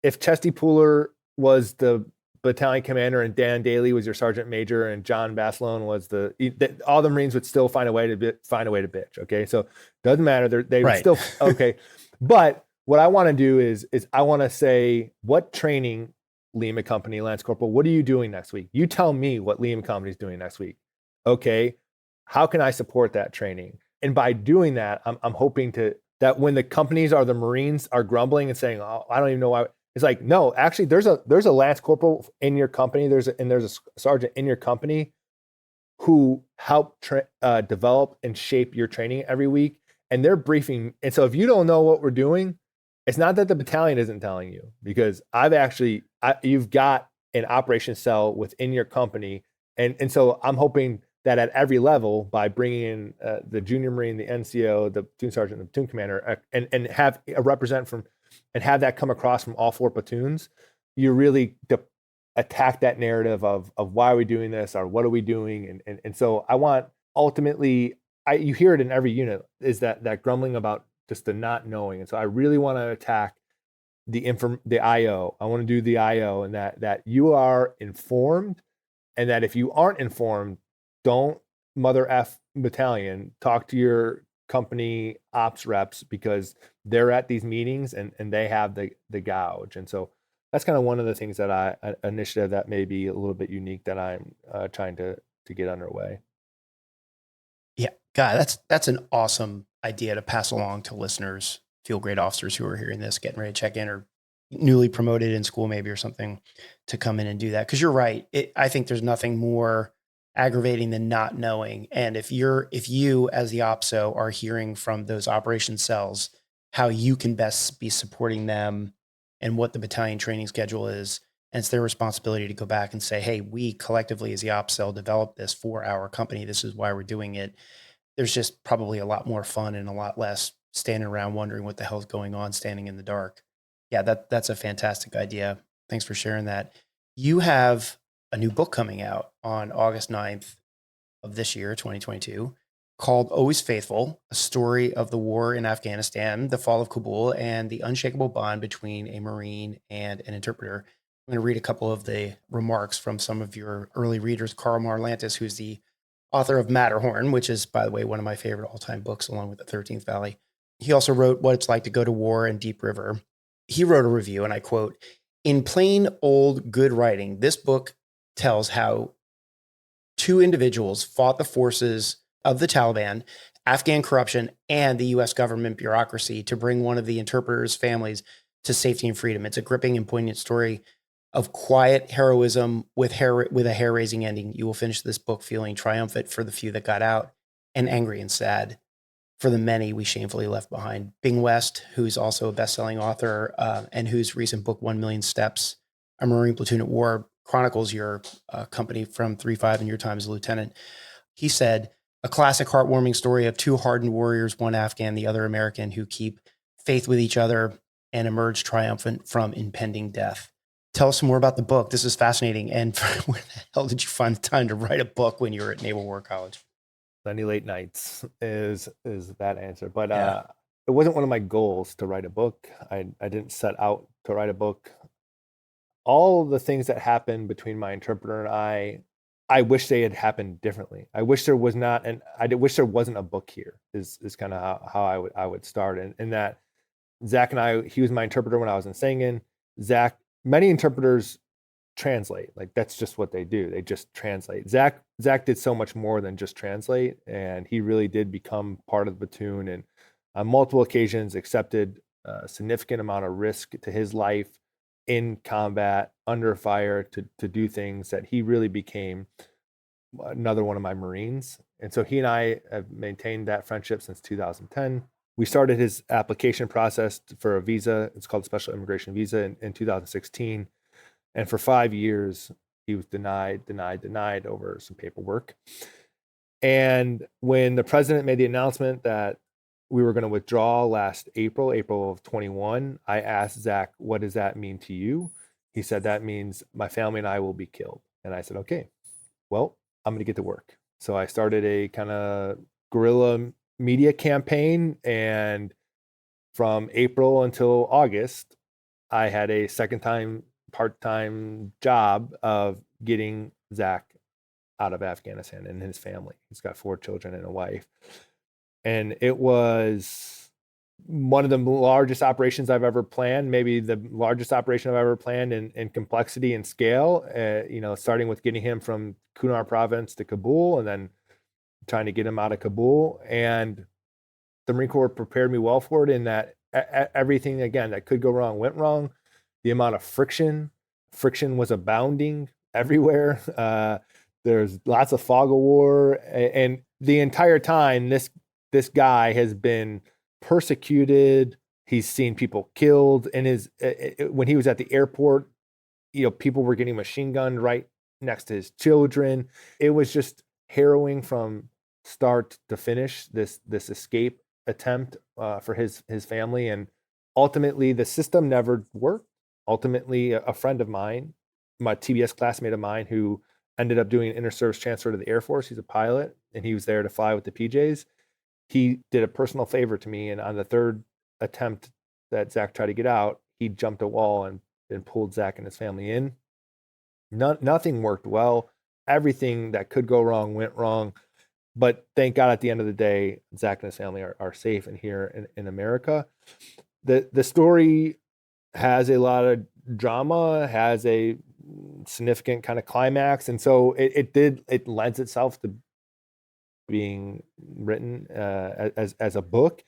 if Chesty Pooler was the battalion commander and Dan Daly was your sergeant major and John Basilone was all the Marines would still find a way to bitch. Okay. So doesn't matter. They would still, okay. But what I want to do is I want to say, what training, Lima Company, Lance Corporal, what are you doing next week? You tell me what Lima Company is doing next week. Okay. How can I support that training? And by doing that, I'm hoping that when the companies or the Marines are grumbling and saying, oh, I don't even know why. It's like, no, actually there's a Lance Corporal in your company. There's a sergeant in your company who help develop and shape your training every week. And they're briefing. And so if you don't know what we're doing, it's not that the battalion isn't telling you, because you've got an operations cell within your company. And so I'm hoping that at every level, by bringing in the junior Marine, the NCO, the platoon sergeant, the platoon commander, and have a represent from, and have that come across from all four platoons, you really attack that narrative of why are we doing this, or what are we doing? And so I want, ultimately, you hear it in every unit, is that grumbling about just the not knowing. And so I really want to attack the IO. I want to do the IO, and that you are informed, and that if you aren't informed, don't mother F battalion, talk to your company ops reps, because they're at these meetings and they have the gouge. And so that's kind of one of the things that initiative that may be a little bit unique that I'm trying to get underway. Yeah, God, that's an awesome idea to pass along to listeners, field grade officers who are hearing this, getting ready to check in, or newly promoted in school maybe or something, to come in and do that. Because you're right. I think there's nothing more aggravating than not knowing. And if you as the OPSO are hearing from those operations cells how you can best be supporting them and what the battalion training schedule is, and it's their responsibility to go back and say, hey, we collectively as the ops cell developed this for our company. This is why we're doing it. There's just probably a lot more fun and a lot less standing around wondering what the hell's going on, standing in the dark. Yeah, that's a fantastic idea. Thanks for sharing that. You have a new book coming out on August 9th of this year, 2022, called Always Faithful, a story of the war in Afghanistan, the fall of Kabul, and the unshakable bond between a Marine and an interpreter. I'm going to read a couple of the remarks from some of your early readers. Carl Marlantis, who's the author of Matterhorn, which is, by the way, one of my favorite all-time books, along with The 13th Valley. He also wrote What It's Like to Go to War and Deep River. He wrote a review, and I quote, "In plain old good writing, this book tells how two individuals fought the forces of the Taliban, Afghan corruption, and the US government bureaucracy to bring one of the interpreter's families to safety and freedom. It's a gripping and poignant story of quiet heroism with a hair-raising ending. You will finish this book feeling triumphant for the few that got out and angry and sad for the many we shamefully left behind. Bing West, who's also a best-selling author and whose recent book, 1 Million Steps, A Marine Platoon at War, chronicles your company from 3-5 and your time as a lieutenant. He said, a classic heartwarming story of two hardened warriors, one Afghan, the other American, who keep faith with each other and emerge triumphant from impending death. Tell us some more about the book. This is fascinating. And where the hell did you find the time to write a book when you were at Naval War College? Plenty late nights is that answer. But it wasn't one of my goals to write a book. I didn't set out to write a book. All of the things that happened between my interpreter and I wish they had happened differently. I wish there was not, and I wish there wasn't a book here. Is kind of how I would start. And that Zach and I, he was my interpreter when I was in Sangin. Zach, many interpreters translate, like that's just what they do. They just translate. Zach did so much more than just translate, and he really did become part of the platoon, and on multiple occasions accepted a significant amount of risk to his life in combat, under fire, to do things that he really became another one of my Marines. And so he and I have maintained that friendship since 2010. We started his application process for a visa. It's called Special Immigration Visa in 2016. And for 5 years, he was denied over some paperwork. And when the president made the announcement that we were going to withdraw last April of 21, I asked Zach, what does that mean to you? He said, that means my family and I will be killed. And I said, okay, well, I'm going to get to work. So I started a kind of guerrilla media campaign. And from April until August, I had a part-time job of getting Zach out of Afghanistan and his family. He's got 4 children and a wife. And it was one of the largest operations I've ever planned, maybe the largest operation I've ever planned in complexity and scale, starting with getting him from Kunar province to Kabul and then trying to get him out of Kabul. And the Marine Corps prepared me well for it in that everything, again, that could go wrong went wrong. The amount of friction was abounding everywhere. There's lots of fog of war. And the entire time, this guy has been persecuted. He's seen people killed. And when he was at the airport, people were getting machine gunned right next to his children. It was just harrowing from start to finish, this escape attempt for his family. And ultimately, the system never worked. Ultimately, a friend of mine, my TBS classmate of mine, who ended up doing an inter-service transfer to the Air Force, he's a pilot, and he was there to fly with the PJs. He did a personal favor to me, and on the third attempt that Zach tried to get out, he jumped a wall and pulled Zach and his family in. Nothing worked well. Everything that could go wrong went wrong. But thank God, at the end of the day, Zach and his family are safe and here in America. The story has a lot of drama, has a significant kind of climax, and so it lends itself to being written as a book.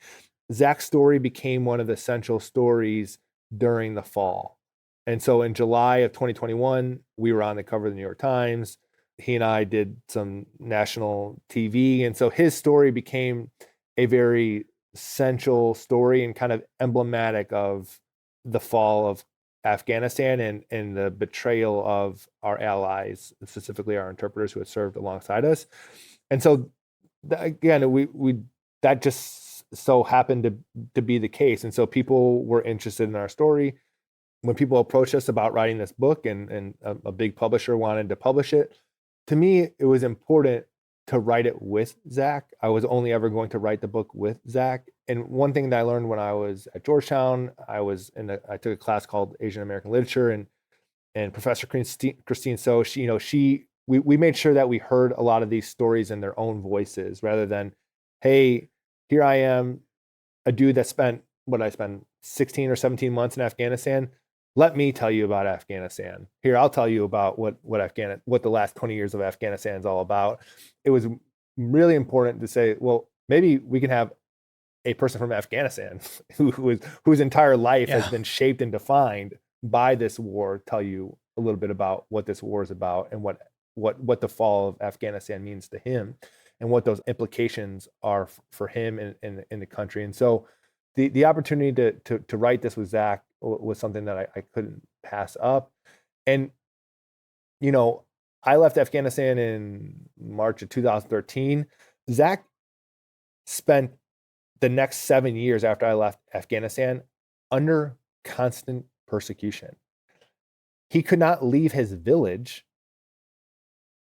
Zach's story became one of the central stories during the fall. And so in July of 2021, we were on the cover of the New York Times. He and I did some national TV. And so his story became a very central story and kind of emblematic of the fall of Afghanistan and the betrayal of our allies, specifically our interpreters who had served alongside us. And so again, we that just so happened to be the case. And so people were interested in our story. When people approached us about writing this book and a big publisher wanted to publish it, to me, it was important to write it with Zach. I was only ever going to write the book with Zach. And one thing that I learned when I was at Georgetown, I took a class called Asian American Literature, and Professor Christine So, we made sure that we heard a lot of these stories in their own voices, rather than, hey, here I am, a dude that spent 16 or 17 months in Afghanistan. let me tell you about Afghanistan. Here, I'll tell you about what the last 20 years of Afghanistan is all about. It was really important to say, well, maybe we can have a person from Afghanistan whose entire life has been shaped and defined by this war tell you a little bit about what this war is about and what the fall of Afghanistan means to him and what those implications are for him in the country. And so the opportunity to write this with Zach was something that I couldn't pass up. And, you know, I left Afghanistan in March of 2013. Zach spent the next 7 years after I left Afghanistan under constant persecution. He could not leave his village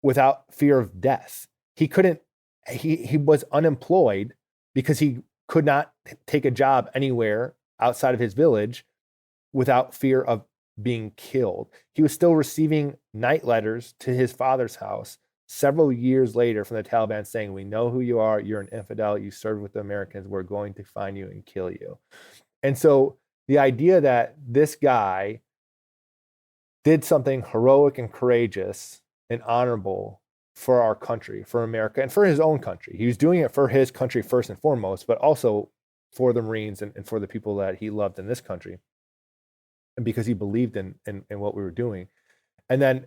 without fear of death. He was unemployed because he could not take a job anywhere outside of his village without fear of being killed. He was still receiving night letters to his father's house several years later from the Taliban saying, we know who you are, you're an infidel, you served with the Americans, we're going to find you and kill you. And so the idea that this guy did something heroic and courageous and honorable for our country, for America, and for his own country. He was doing it for his country first and foremost, but also for the Marines and for the people that he loved in this country. And because he believed in what we were doing. And then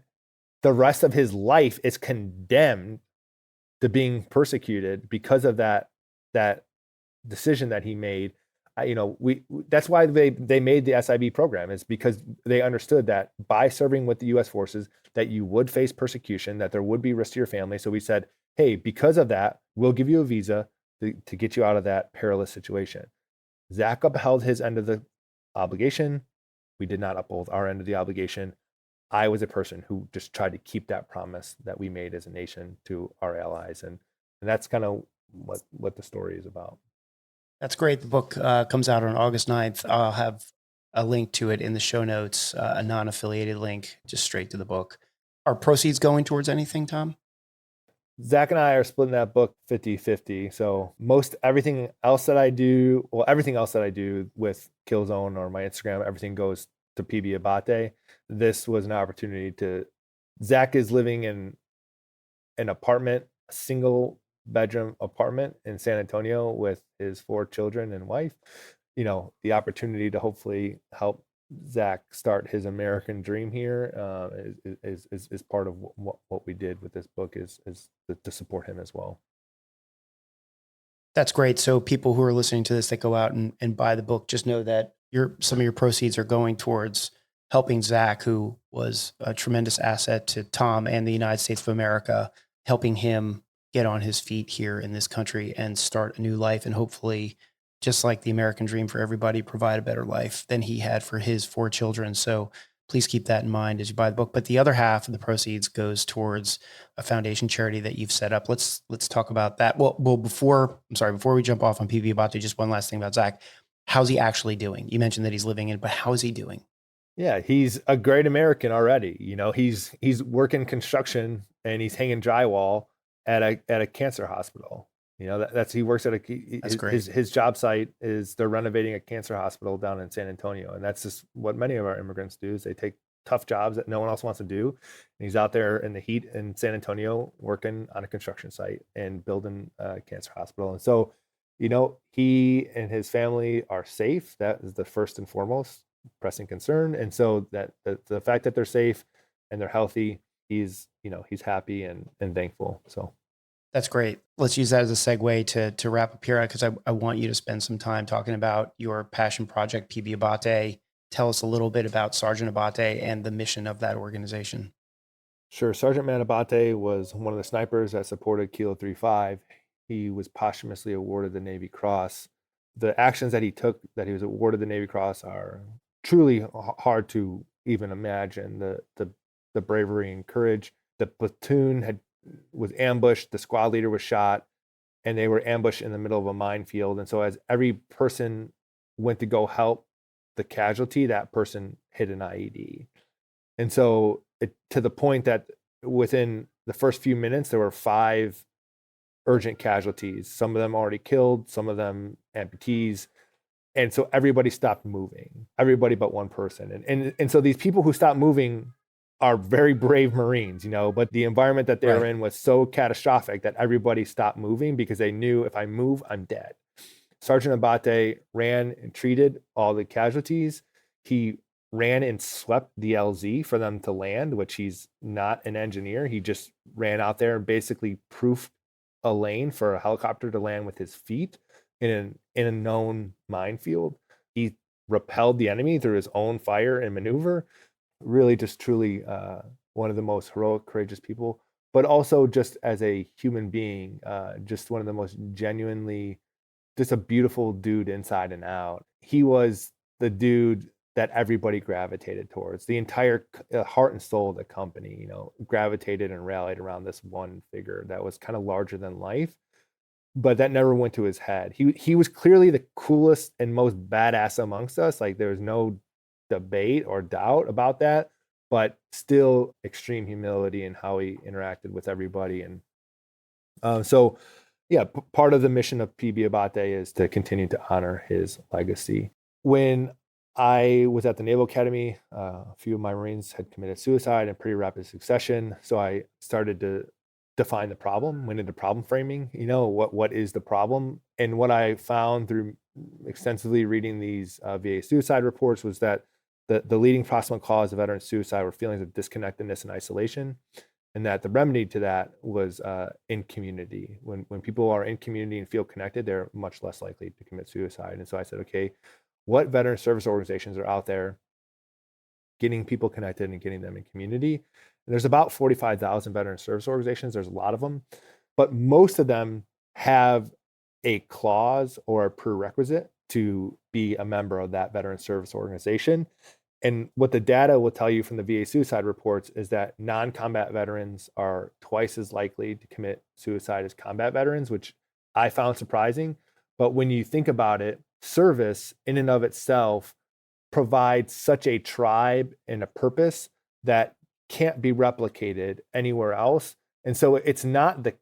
the rest of his life is condemned to being persecuted because of that decision that he made. That's why they made the SIB program, is because they understood that by serving with the U.S. forces that you would face persecution, that there would be risk to your family. So we said, hey, because of that, we'll give you a visa to get you out of that perilous situation. Zach upheld his end of the obligation. We did not uphold our end of the obligation. I was a person who just tried to keep that promise that we made as a nation to our allies. And that's kind of what the story is about. That's great. The book comes out on August 9th. I'll have a link to it in the show notes, a non-affiliated link, just straight to the book. Are proceeds going towards anything, Tom? Zach and I are splitting that book 50-50. So everything else that I do with Killzone or my Instagram, everything goes to PB Abbate. This was an opportunity Zach is living in an apartment, a single bedroom apartment in San Antonio with his 4 children and wife. The opportunity to hopefully help Zach start his American dream here is part of what we did with this book is to support him as well. That's great. So people who are listening to this that go out and buy the book, just know that some of your proceeds are going towards helping Zach, who was a tremendous asset to Tom and the United States of America, helping him get on his feet here in this country and start a new life, and hopefully, just like the American dream for everybody, provide a better life than he had for his 4 children. So please keep that in mind as you buy the book. But the other half of the proceeds goes towards a foundation charity that you've set up. Let's talk about that. Well, before we jump off on PV Abbate, just one last thing about Zach. How's he actually doing? You mentioned that he's living in, but how is he doing? Yeah, he's a great American already. He's working construction and he's hanging drywall at a cancer hospital. He works at his job site is they're renovating a cancer hospital down in San Antonio. And that's just what many of our immigrants do, is they take tough jobs that no one else wants to do. And he's out there in the heat in San Antonio working on a construction site and building a cancer hospital. And so, he and his family are safe. That is the first and foremost pressing concern. And so that the fact that they're safe and they're healthy, he's happy and thankful. So that's great. Let's use that as a segue to wrap up here, because I want you to spend some time talking about your passion project, PB Abbate. Tell us a little bit about Sergeant Abbate and the mission of that organization. Sure. Sergeant Matt Abbate was one of the snipers that supported Kilo 3-5. He was posthumously awarded the Navy Cross. The actions that he took, that he was awarded the Navy Cross, are truly hard to even imagine. The bravery and courage. The platoon was ambushed, the squad leader was shot, and they were ambushed in the middle of a minefield. And so as every person went to go help the casualty, that person hit an IED. And so to the point that within the first few minutes, there were 5 urgent casualties, some of them already killed, some of them amputees. And so everybody stopped moving, everybody but one person. And so these people who stopped moving are very brave Marines, but the environment that they were in was so catastrophic that everybody stopped moving because they knew if I move, I'm dead. Sergeant Abbate ran and treated all the casualties. He ran and swept the LZ for them to land, which he's not an engineer. He just ran out there and basically proofed a lane for a helicopter to land with his feet in a known minefield. He repelled the enemy through his own fire and maneuver. Really just truly one of the most heroic, courageous people, but also just as a human being, just one of the most genuinely, just a beautiful dude inside and out. He was the dude that everybody gravitated towards. The entire heart and soul of the company, gravitated and rallied around this one figure that was kind of larger than life, but that never went to his head. He was clearly the coolest and most badass amongst us. Like there was no debate or doubt about that, but still extreme humility in how he interacted with everybody. And so yeah, part of the mission of PB Abbate is to continue to honor his legacy. When I was at the Naval Academy, a few of my Marines had committed suicide in pretty rapid succession. So I started to define the problem, went into problem framing, what is the problem? And what I found through extensively reading these VA suicide reports was that the leading proximate cause of veteran suicide were feelings of disconnectedness and isolation. And that the remedy to that was in community. When people are in community and feel connected, they're much less likely to commit suicide. And so I said, okay, what veteran service organizations are out there getting people connected and getting them in community? And there's about 45,000 veteran service organizations. There's a lot of them, but most of them have a clause or a prerequisite to be a member of that veteran service organization. And what the data will tell you from the VA suicide reports is that non-combat veterans are twice as likely to commit suicide as combat veterans, which I found surprising. But when you think about it, service in and of itself provides such a tribe and a purpose that can't be replicated anywhere else. And so it's not the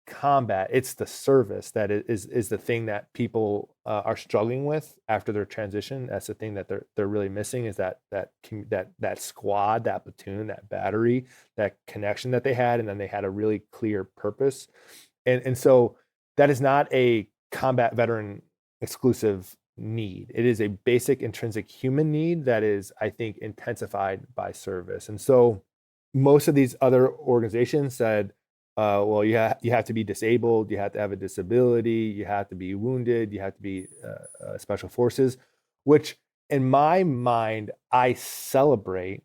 combat, it's the service that is the thing that people are struggling with after their transition. That's the thing that they're really missing, is that squad, that platoon, that battery, that connection that they had, and then they had a really clear purpose. And so that is not a combat veteran exclusive need. It is a basic intrinsic human need that is, I think, intensified by service. And so most of these other organizations said, well, you have to be disabled, you have to have a disability, you have to be wounded, you have to be special forces, which in my mind, I celebrate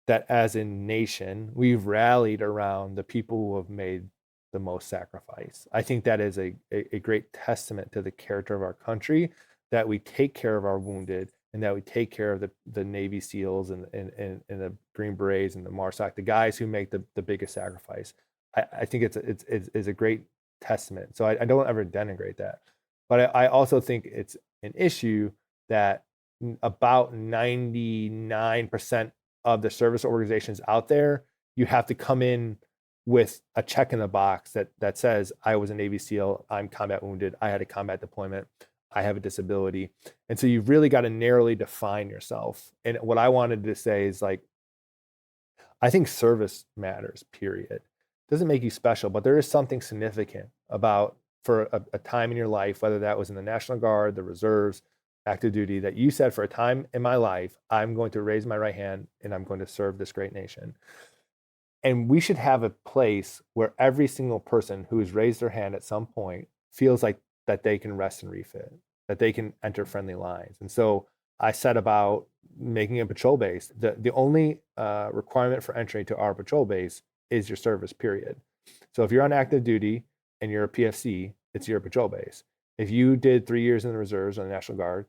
that as a nation, we've rallied around the people who have made the most sacrifice. I think that is a great testament to the character of our country, that we take care of our wounded and that we take care of the Navy SEALs and the Green Berets and the MARSOC, the guys who make the biggest sacrifice. I think it's a great testament. So I don't ever denigrate that. But I also think it's an issue that about 99% of the service organizations out there, you have to come in with a check in the box that says, I was a Navy SEAL, I'm combat wounded, I had a combat deployment, I have a disability. And so you've really got to narrowly define yourself. And what I wanted to say is, like, I think service matters, period. Doesn't make you special, but there is something significant about, for a time in your life, whether that was in the National Guard, the reserves, active duty, that you said, for a time in my life, I'm going to raise my right hand and I'm going to serve this great nation. And we should have a place where every single person who has raised their hand at some point feels like that they can rest and refit, that they can enter friendly lines. And so I set about making a patrol base. The only requirement for entry to our patrol base is your service, period. So if you're on active duty and you're a PFC, it's your patrol base. If you did 3 years in the reserves or the National Guard,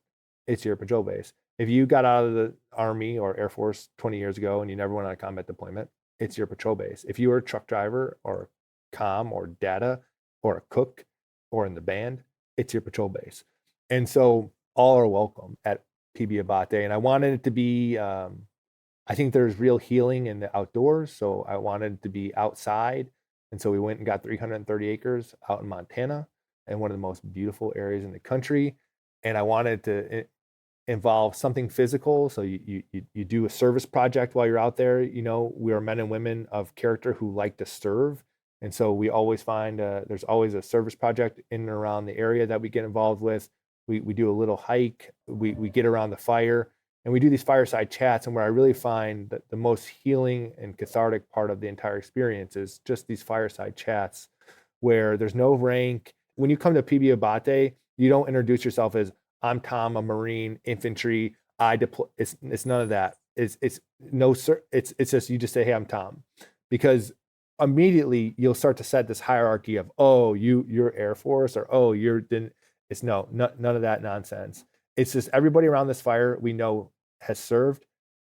it's your patrol base. If you got out of the Army or Air Force 20 years ago and you never went on a combat deployment, it's your patrol base. If you were a truck driver or comm or data or a cook or in the band, it's your patrol base. And so all are welcome at PB Abbate. And I wanted it to be, I think there's real healing in the outdoors. So I wanted it to be outside. And so we went and got 330 acres out in Montana, and one of the most beautiful areas in the country. And I wanted to involve something physical. So you do a service project while you're out there. We are men and women of character who like to serve. And so we always find there's always a service project in and around the area that we get involved with. We do a little hike. We get around the fire, and we do these fireside chats. And where I really find that the most healing and cathartic part of the entire experience is just these fireside chats where there's no rank. When you come to PB Abbate, you don't introduce yourself as I'm Tom, a Marine, infantry. I deploy. It's none of that. It's no sir. It's just you just say, hey, I'm Tom, because immediately you'll start to set this hierarchy of, oh, you're Air Force, or oh, didn't. It's none of that nonsense. It's just everybody around this fire we know has served,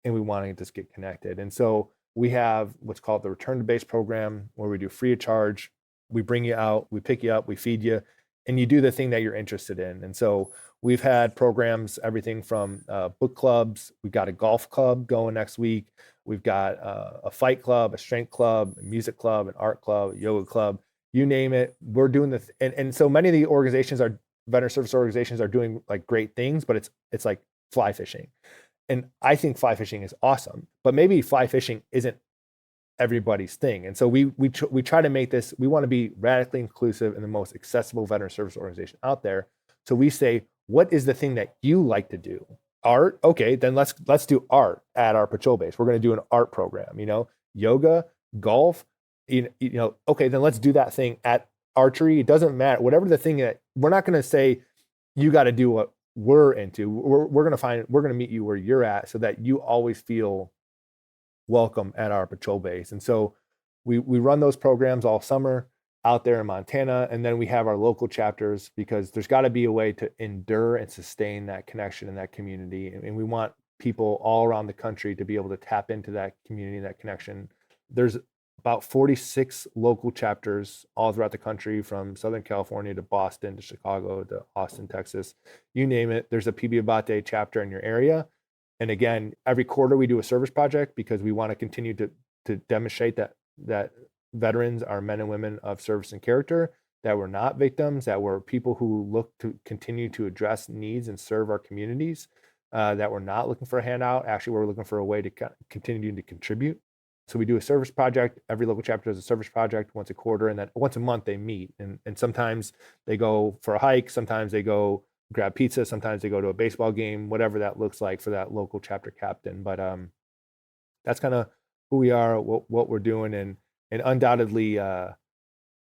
and we want to just get connected. And so we have what's called the Return to Base program, where we do free of charge. We bring you out, we pick you up, we feed you, and you do the thing that you're interested in. And so we've had programs, everything from book clubs. We've got a golf club going next week. We've got a fight club, a strength club, a music club, an art club, a yoga club, you name it. We're doing and so many of the organizations veteran service organizations are doing like great things, but it's like fly fishing. And I think fly fishing is awesome, but maybe fly fishing isn't everybody's thing. And so we try to make this, we want to be radically inclusive and the most accessible veteran service organization out there. So we say, what is the thing that you like to do? Art. Okay, then let's do art at our patrol base. We're going to do an art program, yoga, golf, okay, then let's do that thing at archery. It doesn't matter. Whatever the thing that we're not going to say, you got to do what we're into. We're going to meet you where you're at so that you always feel welcome at our patrol base. And so we run those programs all summer out there in Montana. And then we have our local chapters, because there's got to be a way to endure and sustain that connection in that community. And we want people all around the country to be able to tap into that community, that connection. There's about 46 local chapters all throughout the country, from Southern California to Boston to Chicago to Austin, Texas, you name it. There's a PB Abbate chapter in your area. And again, every quarter we do a service project, because we want to continue to demonstrate that veterans are men and women of service and character, that we're not victims, that we're people who look to continue to address needs and serve our communities, that we're not looking for a handout. Actually, we're looking for a way to continue to contribute. So we do a service project. Every local chapter does a service project once a quarter, and then once a month they meet. And sometimes they go for a hike, sometimes they go grab pizza, sometimes they go to a baseball game, whatever that looks like for that local chapter captain. But that's kind of who we are, what we're doing, and undoubtedly PB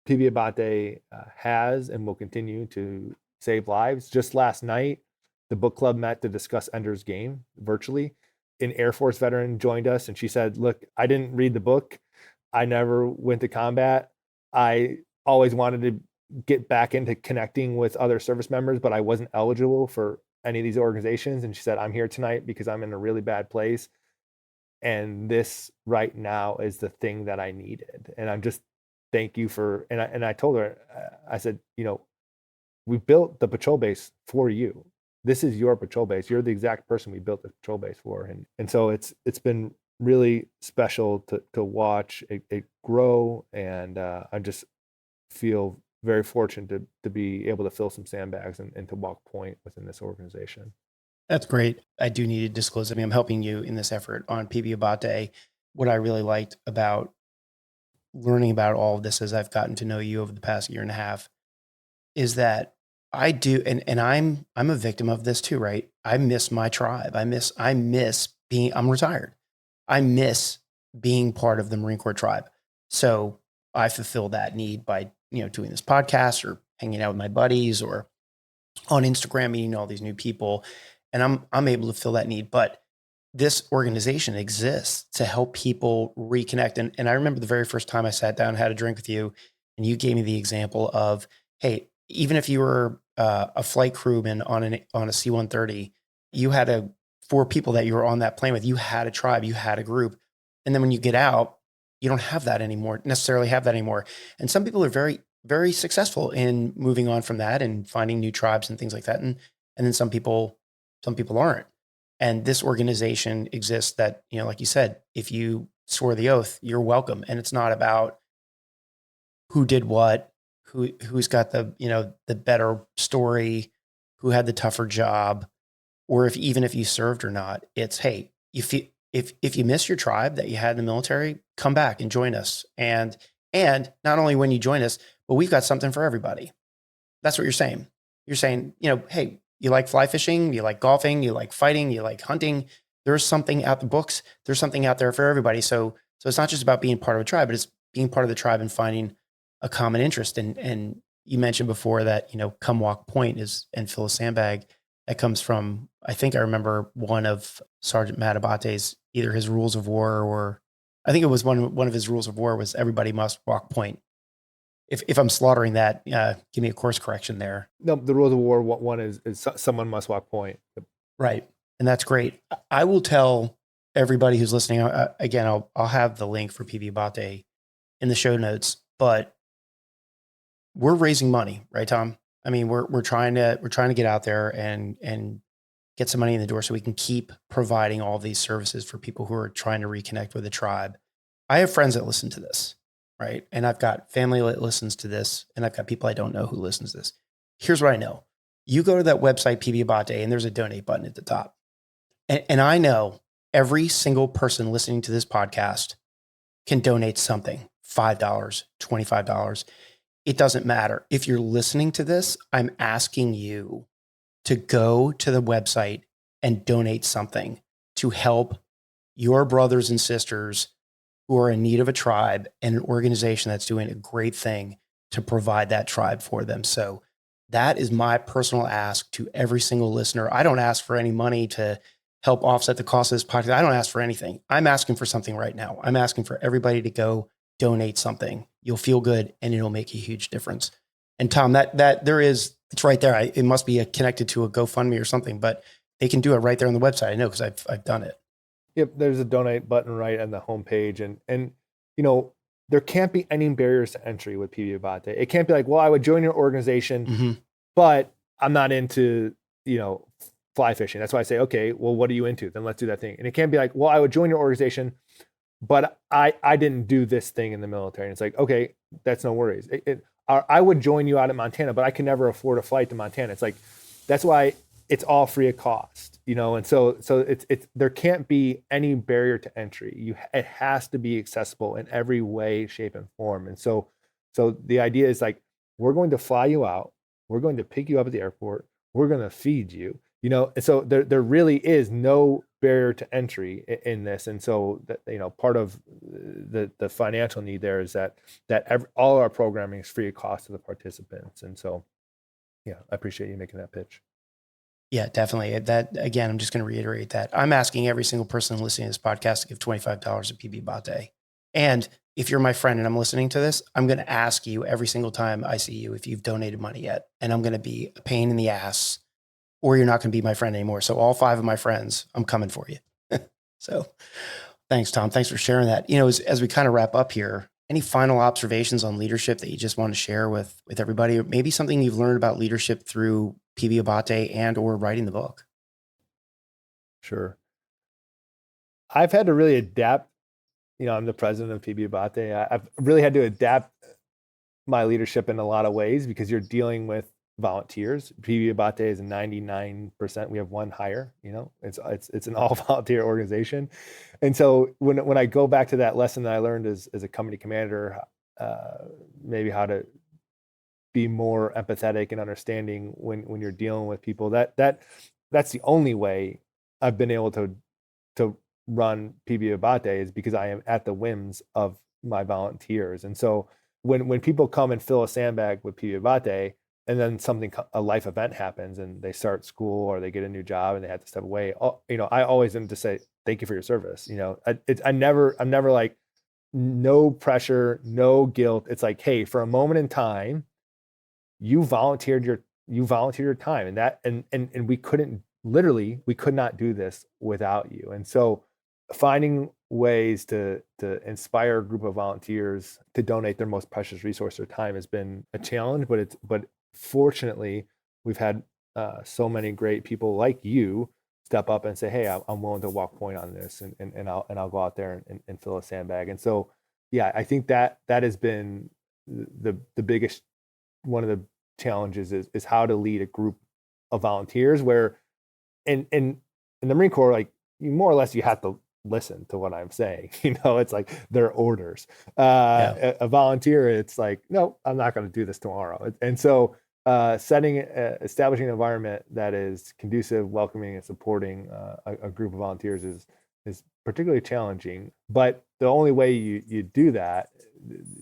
Abbate has and will continue to save lives. Just last night, the book club met to discuss Ender's Game virtually. An Air Force veteran joined us, and she said, look, I didn't read the book. I never went to combat. I always wanted to get back into connecting with other service members, but I wasn't eligible for any of these organizations. And she said, I'm here tonight because I'm in a really bad place. And this right now is the thing that I needed. And I'm just, thank you for, and I told her, I said, we built the patrol base for you. This is your patrol base. You're the exact person we built the patrol base for. And so it's been really special to watch it grow. And I just feel very fortunate to be able to fill some sandbags and to walk point within this organization. That's great. I do need to disclose, I'm helping you in this effort on PB Abbate. What I really liked about learning about all of this as I've gotten to know you over the past year and a half is that I do, and I'm a victim of this too, right? I miss my tribe. I miss being, I'm retired. I miss being part of the Marine Corps tribe. So I fulfill that need by, doing this podcast or hanging out with my buddies or on Instagram, meeting all these new people. And I'm able to fill that need. But this organization exists to help people reconnect. And I remember the very first time I sat down and had a drink with you, and you gave me the example of, hey, even if you were a flight crewman on a C-130, you had 4 people that you were on that plane with. You had a tribe, you had a group. And then when you get out, you don't necessarily have that anymore. And some people are very, very successful in moving on from that and finding new tribes and things like that. And then some people aren't. And this organization exists that, like you said, if you swore the oath, you're welcome. And it's not about who did what, who's got the better story, who had the tougher job. or if even if you served or not, it's, hey, if you miss your tribe that you had in the military, come back and join us. And not only when you join us, but we've got something for everybody. That's what you're saying. You're saying, hey, you like fly fishing, you like golfing, you like fighting, you like hunting. There's something out the books. There's something out there for everybody. So it's not just about being part of a tribe, but it's being part of the tribe and finding a common interest. And you mentioned before that, Come Walk Point and fill a sandbag. That comes from, I think I remember one of Sergeant Matt Abate's, either his rules of war, or I think it was one of his rules of war was everybody must walk point. If I'm slaughtering that, give me a course correction there. No, the rules of war, one is someone must walk point. Right. And that's great. I will tell everybody who's listening, again, I'll have the link for PV Abbate in the show notes, but we're raising money, right, Tom? I mean, we're trying to get out there and get some money in the door so we can keep providing all these services for people who are trying to reconnect with the tribe. I have friends that listen to this, right? And I've got family that listens to this, and I've got people I don't know who listens to this. Here's what I know. You go to that website, PV Abbate, and there's a donate button at the top. And I know every single person listening to this podcast can donate something, $5, $25. It doesn't matter. If you're listening to this, I'm asking you to go to the website and donate something to help your brothers and sisters who are in need of a tribe and an organization that's doing a great thing to provide that tribe for them. So that is my personal ask to every single listener. I don't ask for any money to help offset the cost of this podcast. I don't ask for anything. I'm asking for something right now. I'm asking for everybody to go donate something. You'll feel good and it'll make a huge difference. And Tom, that there is, it's right there. It must be connected to a GoFundMe or something, but they can do it right there on the website. I know, because I've done it. Yep, there's a donate button right on the homepage, and there can't be any barriers to entry with PV Abbate. It can't be like, well, I would join your organization, but I'm not into fly fishing. That's why I say, okay, well, what are you into? Then let's do that thing. And it can't be like, well, I would join your organization, but I didn't do this thing in the military. And it's like, okay, that's no worries. I would join you out in Montana, but I can never afford a flight to Montana. It's like, that's why it's all free of cost, and so it's there can't be any barrier to entry. It has to be accessible in every way, shape, and form. And so the idea is like, we're going to fly you out, we're going to pick you up at the airport, we're going to feed you, and so there really is no barrier to entry in this. And so that, part of the financial need there is that all our programming is free of cost to the participants. And so, yeah, I appreciate you making that pitch. Yeah, definitely. That, again, I'm just going to reiterate that. I'm asking every single person listening to this podcast to give $25 to PV Abbate. And if you're my friend and I'm listening to this, I'm going to ask you every single time I see you if you've donated money yet. And I'm going to be a pain in the ass, or you're not going to be my friend anymore. So all 5 of my friends, I'm coming for you. So thanks, Tom. Thanks for sharing that. As we kind of wrap up here, any final observations on leadership that you just want to share with everybody, or maybe something you've learned about leadership through PV Abbate and or writing the book? Sure. I've had to really adapt. I'm the president of PV Abbate. I've really had to adapt my leadership in a lot of ways because you're dealing with volunteers. PV Abbate is 99%. We have one hire. It's an all volunteer organization. And so when I go back to that lesson that I learned as a company commander, maybe how to be more empathetic and understanding when you're dealing with people, that's the only way I've been able to run PV Abbate, is because I am at the whims of my volunteers. And so when people come and fill a sandbag with PV Abbate, and then a life event happens and they start school or they get a new job and they have to step away, I always am to say, thank you for your service. I'm never like, no pressure, no guilt. It's like, hey, for a moment in time, you volunteered your time, and we could not do this without you. And so finding ways to inspire a group of volunteers to donate their most precious resource, their time, has been a challenge, but fortunately we've had so many great people like you step up and say, hey, I'm willing to walk point on this, and I'll go out there and fill a sandbag. And so, yeah, I think that has been the biggest, one of the challenges is how to lead a group of volunteers where and in the Marine Corps, like you more or less you have to listen to what I'm saying. It's like their orders. A volunteer, it's like, no, I'm not going to do this tomorrow. And so establishing an environment that is conducive, welcoming, and supporting a group of volunteers is particularly challenging. But the only way you do that,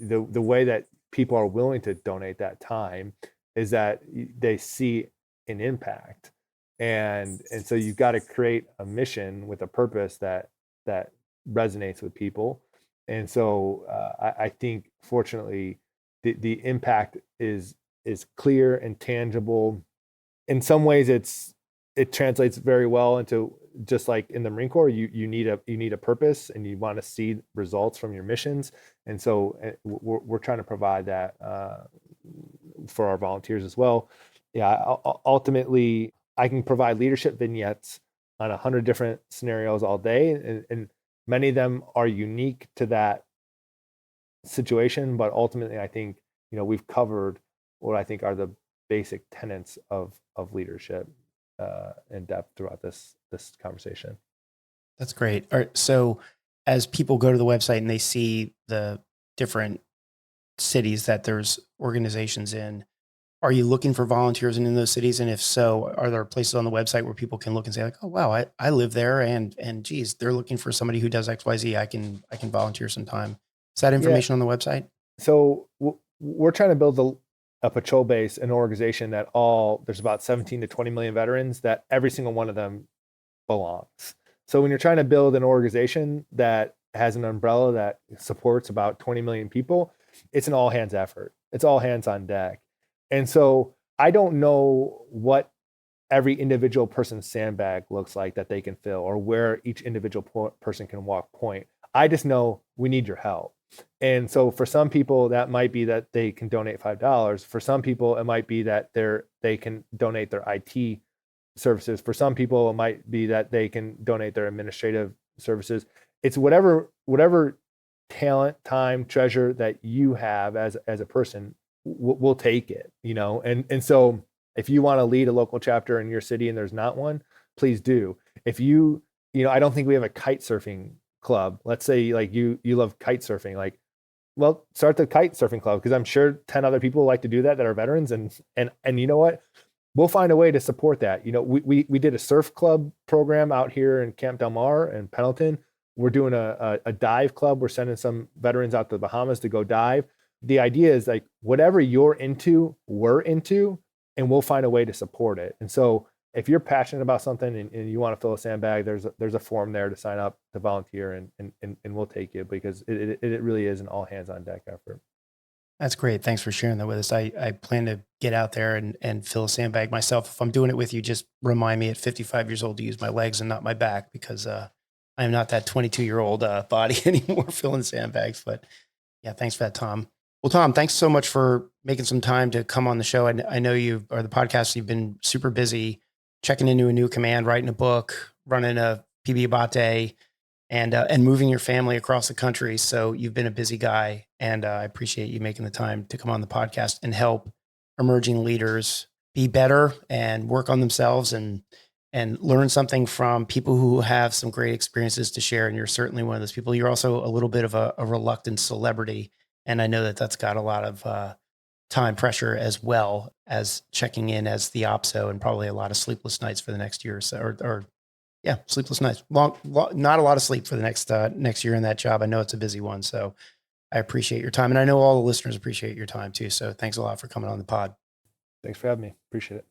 the way that people are willing to donate that time, is that they see an impact. And so you've got to create a mission with a purpose that resonates with people. And so I think, fortunately, the impact is clear and tangible. In some ways, it translates very well into, just like in the Marine Corps, you need a purpose, and you want to see results from your missions. And so we're trying to provide that for our volunteers as well. Yeah, ultimately, I can provide leadership vignettes on 100 different scenarios all day, and many of them are unique to that situation. But ultimately, I think we've covered what I think are the basic tenets of leadership in depth throughout this conversation. That's great. All right, so as people go to the website and they see the different cities that there's organizations in, are you looking for volunteers in those cities? And if so, are there places on the website where people can look and say, like, oh, wow, I live there, and geez, they're looking for somebody who does XYZ. I can volunteer some time. Is that information on the website? So we're trying to build a patrol base, an organization that there's about 17 to 20 million veterans, that every single one of them belongs. So when you're trying to build an organization that has an umbrella that supports about 20 million people, it's an all hands effort. It's all hands on deck. And so I don't know what every individual person's sandbag looks like that they can fill, or where each individual person can walk point. I just know we need your help. And so for some people, that might be that they can donate $5. For some people, it might be that they can donate their IT services. For some people, it might be that they can donate their administrative services. It's whatever talent, time, treasure that you have as a person, we'll take it, and so if you want to lead a local chapter in your city and there's not one, please do. If I don't think we have a kite surfing club. Let's say like you love kite surfing, like, well, start the kite surfing club, because I'm sure 10 other people like to do that are veterans, and you know what? We'll find a way to support that. We did a surf club program out here in Camp Del Mar and Pendleton. We're doing a dive club. We're sending some veterans out to the Bahamas to go dive. The idea is, like, whatever you're into, we're into, and we'll find a way to support it. And so if you're passionate about something and you want to fill a sandbag, there's a form there to sign up to volunteer, and we'll take you, because it really is an all hands on deck effort. That's great. Thanks for sharing that with us. I plan to get out there and fill a sandbag myself. If I'm doing it with you, just remind me at 55 years old to use my legs and not my back, because I am not that 22-year-old body anymore filling sandbags. But yeah, thanks for that, Tom. Well, Tom, thanks so much for making some time to come on the show. I know the podcast, you've been super busy checking into a new command, writing a book, running a PB Abbate, and moving your family across the country. So you've been a busy guy, and I appreciate you making the time to come on the podcast and help emerging leaders be better and work on themselves and learn something from people who have some great experiences to share. And you're certainly one of those people. You're also a little bit of a reluctant celebrity. And I know that that's got a lot of time pressure, as well as checking in as the OPSO, and probably a lot of sleepless nights for the next year or so, sleepless nights. Not a lot of sleep for the next year in that job. I know it's a busy one. So I appreciate your time. And I know all the listeners appreciate your time too. So thanks a lot for coming on the pod. Thanks for having me. Appreciate it.